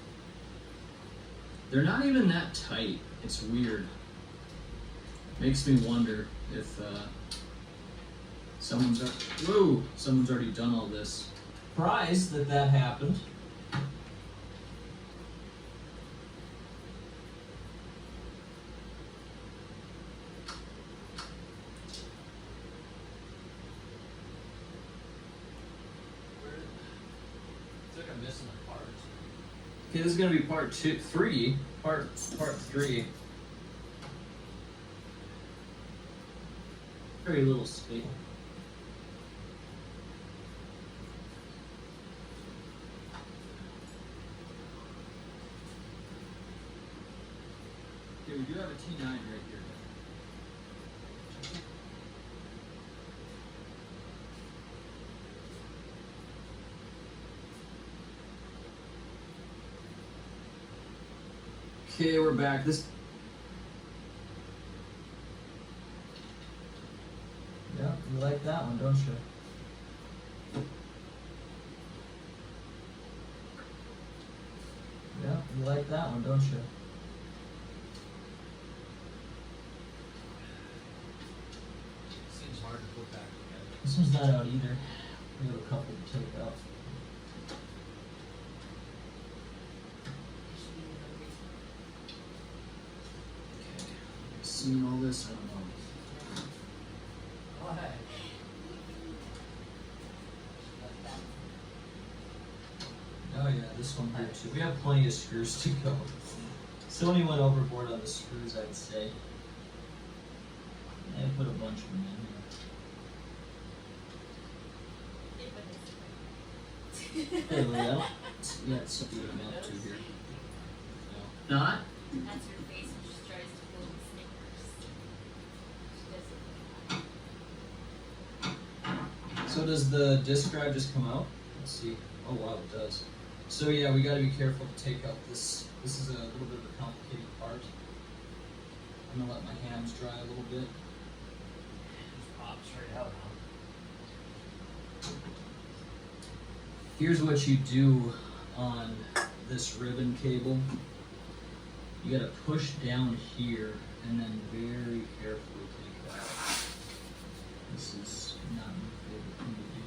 They're not even that tight. It's weird. Makes me wonder if someone's already done all this. Surprised that happened. Okay, this is gonna be part 3. Part 3. Very little space. Okay, we do have a T9 right here. Okay, we're back. Yeah, you like that one, don't you? Yeah, you like that one, don't you? Seems hard to put back together. This one's not out either. We have a couple to take out. Seeing all this, I don't know. Oh, hey. Oh yeah, this this one here too. We have plenty of screws to go. Sony went overboard on the screws, I'd say. I put a bunch of them in here. There we go. Yeah, it's something to mount to here. No. Not? That's her face when she tries to pull the Snickers. She doesn't. So does the disk drive just come out? Let's see. Oh wow, it does. So yeah, we got to be careful to take out this. This is a little bit of a complicated part. I'm gonna let my hands dry a little bit. Just pops right out. Here's what you do on this ribbon cable. You gotta push down here and then very carefully take it out. This is not my favorite thing to do.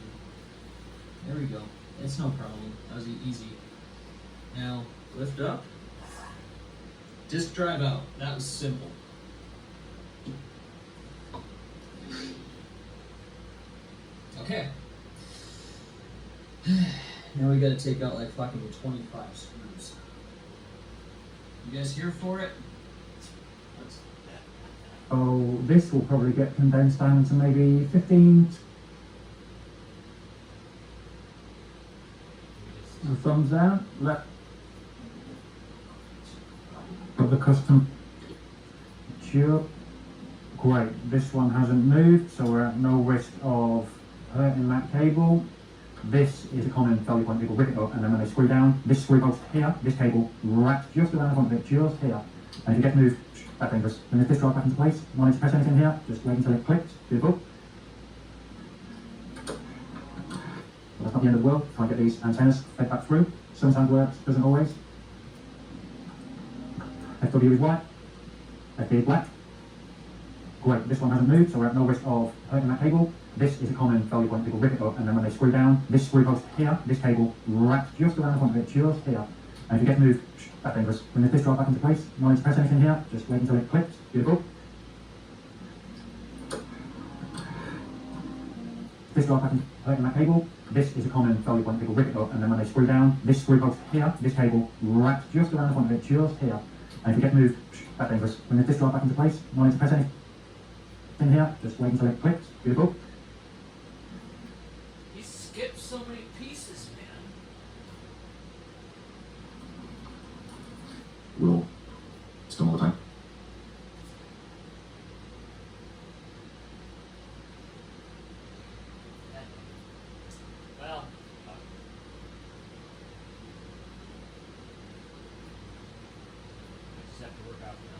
There we go. It's no problem. That was easy. Now, lift up. Disk drive out. That was simple. Okay. Now we gotta take out like fucking 25 screws. You guys here for it? Oh, this will probably get condensed down to maybe 15. The thumbs down. Got the custom tube. Great. This one hasn't moved, so we're at no risk of hurting that cable. This is a common failure point. People rip it up, and then when they screw down, this screw goes here. This cable wraps just around the front of it, just here. And if you get moved, that's dangerous. When this drive back into place, you want to press anything here, just wait until it clicks. Beautiful. Well, that's not the end of the world. Try and get these antennas fed back through. Sometimes works, doesn't always. FW is white. FD is black. Great, this one hasn't moved, so we're at no risk of hurting that cable. This is a common failure point. People rip it up, and then when they screw down, this screw goes here. This cable wraps just around the front of it, just here. And if you get moved, that's dangerous. When this drive back into place, you want to press anything here, just wait until it clicks. Beautiful. This drive back into hurting that cable. This is a common failure point. People rip it up, and then when they screw down, this screw goes here. This cable wraps just around the front of it, just here. And if you get moved, that's dangerous. When this drive back into place, you want to press anything here, just wait until it clicks. Beautiful. He skipped so many pieces, man. Will still all the time. Well, I just have to work out now.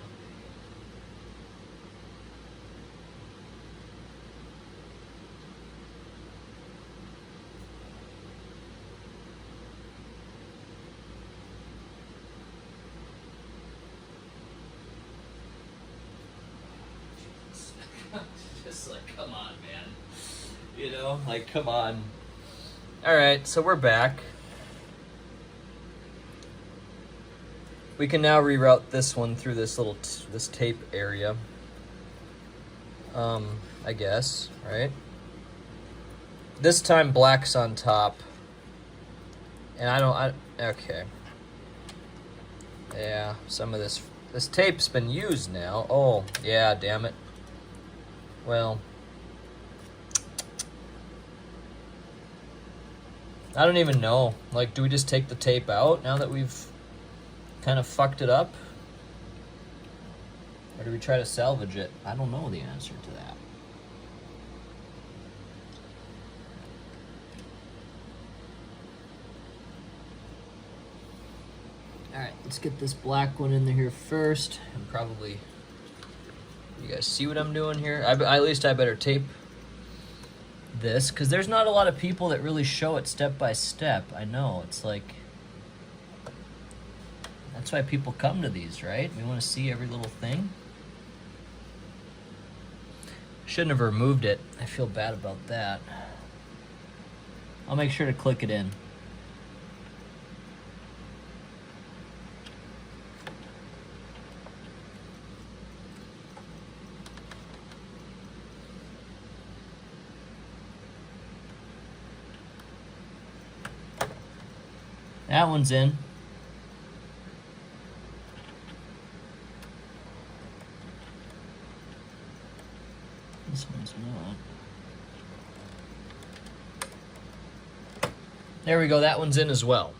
Just like, come on, man. You know, like, come on. Alright, so we're back. We can now reroute this one through this little this tape area. I guess, right? This time black's on top. And okay. Yeah, some of this tape's been used now. Oh, yeah, damn it. Well, I don't even know. Like, do we just take the tape out now that we've kind of fucked it up? Or do we try to salvage it? I don't know the answer to that. Alright, let's get this black one in here first. And probably... You guys see what I'm doing here? At least I better tape this, because there's not a lot of people that really show it step by step. I know, it's like... That's why people come to these, right? We want to see every little thing. Shouldn't have removed it. I feel bad about that. I'll make sure to click it in. That one's in. This one's not. There we go, that one's in as well.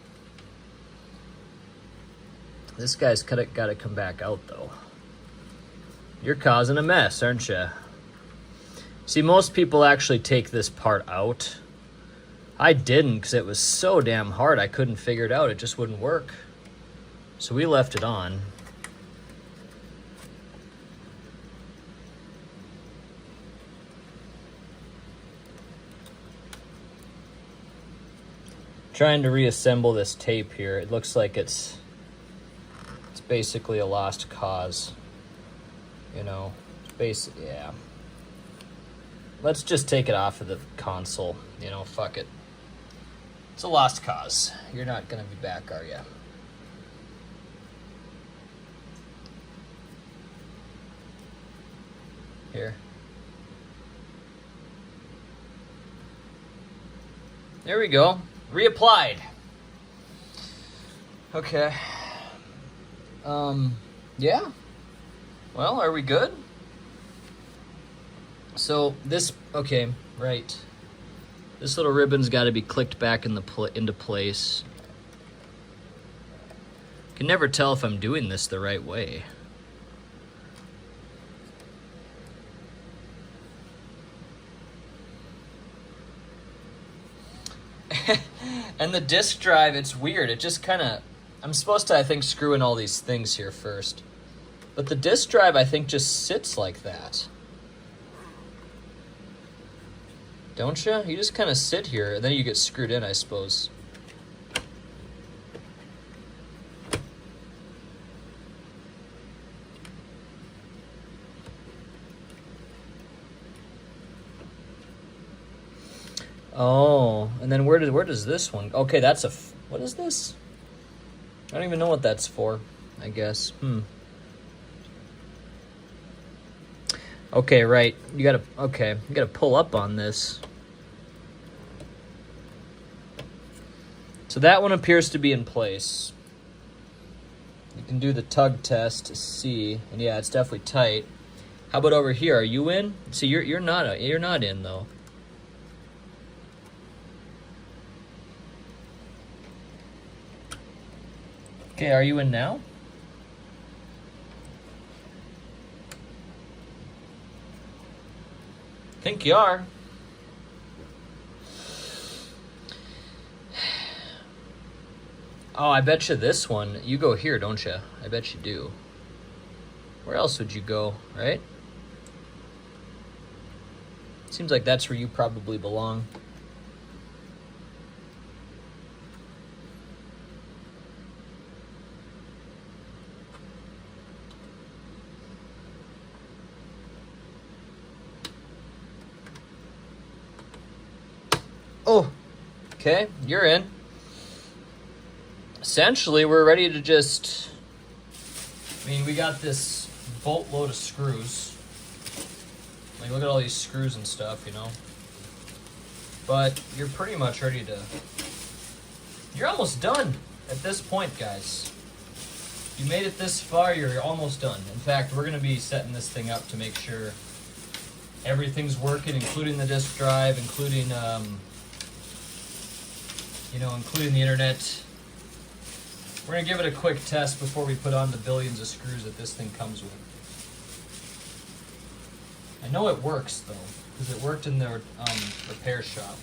This guy's got to come back out, though. You're causing a mess, aren't you? See, most people actually take this part out. I didn't because it was so damn hard I couldn't figure it out. It just wouldn't work. So we left it on. Trying to reassemble this tape here. It looks like it's basically a lost cause. You know, yeah. Let's just take it off of the console. You know, fuck it. It's a lost cause. You're not gonna be back, are you? Here. There we go. Reapplied. Okay. Yeah. Well, are we good? So this, okay, right. This little ribbon's got to be clicked back in into place. Can never tell if I'm doing this the right way. And the disk drive, it's weird. It just kind of, I'm supposed to, I think, screw in all these things here first. But the disk drive, I think, just sits like that. Don't you? You just kind of sit here, and then you get screwed in, I suppose. Oh, and then where does this one? Okay, that's a. What is this? I don't even know what that's for. I guess. Okay, right. You gotta pull up on this. So that one appears to be in place. You can do the tug test to see, and yeah, it's definitely tight. How about over here? Are you in? See, you're not in though. Okay, are you in now? I think you are. Oh, I bet you this one, you go here, don't you? I bet you do. Where else would you go, right? Seems like that's where you probably belong. Oh, okay, you're in. Essentially, we're ready to just, I mean, we got this boatload of screws. Like, look at all these screws and stuff, you know. But you're pretty much ready to, you're almost done at this point, guys. You made it this far, you're almost done. In fact, we're going to be setting this thing up to make sure everything's working, including the disk drive, including, including the internet. We're going to give it a quick test before we put on the billions of screws that this thing comes with. I know it works, though, because it worked in the repair shop.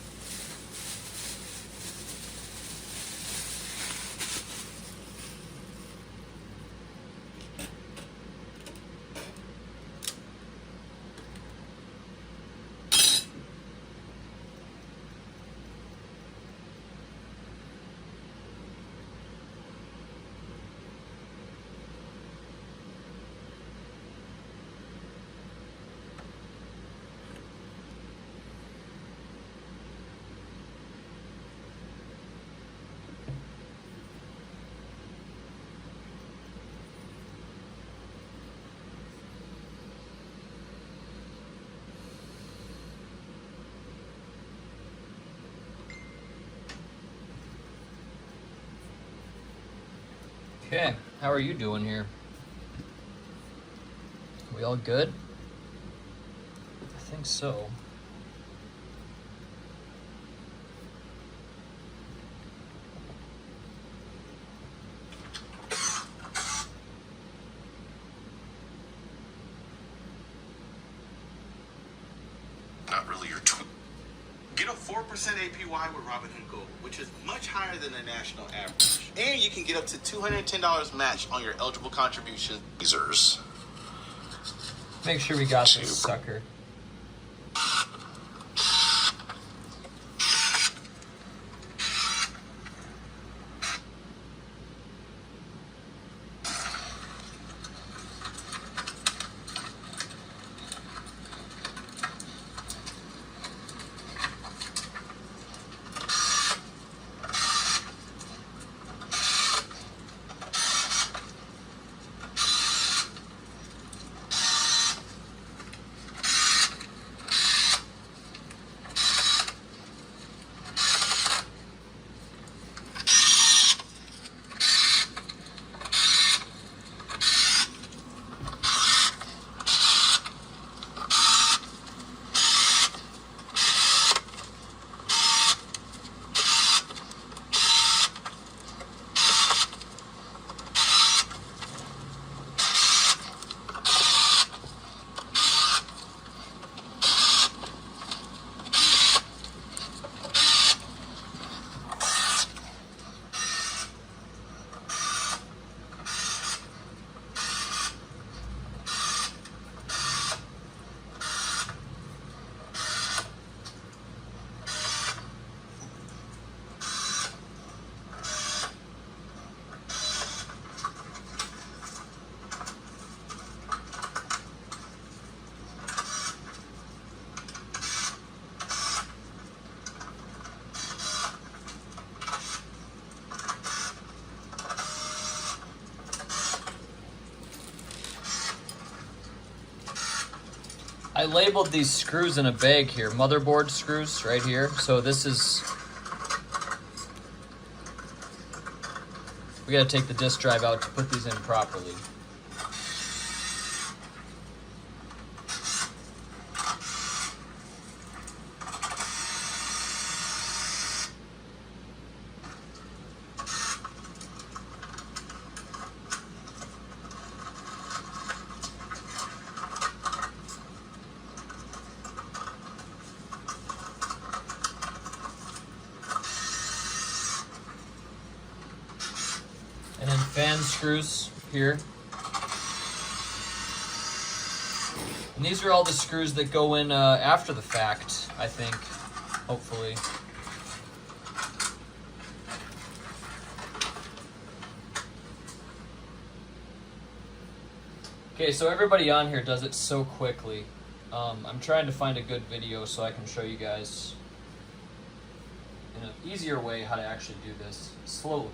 Okay, how are you doing here? We all good? I think so. Not really your Get a 4% APY with Robinhood Gold, which is much higher than the national average. And you can get up to $210 match on your eligible contributions. users. Make sure we got this sucker. I labeled these screws in a bag here, motherboard screws right here. So this is, we gotta take the disk drive out to put these in properly. And then fan screws here. And these are all the screws that go in after the fact, I think, hopefully. Okay, so everybody on here does it so quickly. I'm trying to find a good video so I can show you guys in an easier way how to actually do this slowly.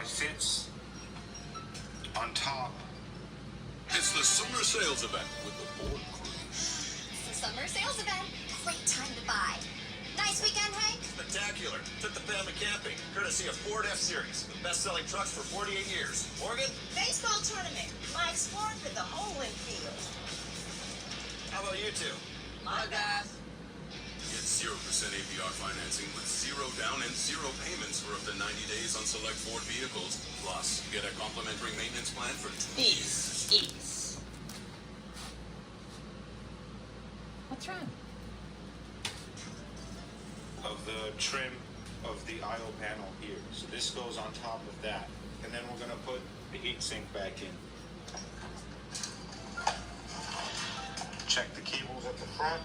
Sits on top. It's the summer sales event with the board crew. It's the summer sales event. Great time to buy. Nice weekend, Hank? Spectacular. Took the family camping, courtesy of Ford F-Series, the best-selling trucks for 48 years. Morgan? Baseball tournament. My explored for the whole infield. How about you two? My guys. Get 0% APR financing with 0 down and 0 payments for up to 90 days on select Ford vehicles. Plus, get a complimentary maintenance plan for 2 years. Ease. What's wrong? Of the trim of the I/O panel here. So this goes on top of that. And then we're going to put the heatsink back in. Check the cables at the front.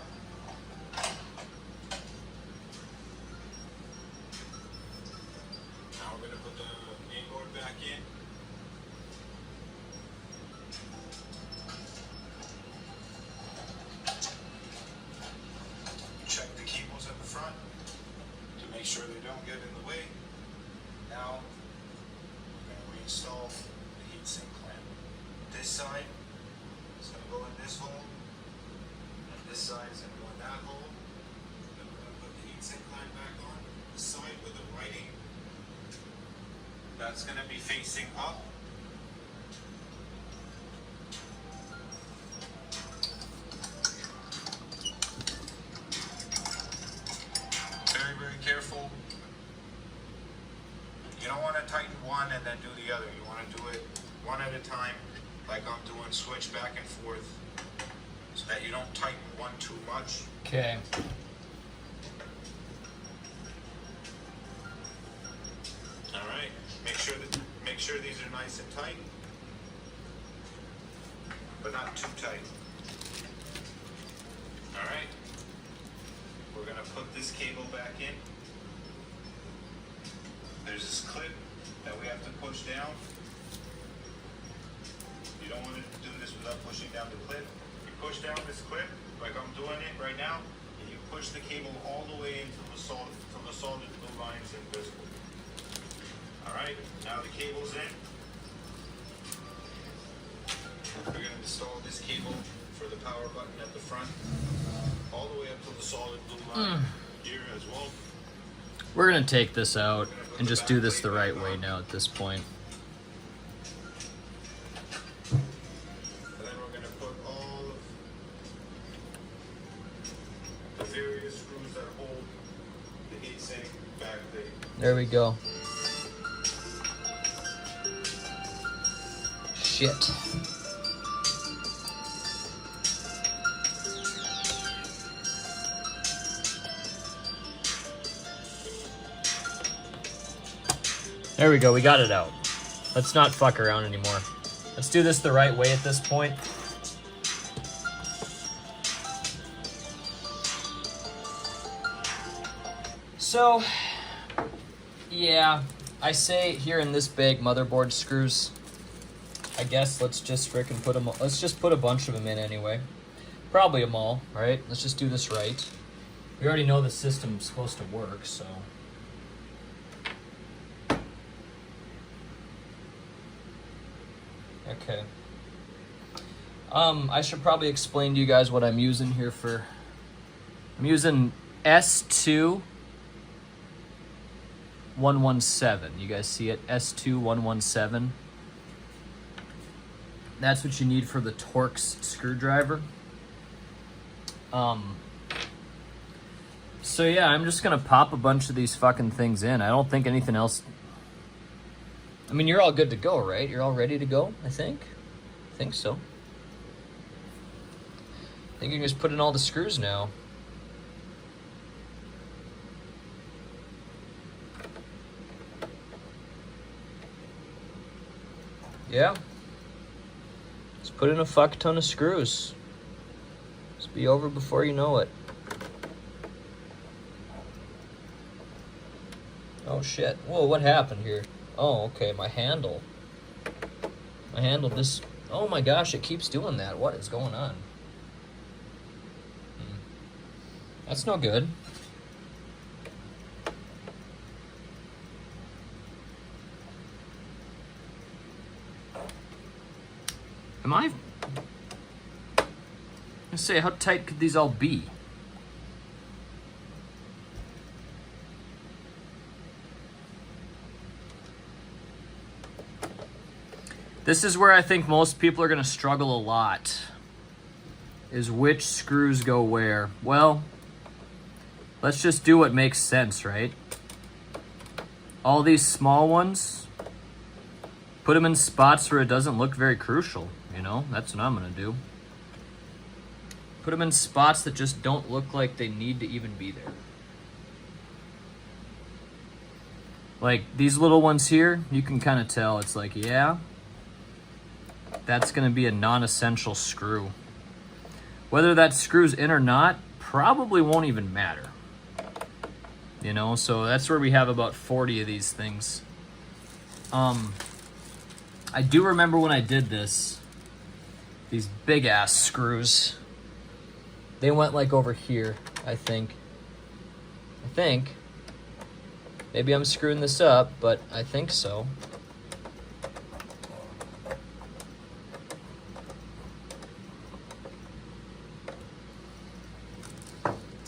side is going to go in this hole, and this side is going to go in that hole. Then we're going to put the heatsink line back on. The side with the writing, that's going to be facing up. Very, very careful. You don't want to tighten one and then do the other. You want to do it one at a time, like I'm doing, switch back and forth, so that you don't tighten one too much. Okay. All right. Make sure these are nice and tight, but not too tight. All right. We're gonna put this cable back in. There's this clip that we have to push down. You don't want to do this without pushing down the clip. You push down this clip, like I'm doing it right now, and you push the cable all the way until the solid blue line's invisible. Alright, now the cable's in. We're going to install this cable for the power button at the front, all the way up to the solid blue line here as well. We're going to take this out and just do this the right way now at this point. And then we're going to put all of the various screws that hold the heatsink back there. There we go. Shit. There we go, we got it out. Let's not fuck around anymore. Let's do this the right way at this point. So, yeah, I say here in this bag motherboard screws, I guess let's just frickin' put them, let's just put a bunch of them in anyway. Probably them all, right? Let's just do this right. We already know the system's supposed to work, so. Okay. I should probably explain to you guys what I'm using here for. I'm using S2-117. You guys see it? S2-117. That's what you need for the Torx screwdriver. So yeah, I'm just gonna pop a bunch of these fucking things in. I don't think anything else. I mean, you're all good to go, right? You're all ready to go, I think. I think so. I think you can just put in all the screws now. Yeah. Just put in a fuck ton of screws. Just be over before you know it. Oh shit. Whoa, what happened here? Oh, okay, my handle. My handle, this... Oh my gosh, it keeps doing that. What is going on? That's no good. Am I... Let's say, how tight could these all be? This is where I think most people are going to struggle a lot, is which screws go where. Well, let's just do what makes sense, right? All these small ones, put them in spots where it doesn't look very crucial, you know? That's what I'm going to do. Put them in spots that just don't look like they need to even be there. Like these little ones here, you can kind of tell. It's like, yeah, that's going to be a non-essential screw. Whether that screw's in or not probably won't even matter. You know, so that's where we have about 40 of these things. I do remember when I did this, these big ass screws, they went like over here, I think. Maybe I'm screwing this up, but I think so.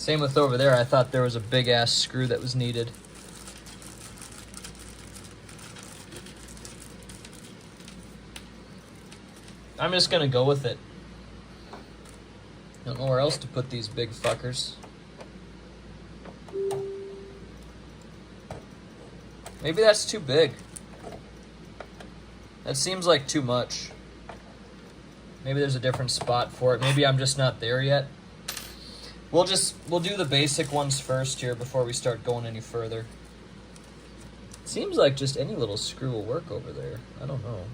Same with over there. I thought there was a big ass screw that was needed. I'm just gonna go with it. Don't know where else to put these big fuckers. Maybe that's too big. That seems like too much. Maybe there's a different spot for it. Maybe I'm just not there yet. We'll do the basic ones first here before we start going any further. Seems like just any little screw will work over there. I don't know.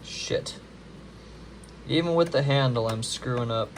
Shit. Even with the handle, I'm screwing up.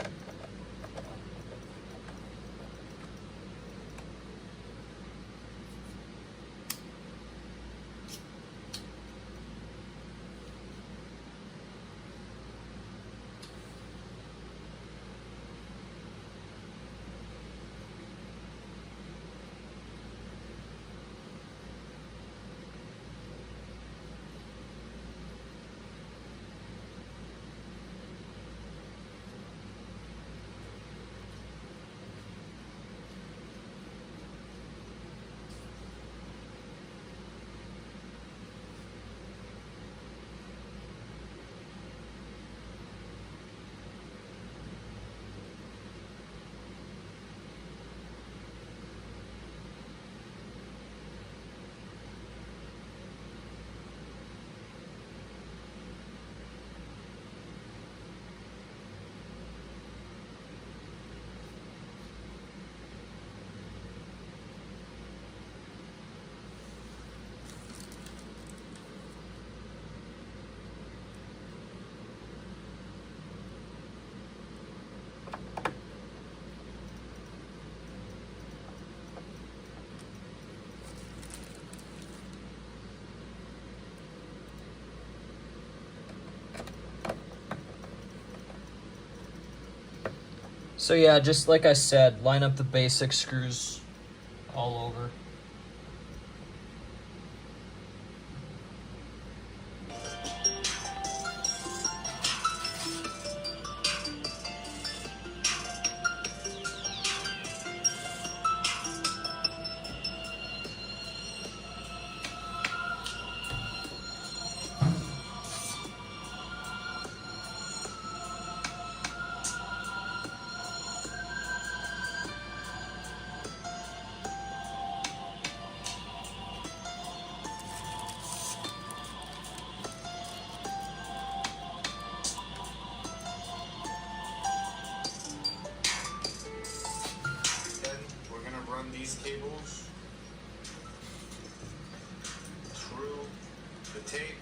So yeah, just like I said, line up the basic screws all over. These cables through the tape.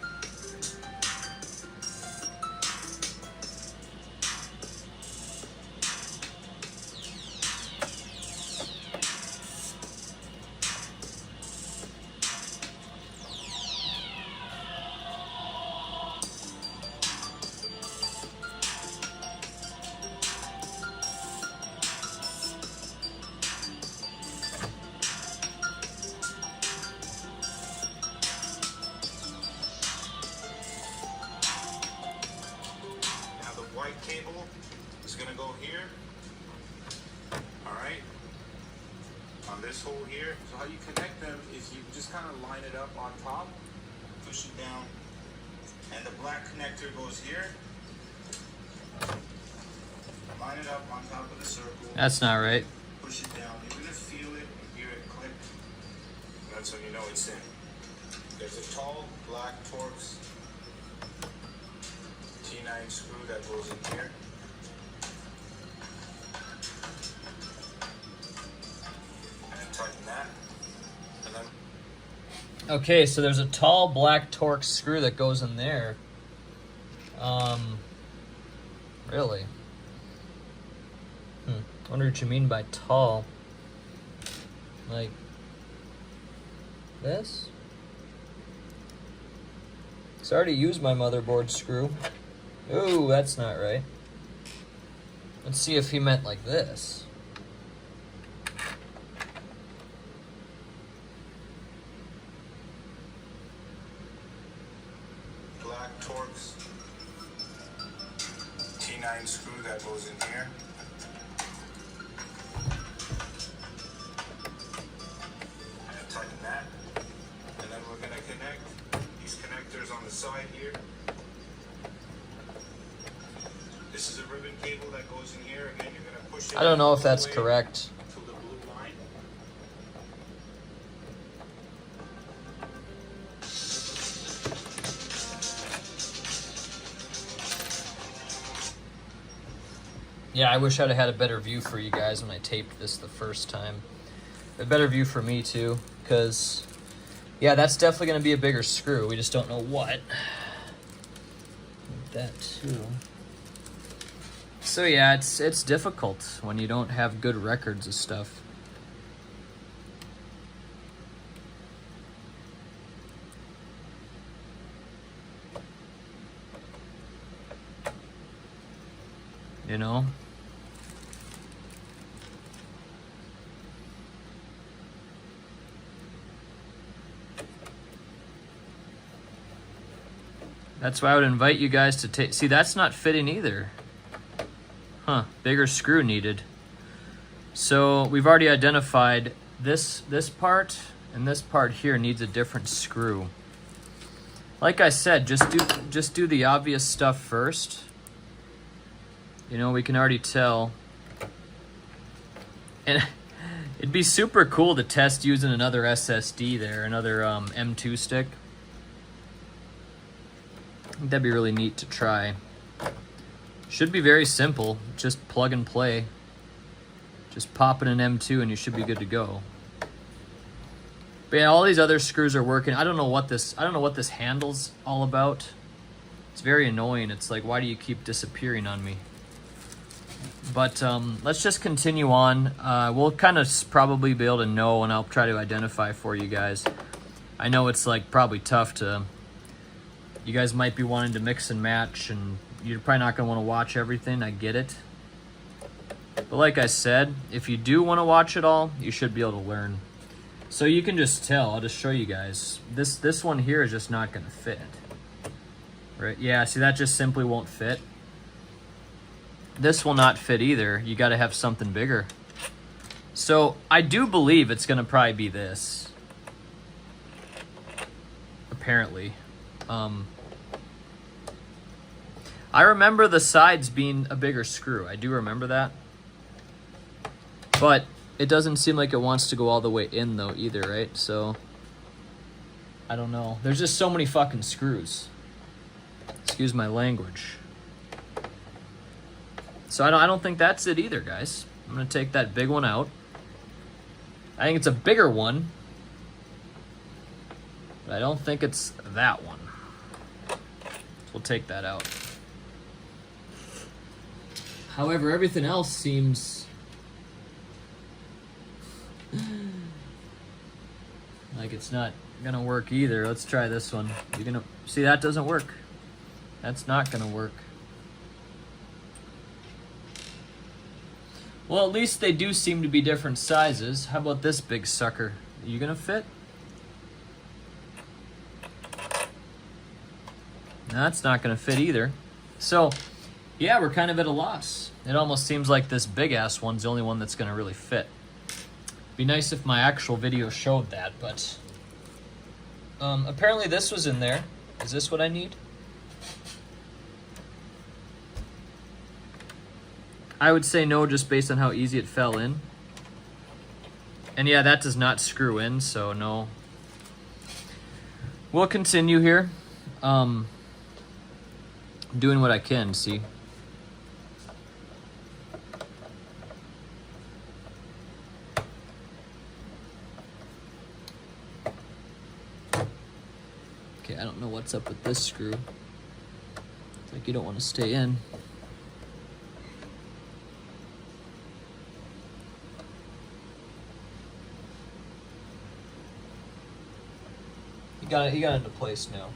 White cable is going to go here, all right, on this hole here. So how you connect them is you just kind of line it up on top, push it down, and the black connector goes here. Line it up on top of the circle. That's not right. Push it down. You're going to feel it and hear it click. That's when you know it's in. There's a tall black Torx T9 screw that goes in here. And then tighten that. And then Okay, so there's a tall black Torx screw that goes in there. Really? Wonder what you mean by tall. Like this? 'Cause I already used my motherboard screw. Ooh, that's not right. Let's see if he meant like this. Black Torx T9 screw that goes in here. Tighten that. And then we're gonna connect these connectors on the side here. This is a ribbon cable that goes in here. Again, you're gonna push it. I don't know if all the that's way correct. to the blue line. Yeah, I wish I'd have had a better view for you guys when I taped this the first time. A better view for me too, because yeah, that's definitely going to be a bigger screw. We just don't know what. That too. So yeah, it's difficult when you don't have good records of stuff. You know? That's why I would invite you guys to take... See, that's not fitting either. Huh, bigger screw needed. So we've already identified this part and this part here needs a different screw. Like I said, just do the obvious stuff first. You know, we can already tell. And it'd be super cool to test using another SSD there, another M2 stick. I think that'd be really neat to try. Should be very simple, just plug and play. Just pop in an M2 and you should be good to go. But yeah, all these other screws are working. I don't know what this handle's all about. It's very annoying. It's like, why do you keep disappearing on me? But let's just continue on. We'll kind of probably be able to know, and I'll try to identify for you guys. I know it's like probably tough to... You guys might be wanting to mix and match, and you're probably not going to want to watch everything. I get it. But like I said, if you do want to watch it all, you should be able to learn. So you can just tell. I'll just show you guys. This one here is just not going to fit. Right? Yeah, see, that just simply won't fit. This will not fit either. You got to have something bigger. So I do believe it's going to probably be this. Apparently. I remember the sides being a bigger screw. I do remember that. But it doesn't seem like it wants to go all the way in though either, right? So I don't know. There's just so many fucking screws. Excuse my language. So I don't think that's it either, guys. I'm gonna take that big one out. I think it's a bigger one, but I don't think it's that one. So we'll take that out. However, everything else seems like it's not gonna work either. Let's try this one. You're gonna see that doesn't work. That's not gonna work. Well, at least they do seem to be different sizes. How about this big sucker? Are you gonna fit? No, that's not gonna fit either. So, yeah, we're kind of at a loss. It almost seems like this big ass one's the only one that's gonna really fit. Be nice if my actual video showed that, but apparently this was in there. Is this what I need? I would say no, just based on how easy it fell in. And yeah, that does not screw in, so no. We'll continue here. Doing what I can, see. Okay, I don't know what's up with this screw. It's like you don't want to stay in. He got it into place now.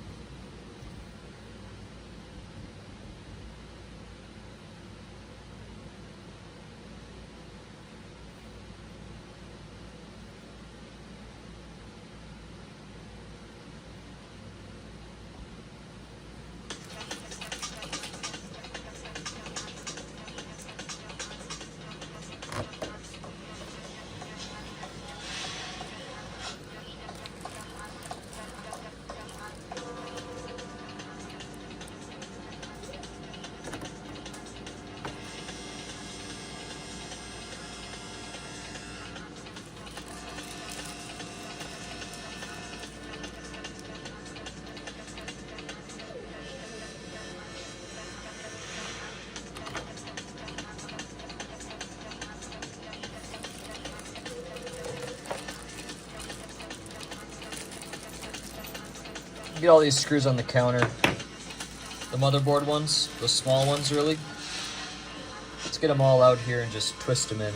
Get all these screws on the counter. The motherboard ones, the small ones really. Let's get them all out here and just twist them in.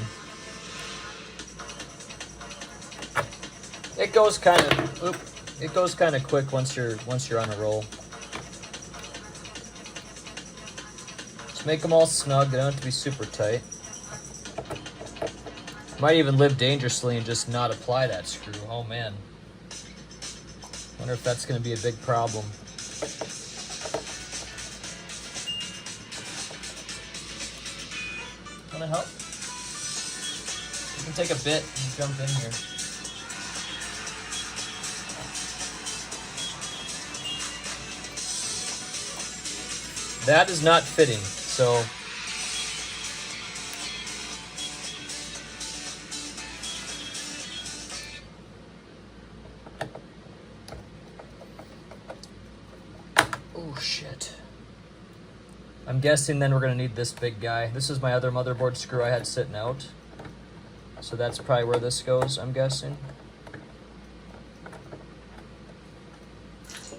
It goes kind of quick once you're on a roll. Just make them all snug. They don't have to be super tight. Might even live dangerously and just not apply that screw. Oh man. Wonder if that's going to be a big problem. Want to help? You can take a bit and jump in here. That is not fitting, so oh shit. I'm guessing then we're gonna need this big guy. This is my other motherboard screw I had sitting out. So that's probably where this goes, I'm guessing.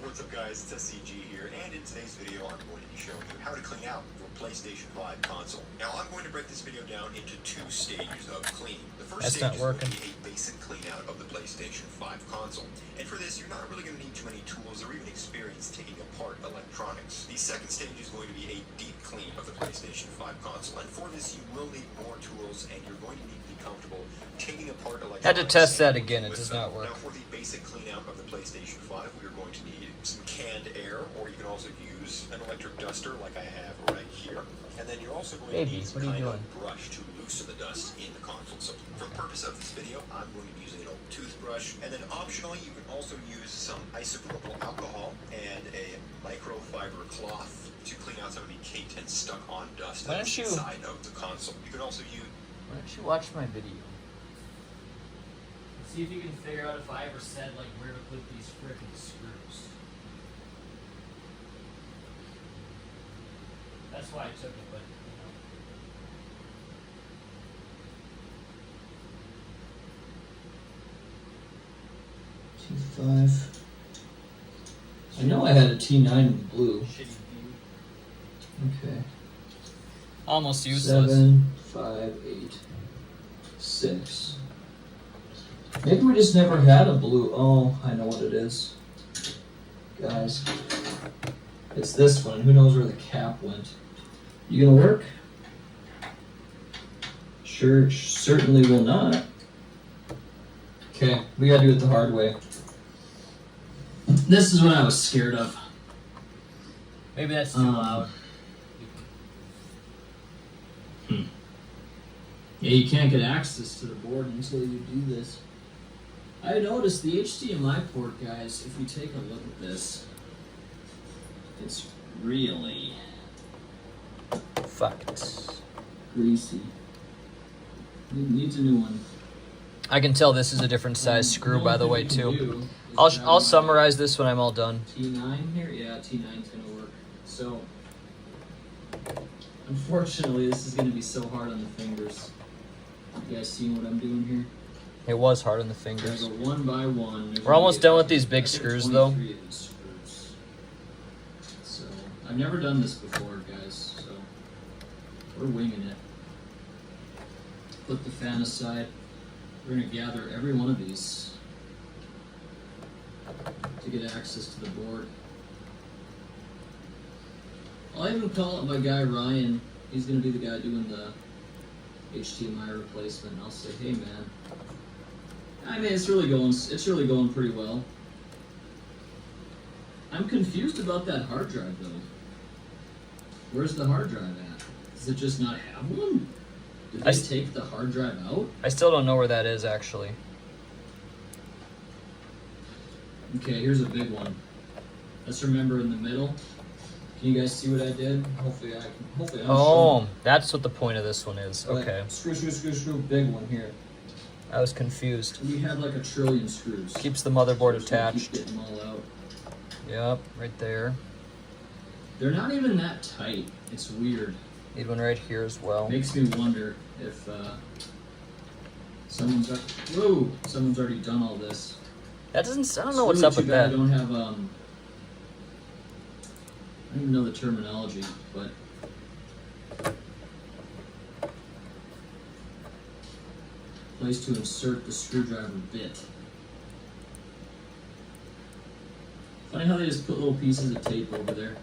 What's up guys, it's SCG here, and in today's video I'm going to be showing you how to clean out your PlayStation 5 console. Now I'm going to break this video down into 2 stages of cleaning. The first That's stage not is going working. to be a basic clean out of the PlayStation 5 console. And for this, you're not really going to need too many tools or even experience taking apart electronics. The second stage is going to be a deep clean of the PlayStation 5 console. And for this, you will need more tools, and you're going to need to be comfortable taking apart electronics. Had to test that again, it does not work. Now for the basic clean out of the PlayStation 5, we are going to need some canned air, or you can also use an electric duster like I have right here. And then you're also going to need some kind of brush to loosen the dust in the console. So for the purpose of this video, I'm going to be using an old toothbrush. And then optionally, you can also use some isopropyl alcohol and a microfiber cloth to clean out some of the K10 stuck on dust inside of the console. You can also use... Why don't you watch my video? See if you can figure out if I ever said like where to put these frickin' screws. That's why I took it, but you know. T5. I know I had a T9 in blue. Okay. Almost useless. 7, 5, 8, 6. Maybe we just never had a blue. Oh, I know what it is. Guys. It's this one. Who knows where the cap went? You gonna work? Sure, certainly will not. Okay, we gotta do it the hard way. This is what I was scared of. Maybe that's too loud. Yeah, you can't get access to the board until you do this. I noticed the HDMI port, guys, if you take a look at this, it's really fucked. Greasy. It needs a new one. I can tell this is a different size screw, by the way, too. I'll summarize this when I'm all done. T9 here? Yeah, T9's gonna work. So, unfortunately, this is gonna be so hard on the fingers. You guys see what I'm doing here? It was hard on the fingers. Go one by one. We're almost done with these big screws, though. So, I've never done this before, guys, so we're winging it. Put the fan aside. We're going to gather every one of these to get access to the board. I'll even call up my guy Ryan. He's going to be the guy doing the HDMI replacement. I'll say, hey man, I mean it's really going pretty well. I'm confused about that hard drive though. Where's the hard drive at? Does it just not have one? Did they take the hard drive out? I still don't know where that is actually. Okay, here's a big one. Let's remember in the middle. Can you guys see what I did? Hopefully I'm showing. That's what the point of this one is. Okay. Screw, big one here. I was confused. We had like 1 trillion screws. Keeps the motherboard attached. Keep getting them all out. Yep, right there. They're not even that tight. It's weird. Need one right here as well. Makes me wonder if someone's already done all this. That doesn't. I don't know what's up with that. I don't have don't even know the terminology, but place to insert the screwdriver bit. Funny how they just put little pieces of tape over there.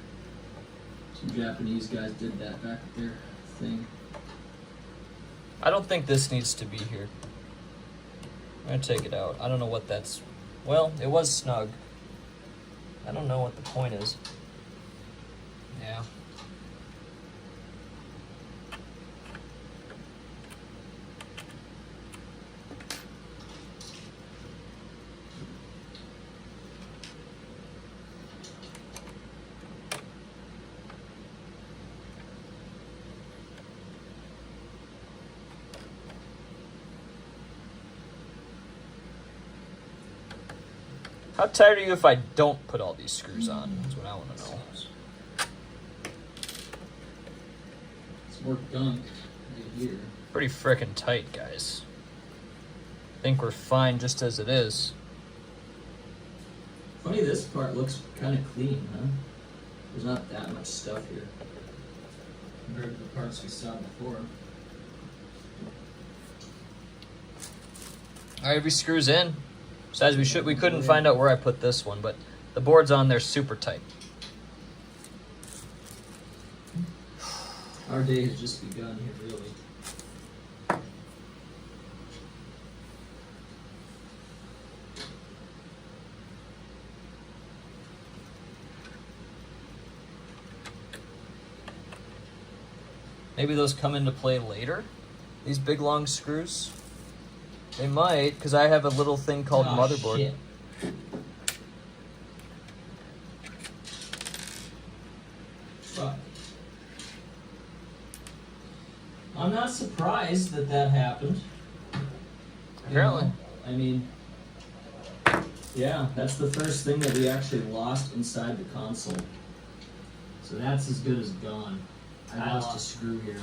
Some Japanese guys did that back at their thing. I don't think this needs to be here. I'm gonna take it out. I don't know what that's... Well, it was snug. I don't know what the point is. Yeah. How tired are you if I don't put all these screws on? That's what I want to know. It's work done right here. Pretty frickin' tight, guys. I think we're fine just as it is. Funny, this part looks kind of clean, huh? There's not that much stuff here compared to the parts we saw before. Alright, every screw's in. Besides, we couldn't find out where I put this one, but the board's on there super tight. Our day has just begun here, really. Maybe those come into play later? These big long screws? They might, because I have a little thing called motherboard. Shit. Fuck. I'm not surprised that that happened. Apparently. I mean, yeah, that's the first thing that we actually lost inside the console. So that's as good as gone. I lost a screw here.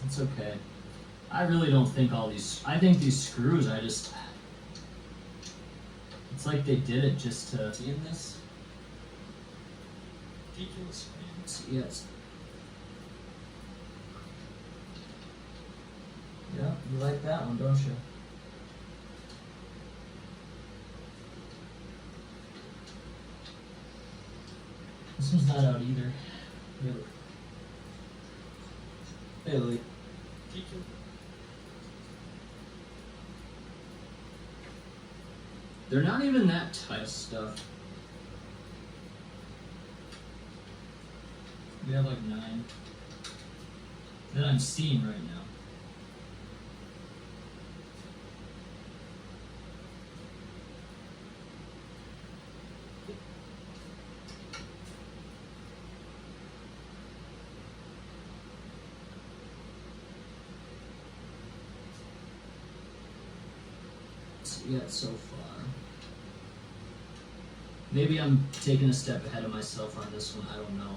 It's okay. I really don't think all these... I think these screws, it's like they did it just to... See in this? Ridiculous, man. Yes. Yeah, you like that one, don't you? This one's not out either. Really. Hey, Lily. They're not even that tight stuff. We have like 9 that I'm seeing right now. Yeah, so far. Maybe I'm taking a step ahead of myself on this one, I don't know.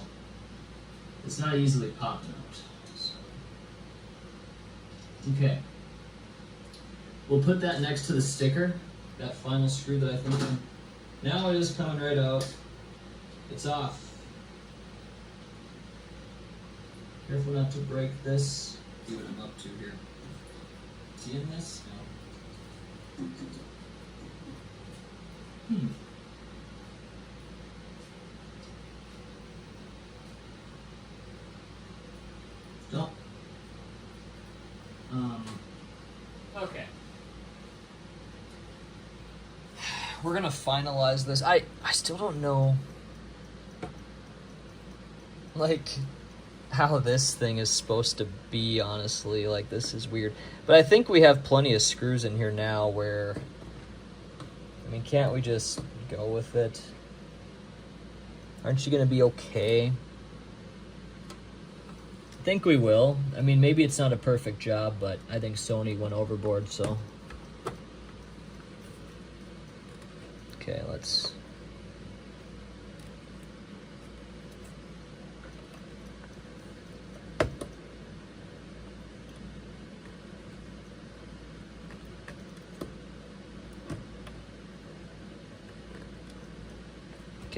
It's not easily popping out. So. Okay. We'll put that next to the sticker, that final screw that I think now it is coming right out. It's off. Careful not to break this. See what I'm up to here. See in this? No. Don't. Okay. We're gonna finalize this. I still don't know, like, how this thing is supposed to be, honestly. Like, this is weird. But I think we have plenty of screws in here now where, I mean, can't we just go with it? Aren't you gonna be okay? I think we will. I mean, maybe it's not a perfect job, but I think Sony went overboard, so. Okay, let's...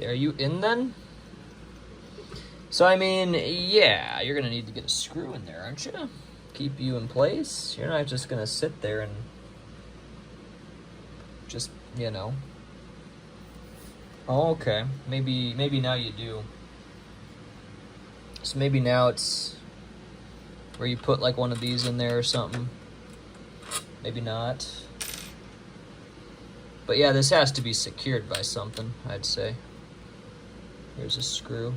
Okay, are you in then? So, I mean, yeah, you're going to need to get a screw in there, aren't you? Keep you in place. You're not just going to sit there and just, you know. Oh, okay. Maybe now you do. So maybe now it's where you put like one of these in there or something. Maybe not. But yeah, this has to be secured by something, I'd say. Here's a screw.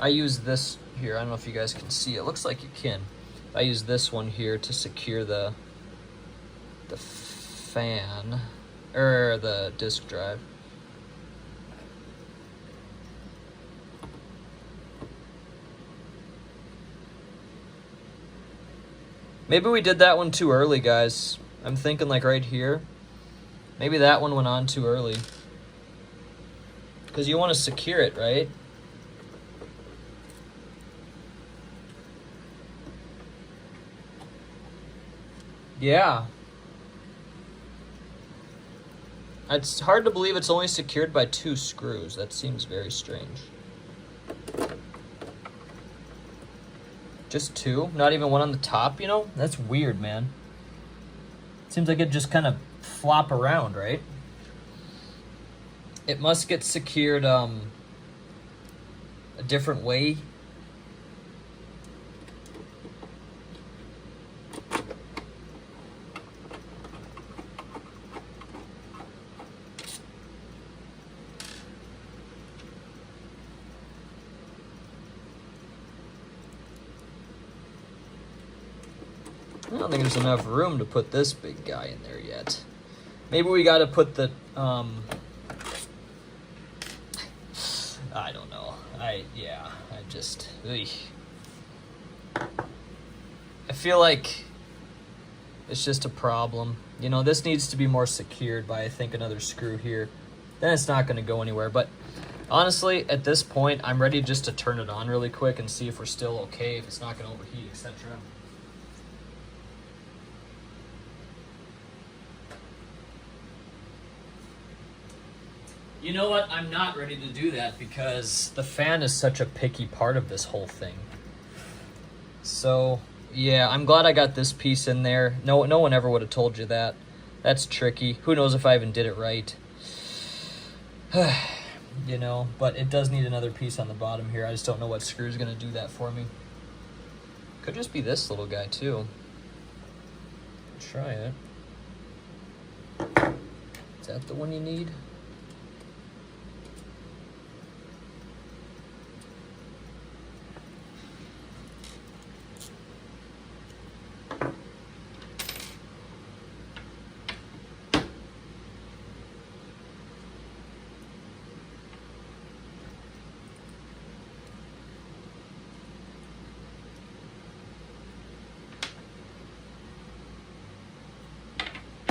I use this here. I don't know if you guys can see. It looks like you can. I use this one here to secure the fan, or the disk drive. Maybe we did that one too early, guys. I'm thinking like right here. Maybe that one went on too early. Because you want to secure it, right? Yeah. It's hard to believe it's only secured by 2 screws. That seems very strange. Just 2? Not even one on the top, you know? That's weird, man. Seems like it just kind of flop around, right? It must get secured a different way. I don't think there's enough room to put this big guy in there yet. Maybe we got to put the, I don't know. I feel like it's just a problem. You know, this needs to be more secured by, I think, another screw here. Then it's not going to go anywhere. But honestly, at this point, I'm ready just to turn it on really quick and see if we're still okay, if it's not going to overheat, etc. You know what? I'm not ready to do that because the fan is such a picky part of this whole thing. So, yeah, I'm glad I got this piece in there. No one ever would have told you that. That's tricky. Who knows if I even did it right. You know, but it does need another piece on the bottom here. I just don't know what screw is going to do that for me. Could just be this little guy, too. Try it. Is that the one you need?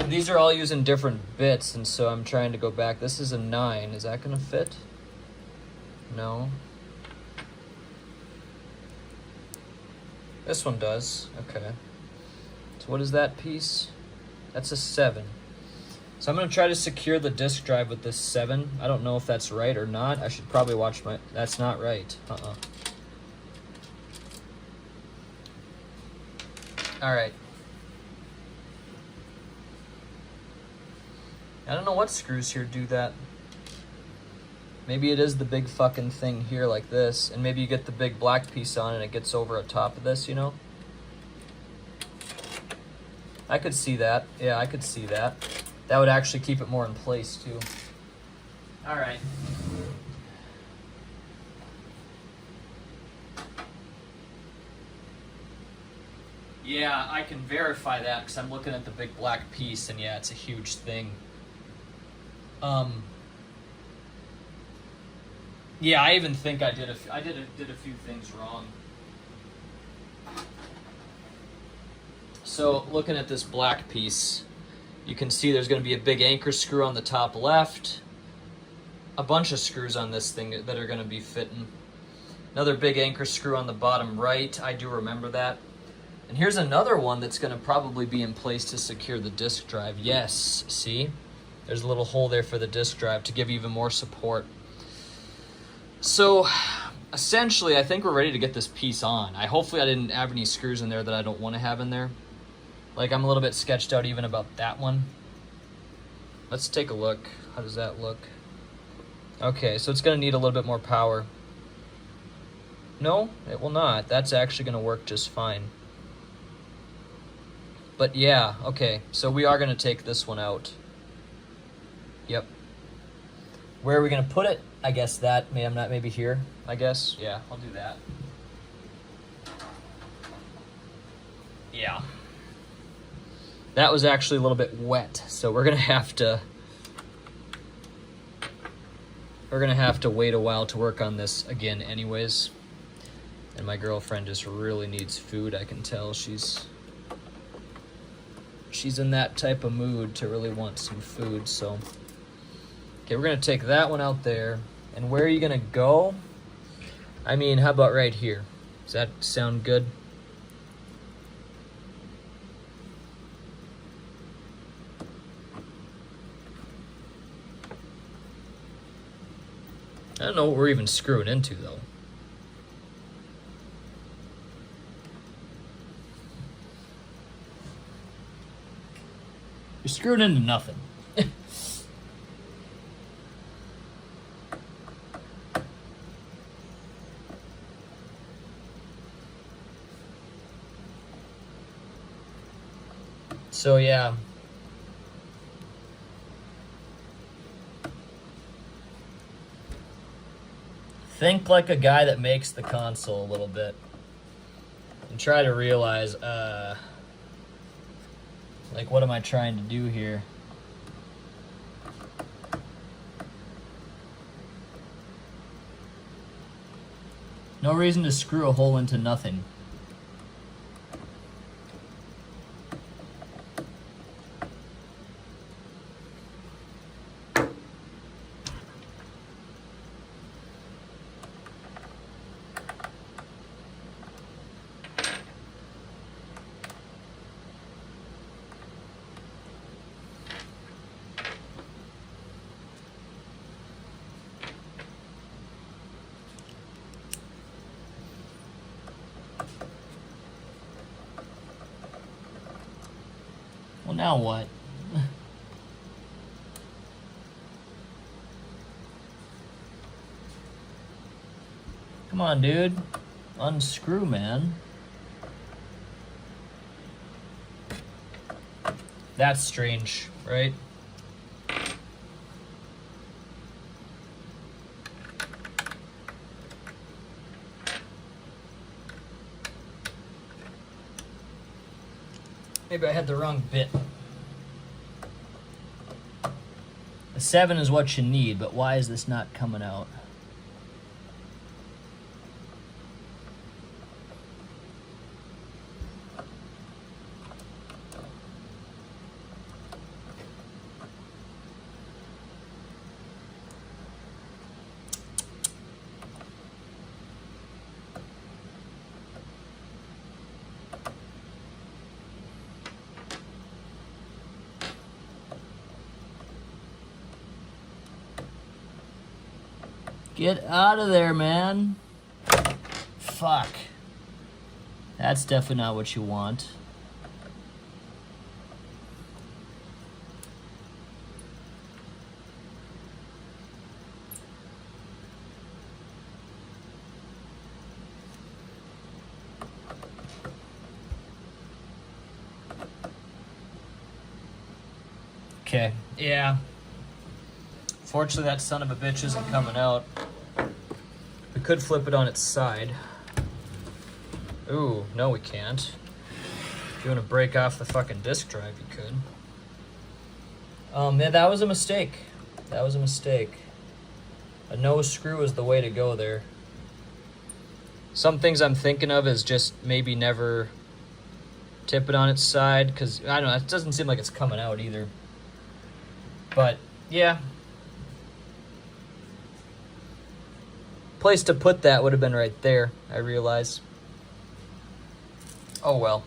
These are all using different bits, and so I'm trying to go back. This is a 9. Is that going to fit? No. This one does. Okay. So what is that piece? That's a 7. So I'm going to try to secure the disk drive with this 7. I don't know if that's right or not. I should probably watch my... That's not right. Alright. I don't know what screws here do that. Maybe it is the big fucking thing here like this, and maybe you get the big black piece on and it gets over on top of this, you know? I could see that. Yeah, I could see that. That would actually keep it more in place, too. Alright. Yeah, I can verify that because I'm looking at the big black piece, and yeah, it's a huge thing. Yeah, I even think I did a few things wrong. So, looking at this black piece, you can see there's going to be a big anchor screw on the top left, a bunch of screws on this thing that are going to be fitting, another big anchor screw on the bottom right. I do remember that. And here's another one that's going to probably be in place to secure the disk drive. Yes, see? There's a little hole there for the disk drive to give even more support. So essentially, I think we're ready to get this piece on. Hopefully I didn't have any screws in there that I don't want to have in there. Like, I'm a little bit sketched out even about that one. Let's take a look. How does that look? Okay, so it's going to need a little bit more power. No, it will not. That's actually going to work just fine. But yeah, okay, so we are going to take this one out. Yep. Where are we going to put it? I guess that, maybe here, I guess. Yeah, I'll do that. Yeah. That was actually a little bit wet, so we're going to have to wait a while to work on this again anyways. And my girlfriend just really needs food. I can tell she's in that type of mood to really want some food. So okay, we're gonna take that one out there. And where are you gonna go? I mean, how about right here? Does that sound good? I don't know what we're even screwing into though. You're screwing into nothing. So yeah. Think like a guy that makes the console a little bit. And try to realize, like, what am I trying to do here? No reason to screw a hole into nothing. Well, now what? Come on, dude. Unscrew, man. That's strange, right? Maybe I had the wrong bit. A 7 is what you need, but why is this not coming out? Get out of there, man. Fuck. That's definitely not what you want. Okay, yeah. Fortunately, that son of a bitch isn't coming out. We could flip it on its side. Ooh, no we can't. If you want to break off the fucking disk drive, you could. Yeah, that was a mistake. That was a mistake. A no screw is the way to go there. Some things I'm thinking of is just maybe never tip it on its side, because, I don't know, it doesn't seem like it's coming out either. But, yeah. Place to put that would have been right there, I realize. Oh well.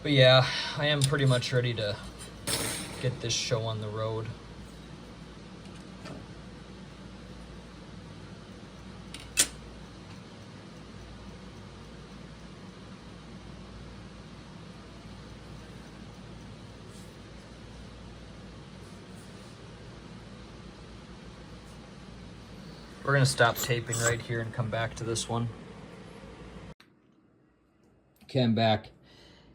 But yeah, I am pretty much ready to get this show on the road. We're gonna stop taping right here and come back to this one. Okay, I'm back.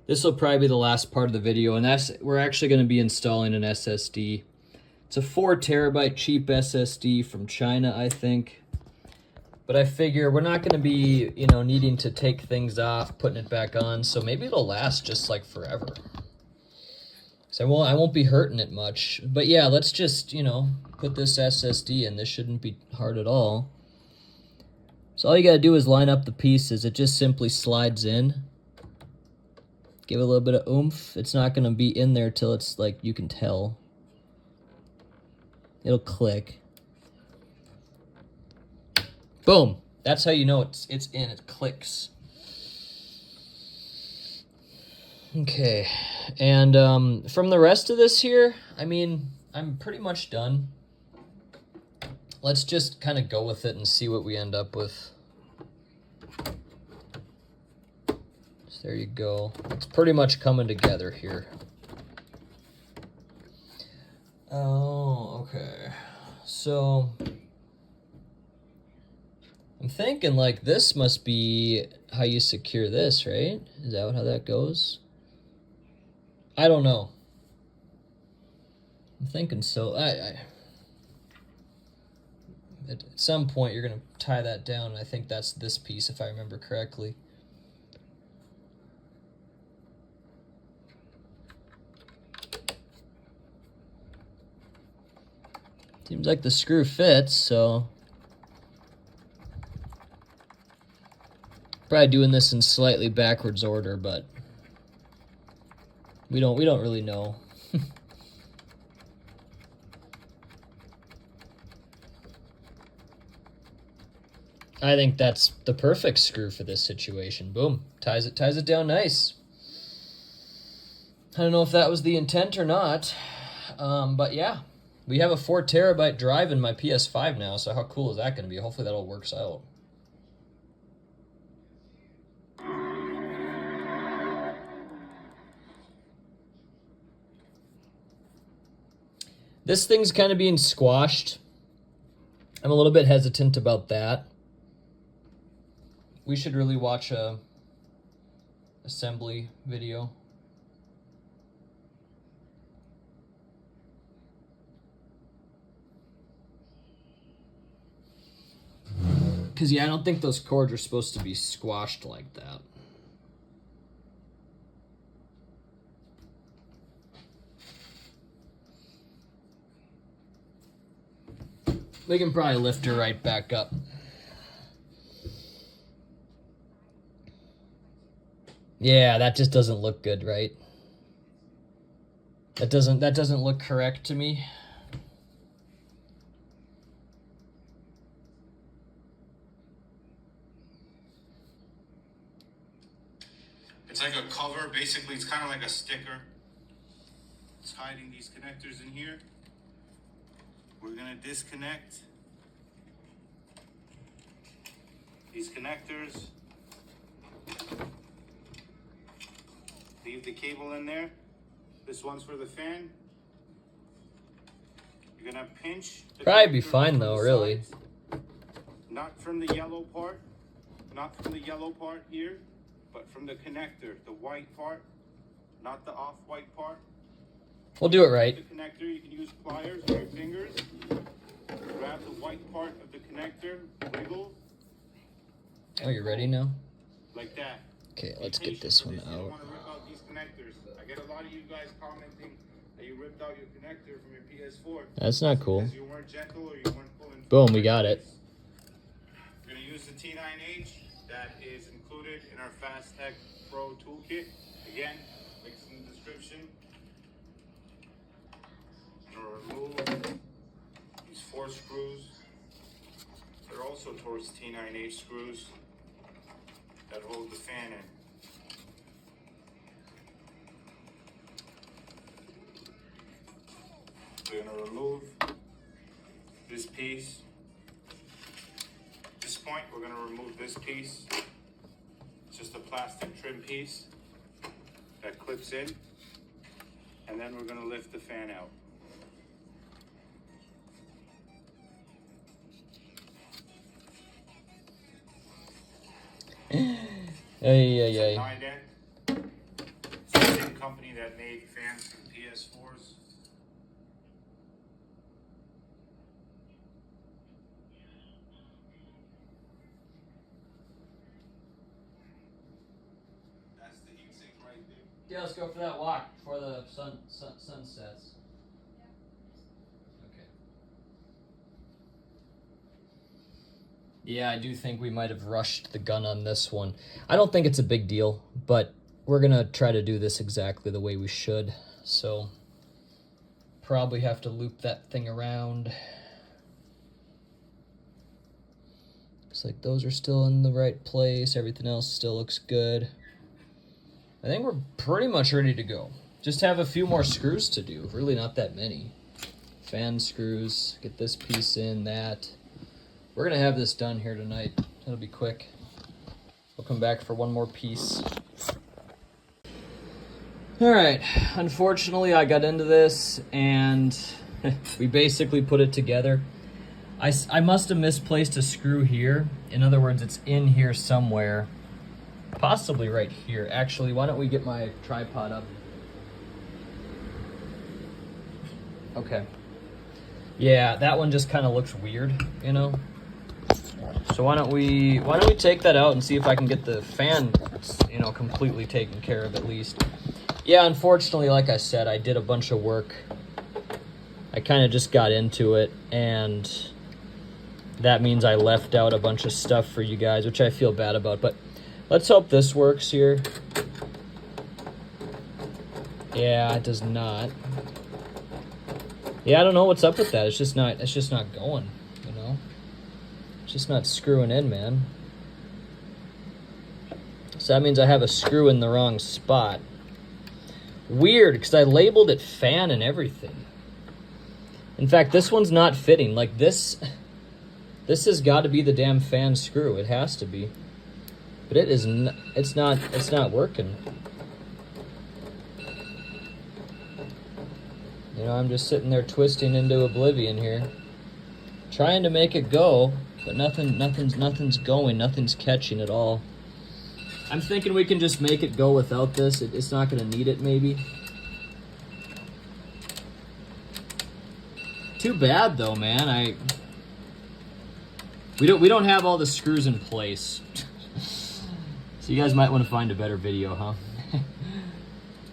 This will probably be the last part of the video, and we're actually gonna be installing an SSD. It's a 4 terabyte cheap SSD from China, I think. But I figure we're not gonna be, you know, needing to take things off, putting it back on, so maybe it'll last just like forever. So I won't be hurting it much. But yeah, let's just, you know, put this SSD in. This shouldn't be hard at all. So all you gotta do is line up the pieces. It just simply slides in. Give it a little bit of oomph. It's not gonna be in there till it's like, you can tell. It'll click. Boom. That's how you know it's in. It clicks. Okay, and from the rest of this here, I mean, I'm pretty much done. Let's just kind of go with it and see what we end up with. So there you go. It's pretty much coming together here. Oh, okay. So I'm thinking like this must be how you secure this, right? Is that how that goes? I don't know. I'm thinking so. At some point you're gonna tie that down, and I think that's this piece if I remember correctly. Seems like the screw fits, so probably doing this in slightly backwards order, but we don't really know. I think that's the perfect screw for this situation. Boom. Ties it down nice. I don't know if that was the intent or not. But yeah. We have a 4 terabyte drive in my PS5 now, so how cool is that going to be? Hopefully that all works out. This thing's kind of being squashed. I'm a little bit hesitant about that. We should really watch a assembly video. Because, yeah, I don't think those cords are supposed to be squashed like that. We can probably lift her right back up. Yeah, that just doesn't look good, right? That doesn't look correct to me. It's like a cover. Basically, it's kind of like a sticker. It's hiding these connectors in here. We're gonna disconnect these connectors. Leave the cable in there. This one's for the fan. You're gonna pinch. Probably be fine though, really. Not from the yellow part. Not from the yellow part here, but from the connector, the white part, not the off-white part. We'll do it right. The connector, you can use pliers or your fingers. Grab the white part of the connector, wiggle. Oh, you're ready now? Like that. Okay, let's get this one You don't out. want to rip out these connectors. I get a lot of you guys commenting that you ripped out your connector from your PS4. That's not cool. Because you weren't gentle or you weren't pulling. Boom, we got it. We're going to use the T9H that is included in our Fast Tech Pro toolkit. Again, links in the description. Remove these 4 screws. They're also towards T9H screws that hold the fan in. We're gonna remove this piece. At this point, we're gonna remove this piece. It's just a plastic trim piece that clips in. And then we're gonna lift the fan out. Ay. Unedited. It's the same company that made fans for PS4s. That's the heatsink right there. Yeah, let's go for that walk before the sun sets. Okay. Yeah, I do think we might have rushed the gun on this one. I don't think it's a big deal, but we're gonna try to do this exactly the way we should. So probably have to loop that thing around. Looks like those are still in the right place. Everything else still looks good. I think we're pretty much ready to go. Just have a few more screws to do. Really not that many. Fan screws, get this piece in, that. We're gonna have this done here tonight. It'll be quick. We'll come back for one more piece. All right, unfortunately I got into this and we basically put it together. I must have misplaced a screw here. In other words, it's in here somewhere. Possibly right here. Actually, why don't we get my tripod up? Okay. Yeah, that one just kind of looks weird, you know? So why don't we take that out and see if I can get the fan, you know, completely taken care of at least. Yeah, unfortunately, like I said, I did a bunch of work. I kind of just got into it, and that means I left out a bunch of stuff for you guys, which I feel bad about, but let's hope this works here. Yeah, it does not. Yeah, I don't know what's up with that. It's just not going, you know? It's just not screwing in, man. So that means I have a screw in the wrong spot. Weird, because I labeled it fan and everything. In fact, this one's not fitting. Like this has got to be the damn fan screw. It has to be. But it is it's not working. You know, I'm just sitting there twisting into oblivion here, trying to make it go, but nothing's going, nothing's catching at all. I'm thinking we can just make it go without this. It's not going to need it, maybe. Too bad though, man. We don't have all the screws in place. So you guys might want to find a better video, huh?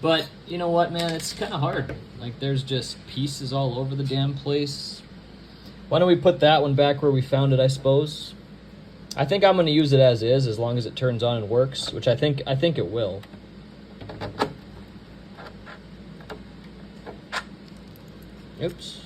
But you know what, man? It's kind of hard. Like there's just pieces all over the damn place. Why don't we put that one back where we found it, I suppose? I think I'm going to use it as long as it turns on and works, which I think it will. Oops.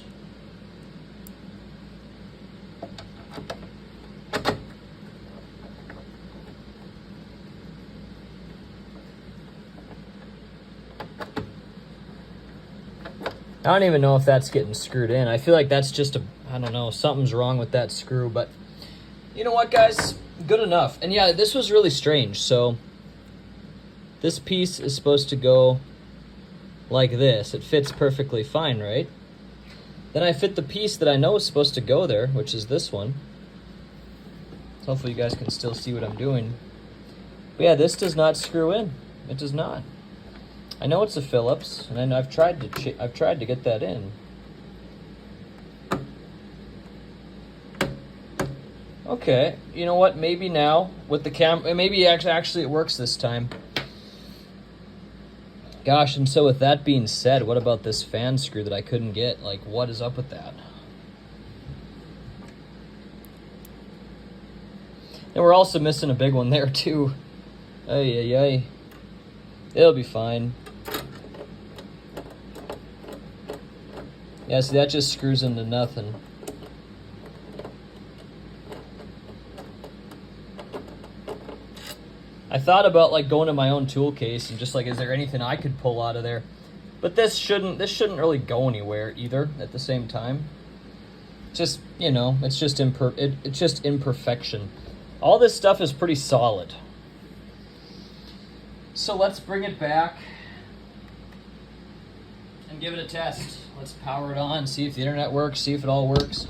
I don't even know if that's getting screwed in. I feel like that's just I don't know, something's wrong with that screw, but you know what, guys? Good enough. And yeah, this was really strange. So this piece is supposed to go like this. It fits perfectly fine, right? Then I fit the piece that I know is supposed to go there, which is this one. So hopefully you guys can still see what I'm doing. But yeah, this does not screw in. It does not. I know it's a Phillips, and I've tried to get that in. Okay, you know what? Maybe now with the camera, maybe actually it works this time. Gosh, and so with that being said, what about this fan screw that I couldn't get? Like, what is up with that? And we're also missing a big one there too. Ay. It'll be fine. Yeah, see, that just screws into nothing. I thought about like going to my own tool case and just like, is there anything I could pull out of there? But this shouldn't really go anywhere either at the same time. Just, you know, it's just imperfection. All this stuff is pretty solid. So let's bring it back and give it a test. Let's power it on, see if the internet works, see if it all works.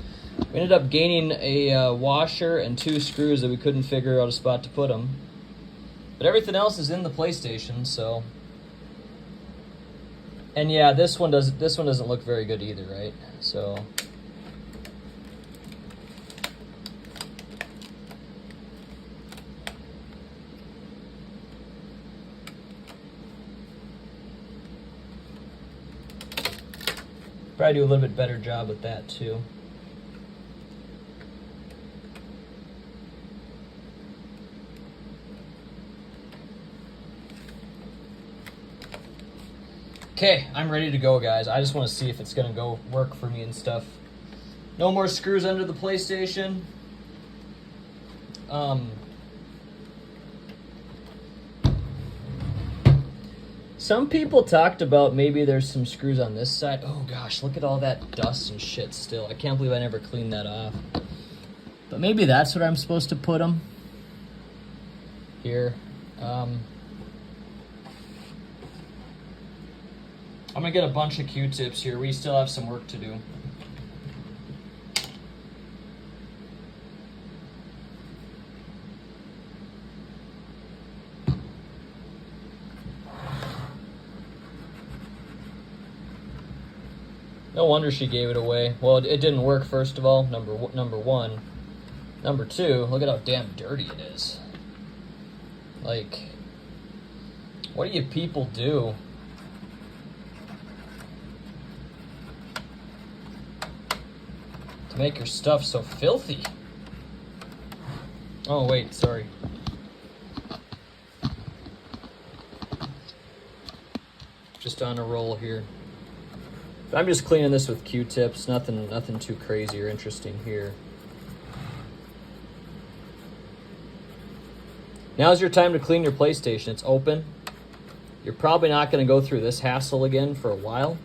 We ended up gaining a washer and 2 screws that we couldn't figure out a spot to put them. But everything else is in the PlayStation, so. And yeah, this one doesn't look very good either, right? So. Probably do a little bit better job with that too. Okay, I'm ready to go, guys. I just want to see if it's gonna go work for me and stuff. No more screws under the PlayStation. Some people talked about maybe there's some screws on this side. Oh gosh, look at all that dust and shit still. I can't believe I never cleaned that off. But maybe that's what I'm supposed to put them. Here. I'm gonna get a bunch of Q-tips here. We still have some work to do. No wonder she gave it away. Well, it didn't work, first of all, number one. Number 2, look at how damn dirty it is. Like, what do you people do? To make your stuff so filthy? Oh, wait, sorry. Just on a roll here. I'm just cleaning this with Q-tips, nothing too crazy or interesting here. Now's your time to clean your PlayStation. It's open. You're probably not going to go through this hassle again for a while.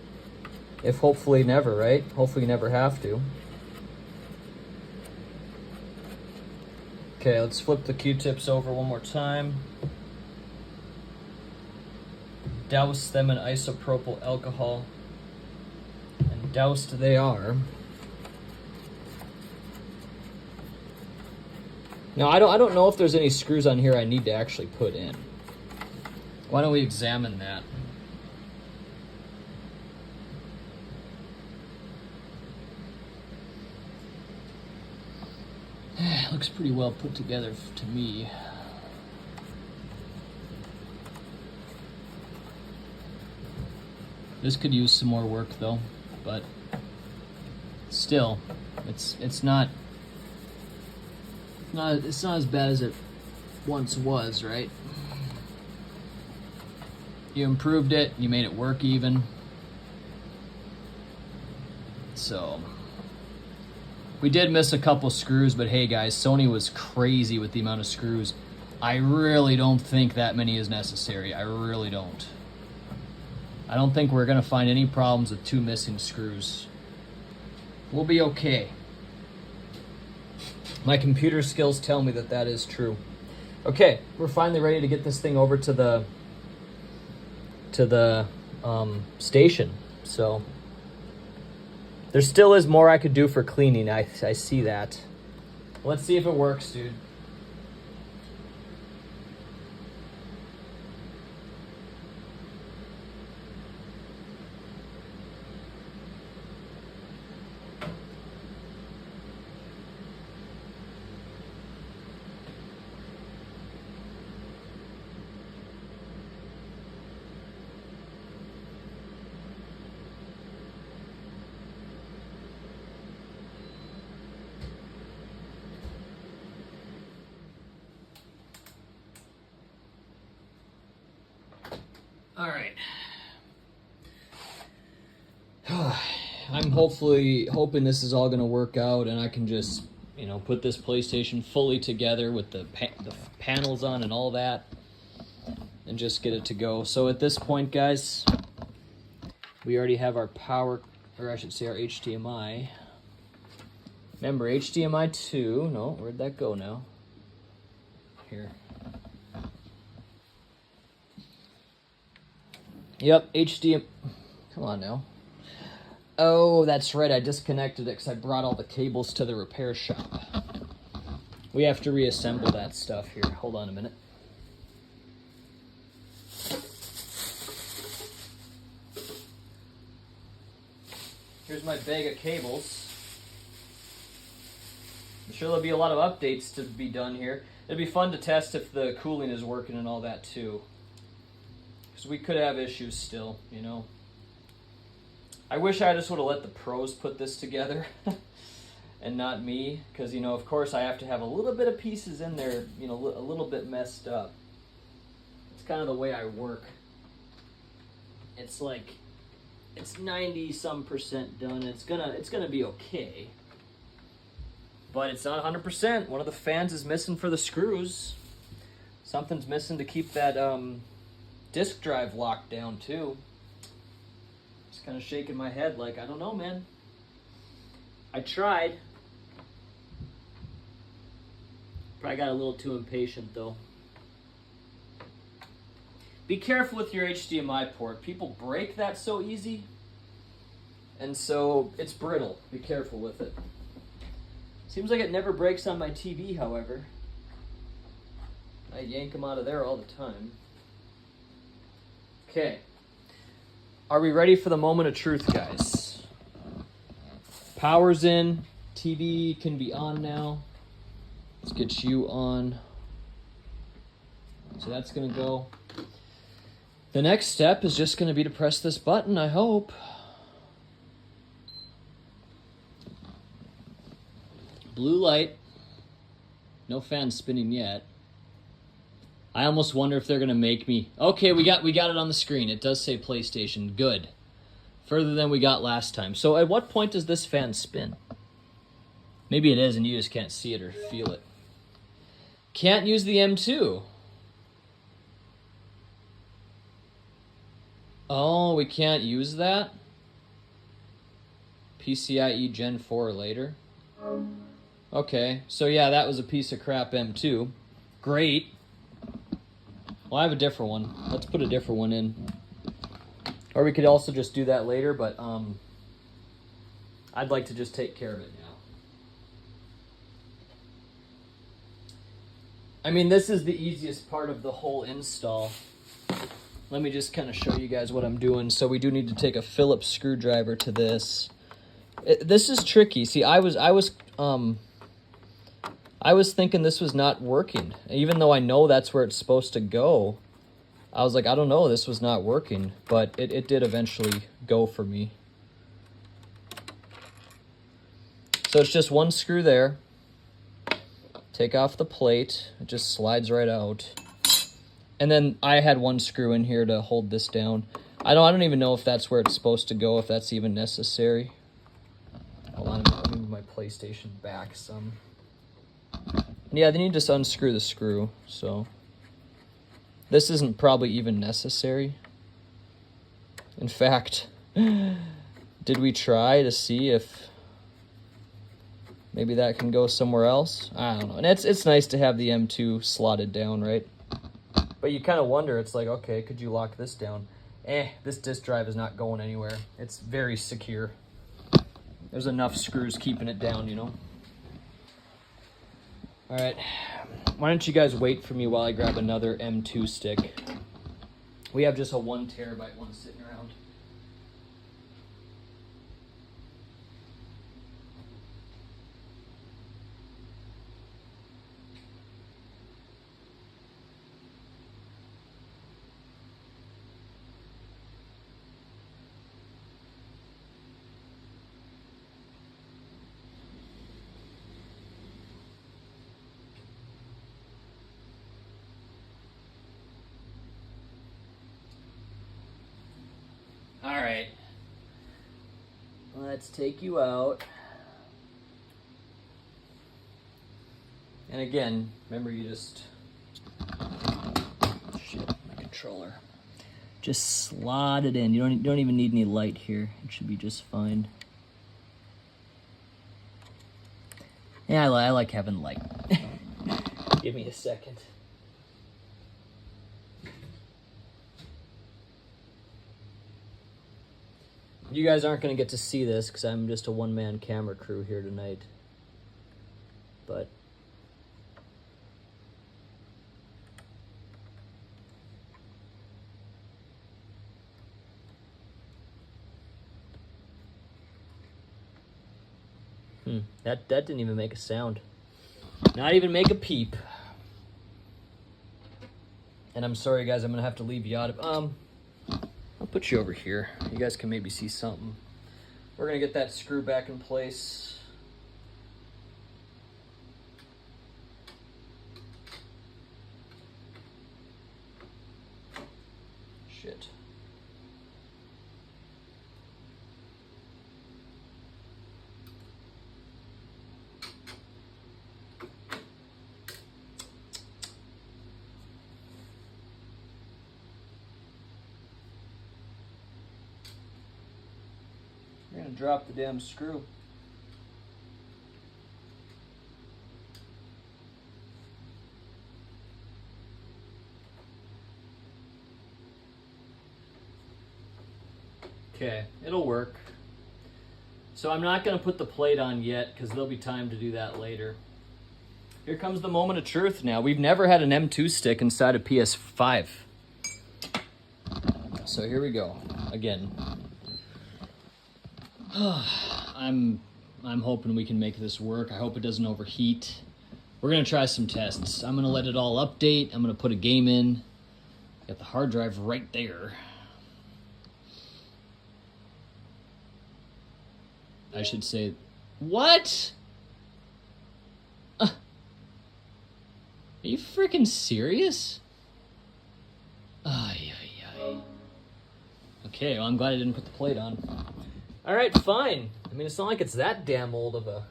If hopefully never, right? Hopefully you never have to. Okay, let's flip the Q-tips over one more time. Douse them in isopropyl alcohol. And doused they are. Now, I don't know if there's any screws on here I need to actually put in. Why don't we examine that? Looks pretty well put together to me. This could use some more work though, but still, it's not as bad as it once was, right? You improved it, you made it work even. So, we did miss a couple screws, but hey guys, Sony was crazy with the amount of screws. I really don't think that many is necessary. I really don't. I don't think we're gonna find any problems with 2 missing screws. We'll be okay. My computer skills tell me that that is true. Okay, we're finally ready to get this thing over to the station. So there still is more I could do for cleaning. I see that. Let's see if it works, dude. All right. I'm hoping this is all going to work out and I can just, you know, put this PlayStation fully together with the panels on and all that and just get it to go. So at this point, guys, We already have our power, or I should say our HDMI. Remember, HDMI 2. No, where'd that go now? Here. Yep, HDMI. Come on now. Oh, that's right. I disconnected it because I brought all the cables to the repair shop. We have to reassemble that stuff here. Hold on a minute. Here's my bag of cables. I'm sure there'll be a lot of updates to be done here. It'd be fun to test if the cooling is working and all that too. Because we could have issues still, you know. I wish I just would have let the pros put this together and not me. Because, you know, of course I have to have a little bit of pieces in there, you know, a little bit messed up. It's kind of the way I work. It's like, it's 90-some% done. It's gonna be okay. But it's not 100%. One of the fans is missing for the screws. Something's missing to keep that disk drive locked down too. Just kind of shaking my head like, I don't know, man. I tried. Probably got a little too impatient though. Be careful with your HDMI port. People break that so easy. And so it's brittle. Be careful with it. Seems like it never breaks on my TV, however. I yank them out of there all the time. Okay. Are we ready for the moment of truth, guys? Power's in. TV can be on now. Let's get you on. So that's going to go. The next step is just going to be to press this button, I hope. Blue light. No fan spinning yet. I almost wonder if they're going to make me... Okay, we got it on the screen. It does say PlayStation. Good. Further than we got last time. So at what point does this fan spin? Maybe it is and you just can't see it or feel it. Can't use the M2. Oh, we can't use that? PCIe Gen 4 or later? Okay, so yeah, that was a piece of crap M2. Great. Well, I have a different one. Let's put a different one in. Or we could also just do that later, but I'd like to just take care of it now. I mean, this is the easiest part of the whole install. Let me just kind of show you guys what I'm doing. So we do need to take a Phillips screwdriver to this. This is tricky. See, I was thinking this was not working. Even though I know that's where it's supposed to go, I was like, I don't know, this was not working. But it did eventually go for me. So it's just one screw there. Take off the plate. It just slides right out. And then I had one screw in here to hold this down. I don't even know if that's where it's supposed to go, if that's even necessary. Hold on, let me move my PlayStation back some. Yeah, then you just unscrew the screw, so. This isn't probably even necessary. In fact, did we try to see if maybe that can go somewhere else? I don't know. And it's nice to have the M2 slotted down, right? But you kind of wonder, it's like, okay, could you lock this down? This disk drive is not going anywhere. It's very secure. There's enough screws keeping it down, you know? All right. Why don't you guys wait for me while I grab another M2 stick? We have just a 1 terabyte one sitting around. All right, let's take you out. And again, remember you just, shit, my controller. Just slot it in. You don't even need any light here. It should be just fine. Yeah, I like having light. Give me a second. You guys aren't going to get to see this because I'm just a one-man camera crew here tonight. But that didn't even make a sound. Not even make a peep. And I'm sorry, guys. I'm gonna have to leave you out of. I'll put you over here. You guys can maybe see something. We're gonna get that screw back in place. Shit. We're gonna drop the damn screw. Okay, it'll work. So I'm not gonna put the plate on yet because there'll be time to do that later. Here comes the moment of truth now. We've never had an M2 stick inside a PS5. So here we go, again. I'm hoping we can make this work. I hope it doesn't overheat. We're gonna try some tests. I'm gonna let it all update. I'm gonna put a game in. Got the hard drive right there. I should say, what? Are you freaking serious? Ay, ay, ay. Okay, well, I'm glad I didn't put the plate on. All right, fine. I mean, it's not like it's that damn old of a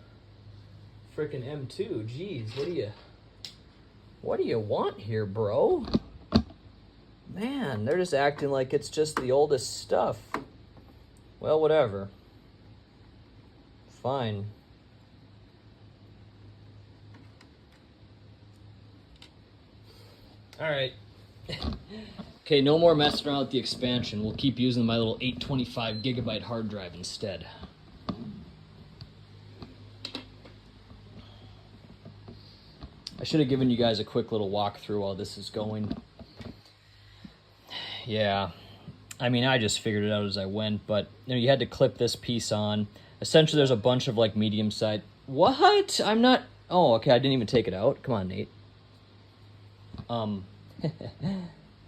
freaking M2. Jeez, what do you want here, bro? Man, they're just acting like it's just the oldest stuff. Well, whatever. Fine. All right. Okay, no more messing around with the expansion. We'll keep using my little 825 gigabyte hard drive instead. I should have given you guys a quick little walkthrough while this is going. Yeah. I mean, I just figured it out as I went, but you had to clip this piece on. Essentially, there's a bunch of like medium side. What? I'm not. Oh, okay. I didn't even take it out. Come on, Nate. All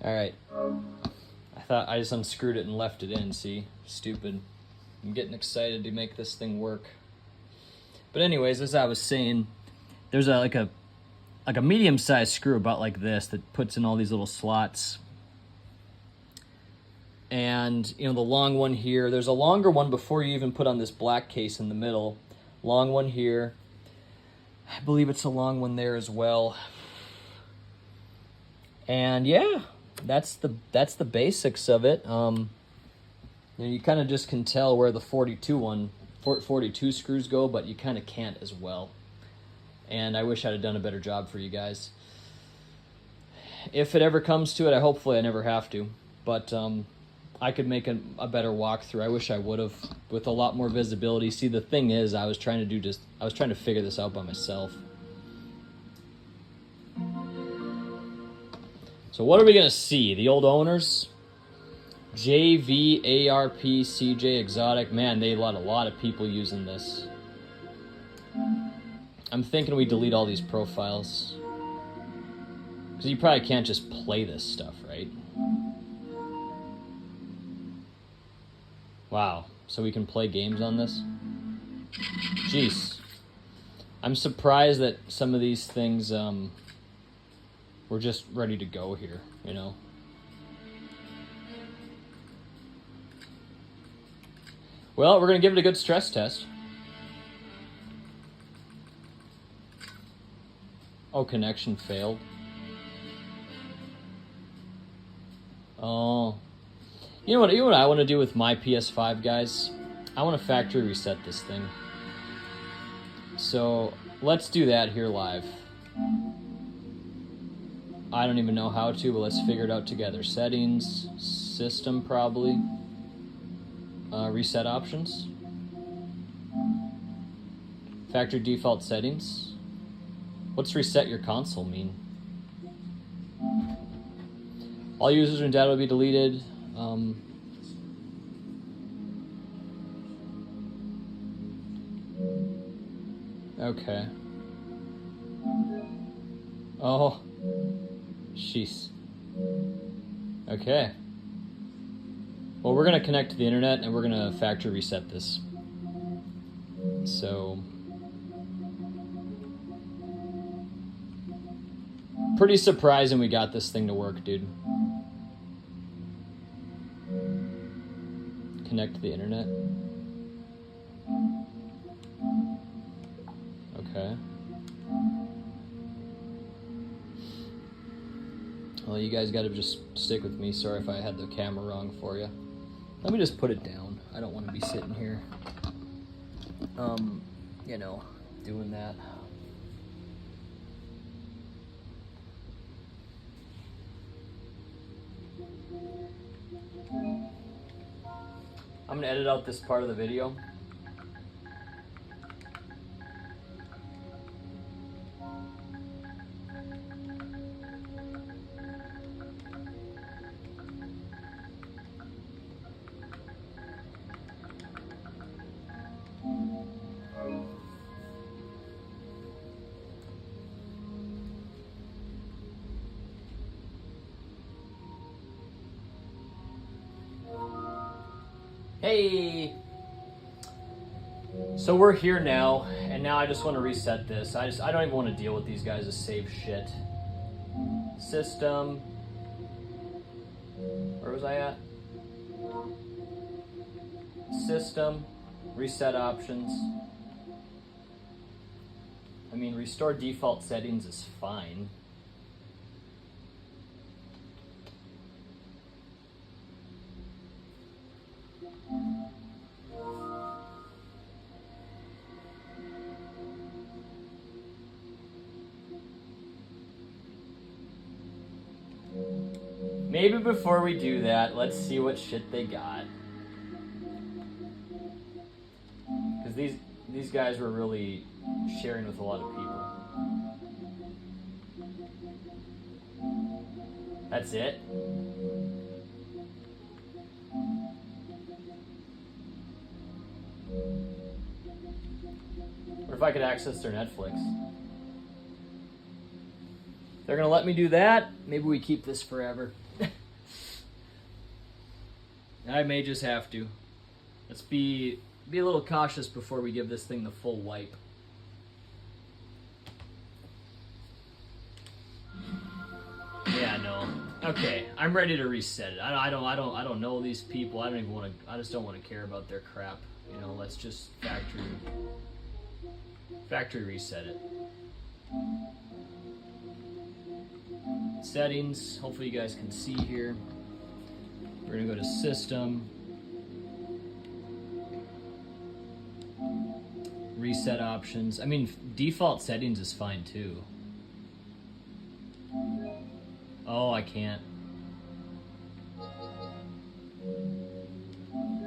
right. I thought I just unscrewed it and left it in. See, stupid. I'm getting excited to make this thing work. But anyways, as I was saying, there's like a medium-sized screw about like this that puts in all these little slots. And, the long one here. There's a longer one before you even put on this black case in the middle. Long one here. I believe it's a long one there as well. And yeah, that's the basics of it. You kind of just can tell where the 42 screws go, but you kind of can't as well. And I wish I'd have done a better job for you guys. If it ever comes to it, hopefully I never have to. But I could make a better walkthrough. I wish I would have, with a lot more visibility. See, the thing is, I was trying to figure this out by myself. So what are we gonna see? The old owners? JV, ARP, CJ, Exotic. Man, they let a lot of people using this. I'm thinking we delete all these profiles. Because you probably can't just play this stuff, right? Wow, so we can play games on this? Jeez. I'm surprised that some of these things, we're just ready to go here, Well, we're going to give it a good stress test. Oh, connection failed. Oh. You know what I want to do with my PS5, guys? I want to factory reset this thing. So let's do that here live. I don't even know how to, but let's figure it out together. Settings, system probably, reset options, factory default settings. What's reset your console mean? All users and data will be deleted. Okay. Oh. Jeez. Okay. Well, we're going to connect to the internet and we're going to factory reset this. So. Pretty surprising we got this thing to work, dude. Connect to the internet. Okay. Well, you guys gotta just stick with me. Sorry if I had the camera wrong for you. Let me just put it down. I don't want to be sitting here, you know, doing that. I'm gonna edit out this part of the video. Hey! So we're here now, and now I just want to reset this. I don't even want to deal with these guys' save shit. System. Where was I at? System. Reset options. I mean, restore default settings is fine. Maybe before we do that, let's see what shit they got. Because these guys were really sharing with a lot of people. That's it? What if I could access their Netflix? They're gonna let me do that. Maybe we keep this forever. I may just have to. Let's be a little cautious before we give this thing the full wipe. Yeah, no. Okay, I'm ready to reset it. I don't know these people. I don't even want to. I just don't want to care about their crap. You know, let's just factory reset it. Settings. Hopefully you guys can see here. We're gonna go to System. Reset options. I mean, default settings is fine too. Oh, I can't.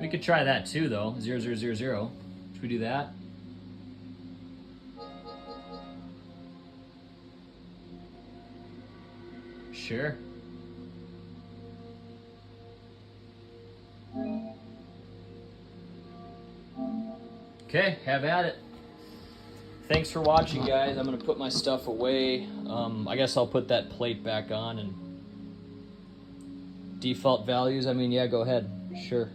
We could try that too, though. 0000. Should we do that? Sure. Okay, have at it. Thanks for watching, guys. I'm gonna put my stuff away. I guess I'll put that plate back on and default values. I mean, yeah, go ahead. Sure.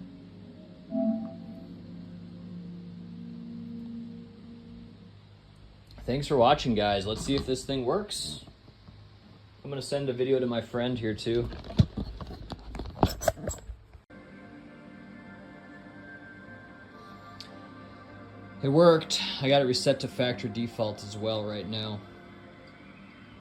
Thanks for watching, guys. Let's see if this thing works. I'm gonna send a video to my friend here too. It worked. I got it reset to factory default as well right now.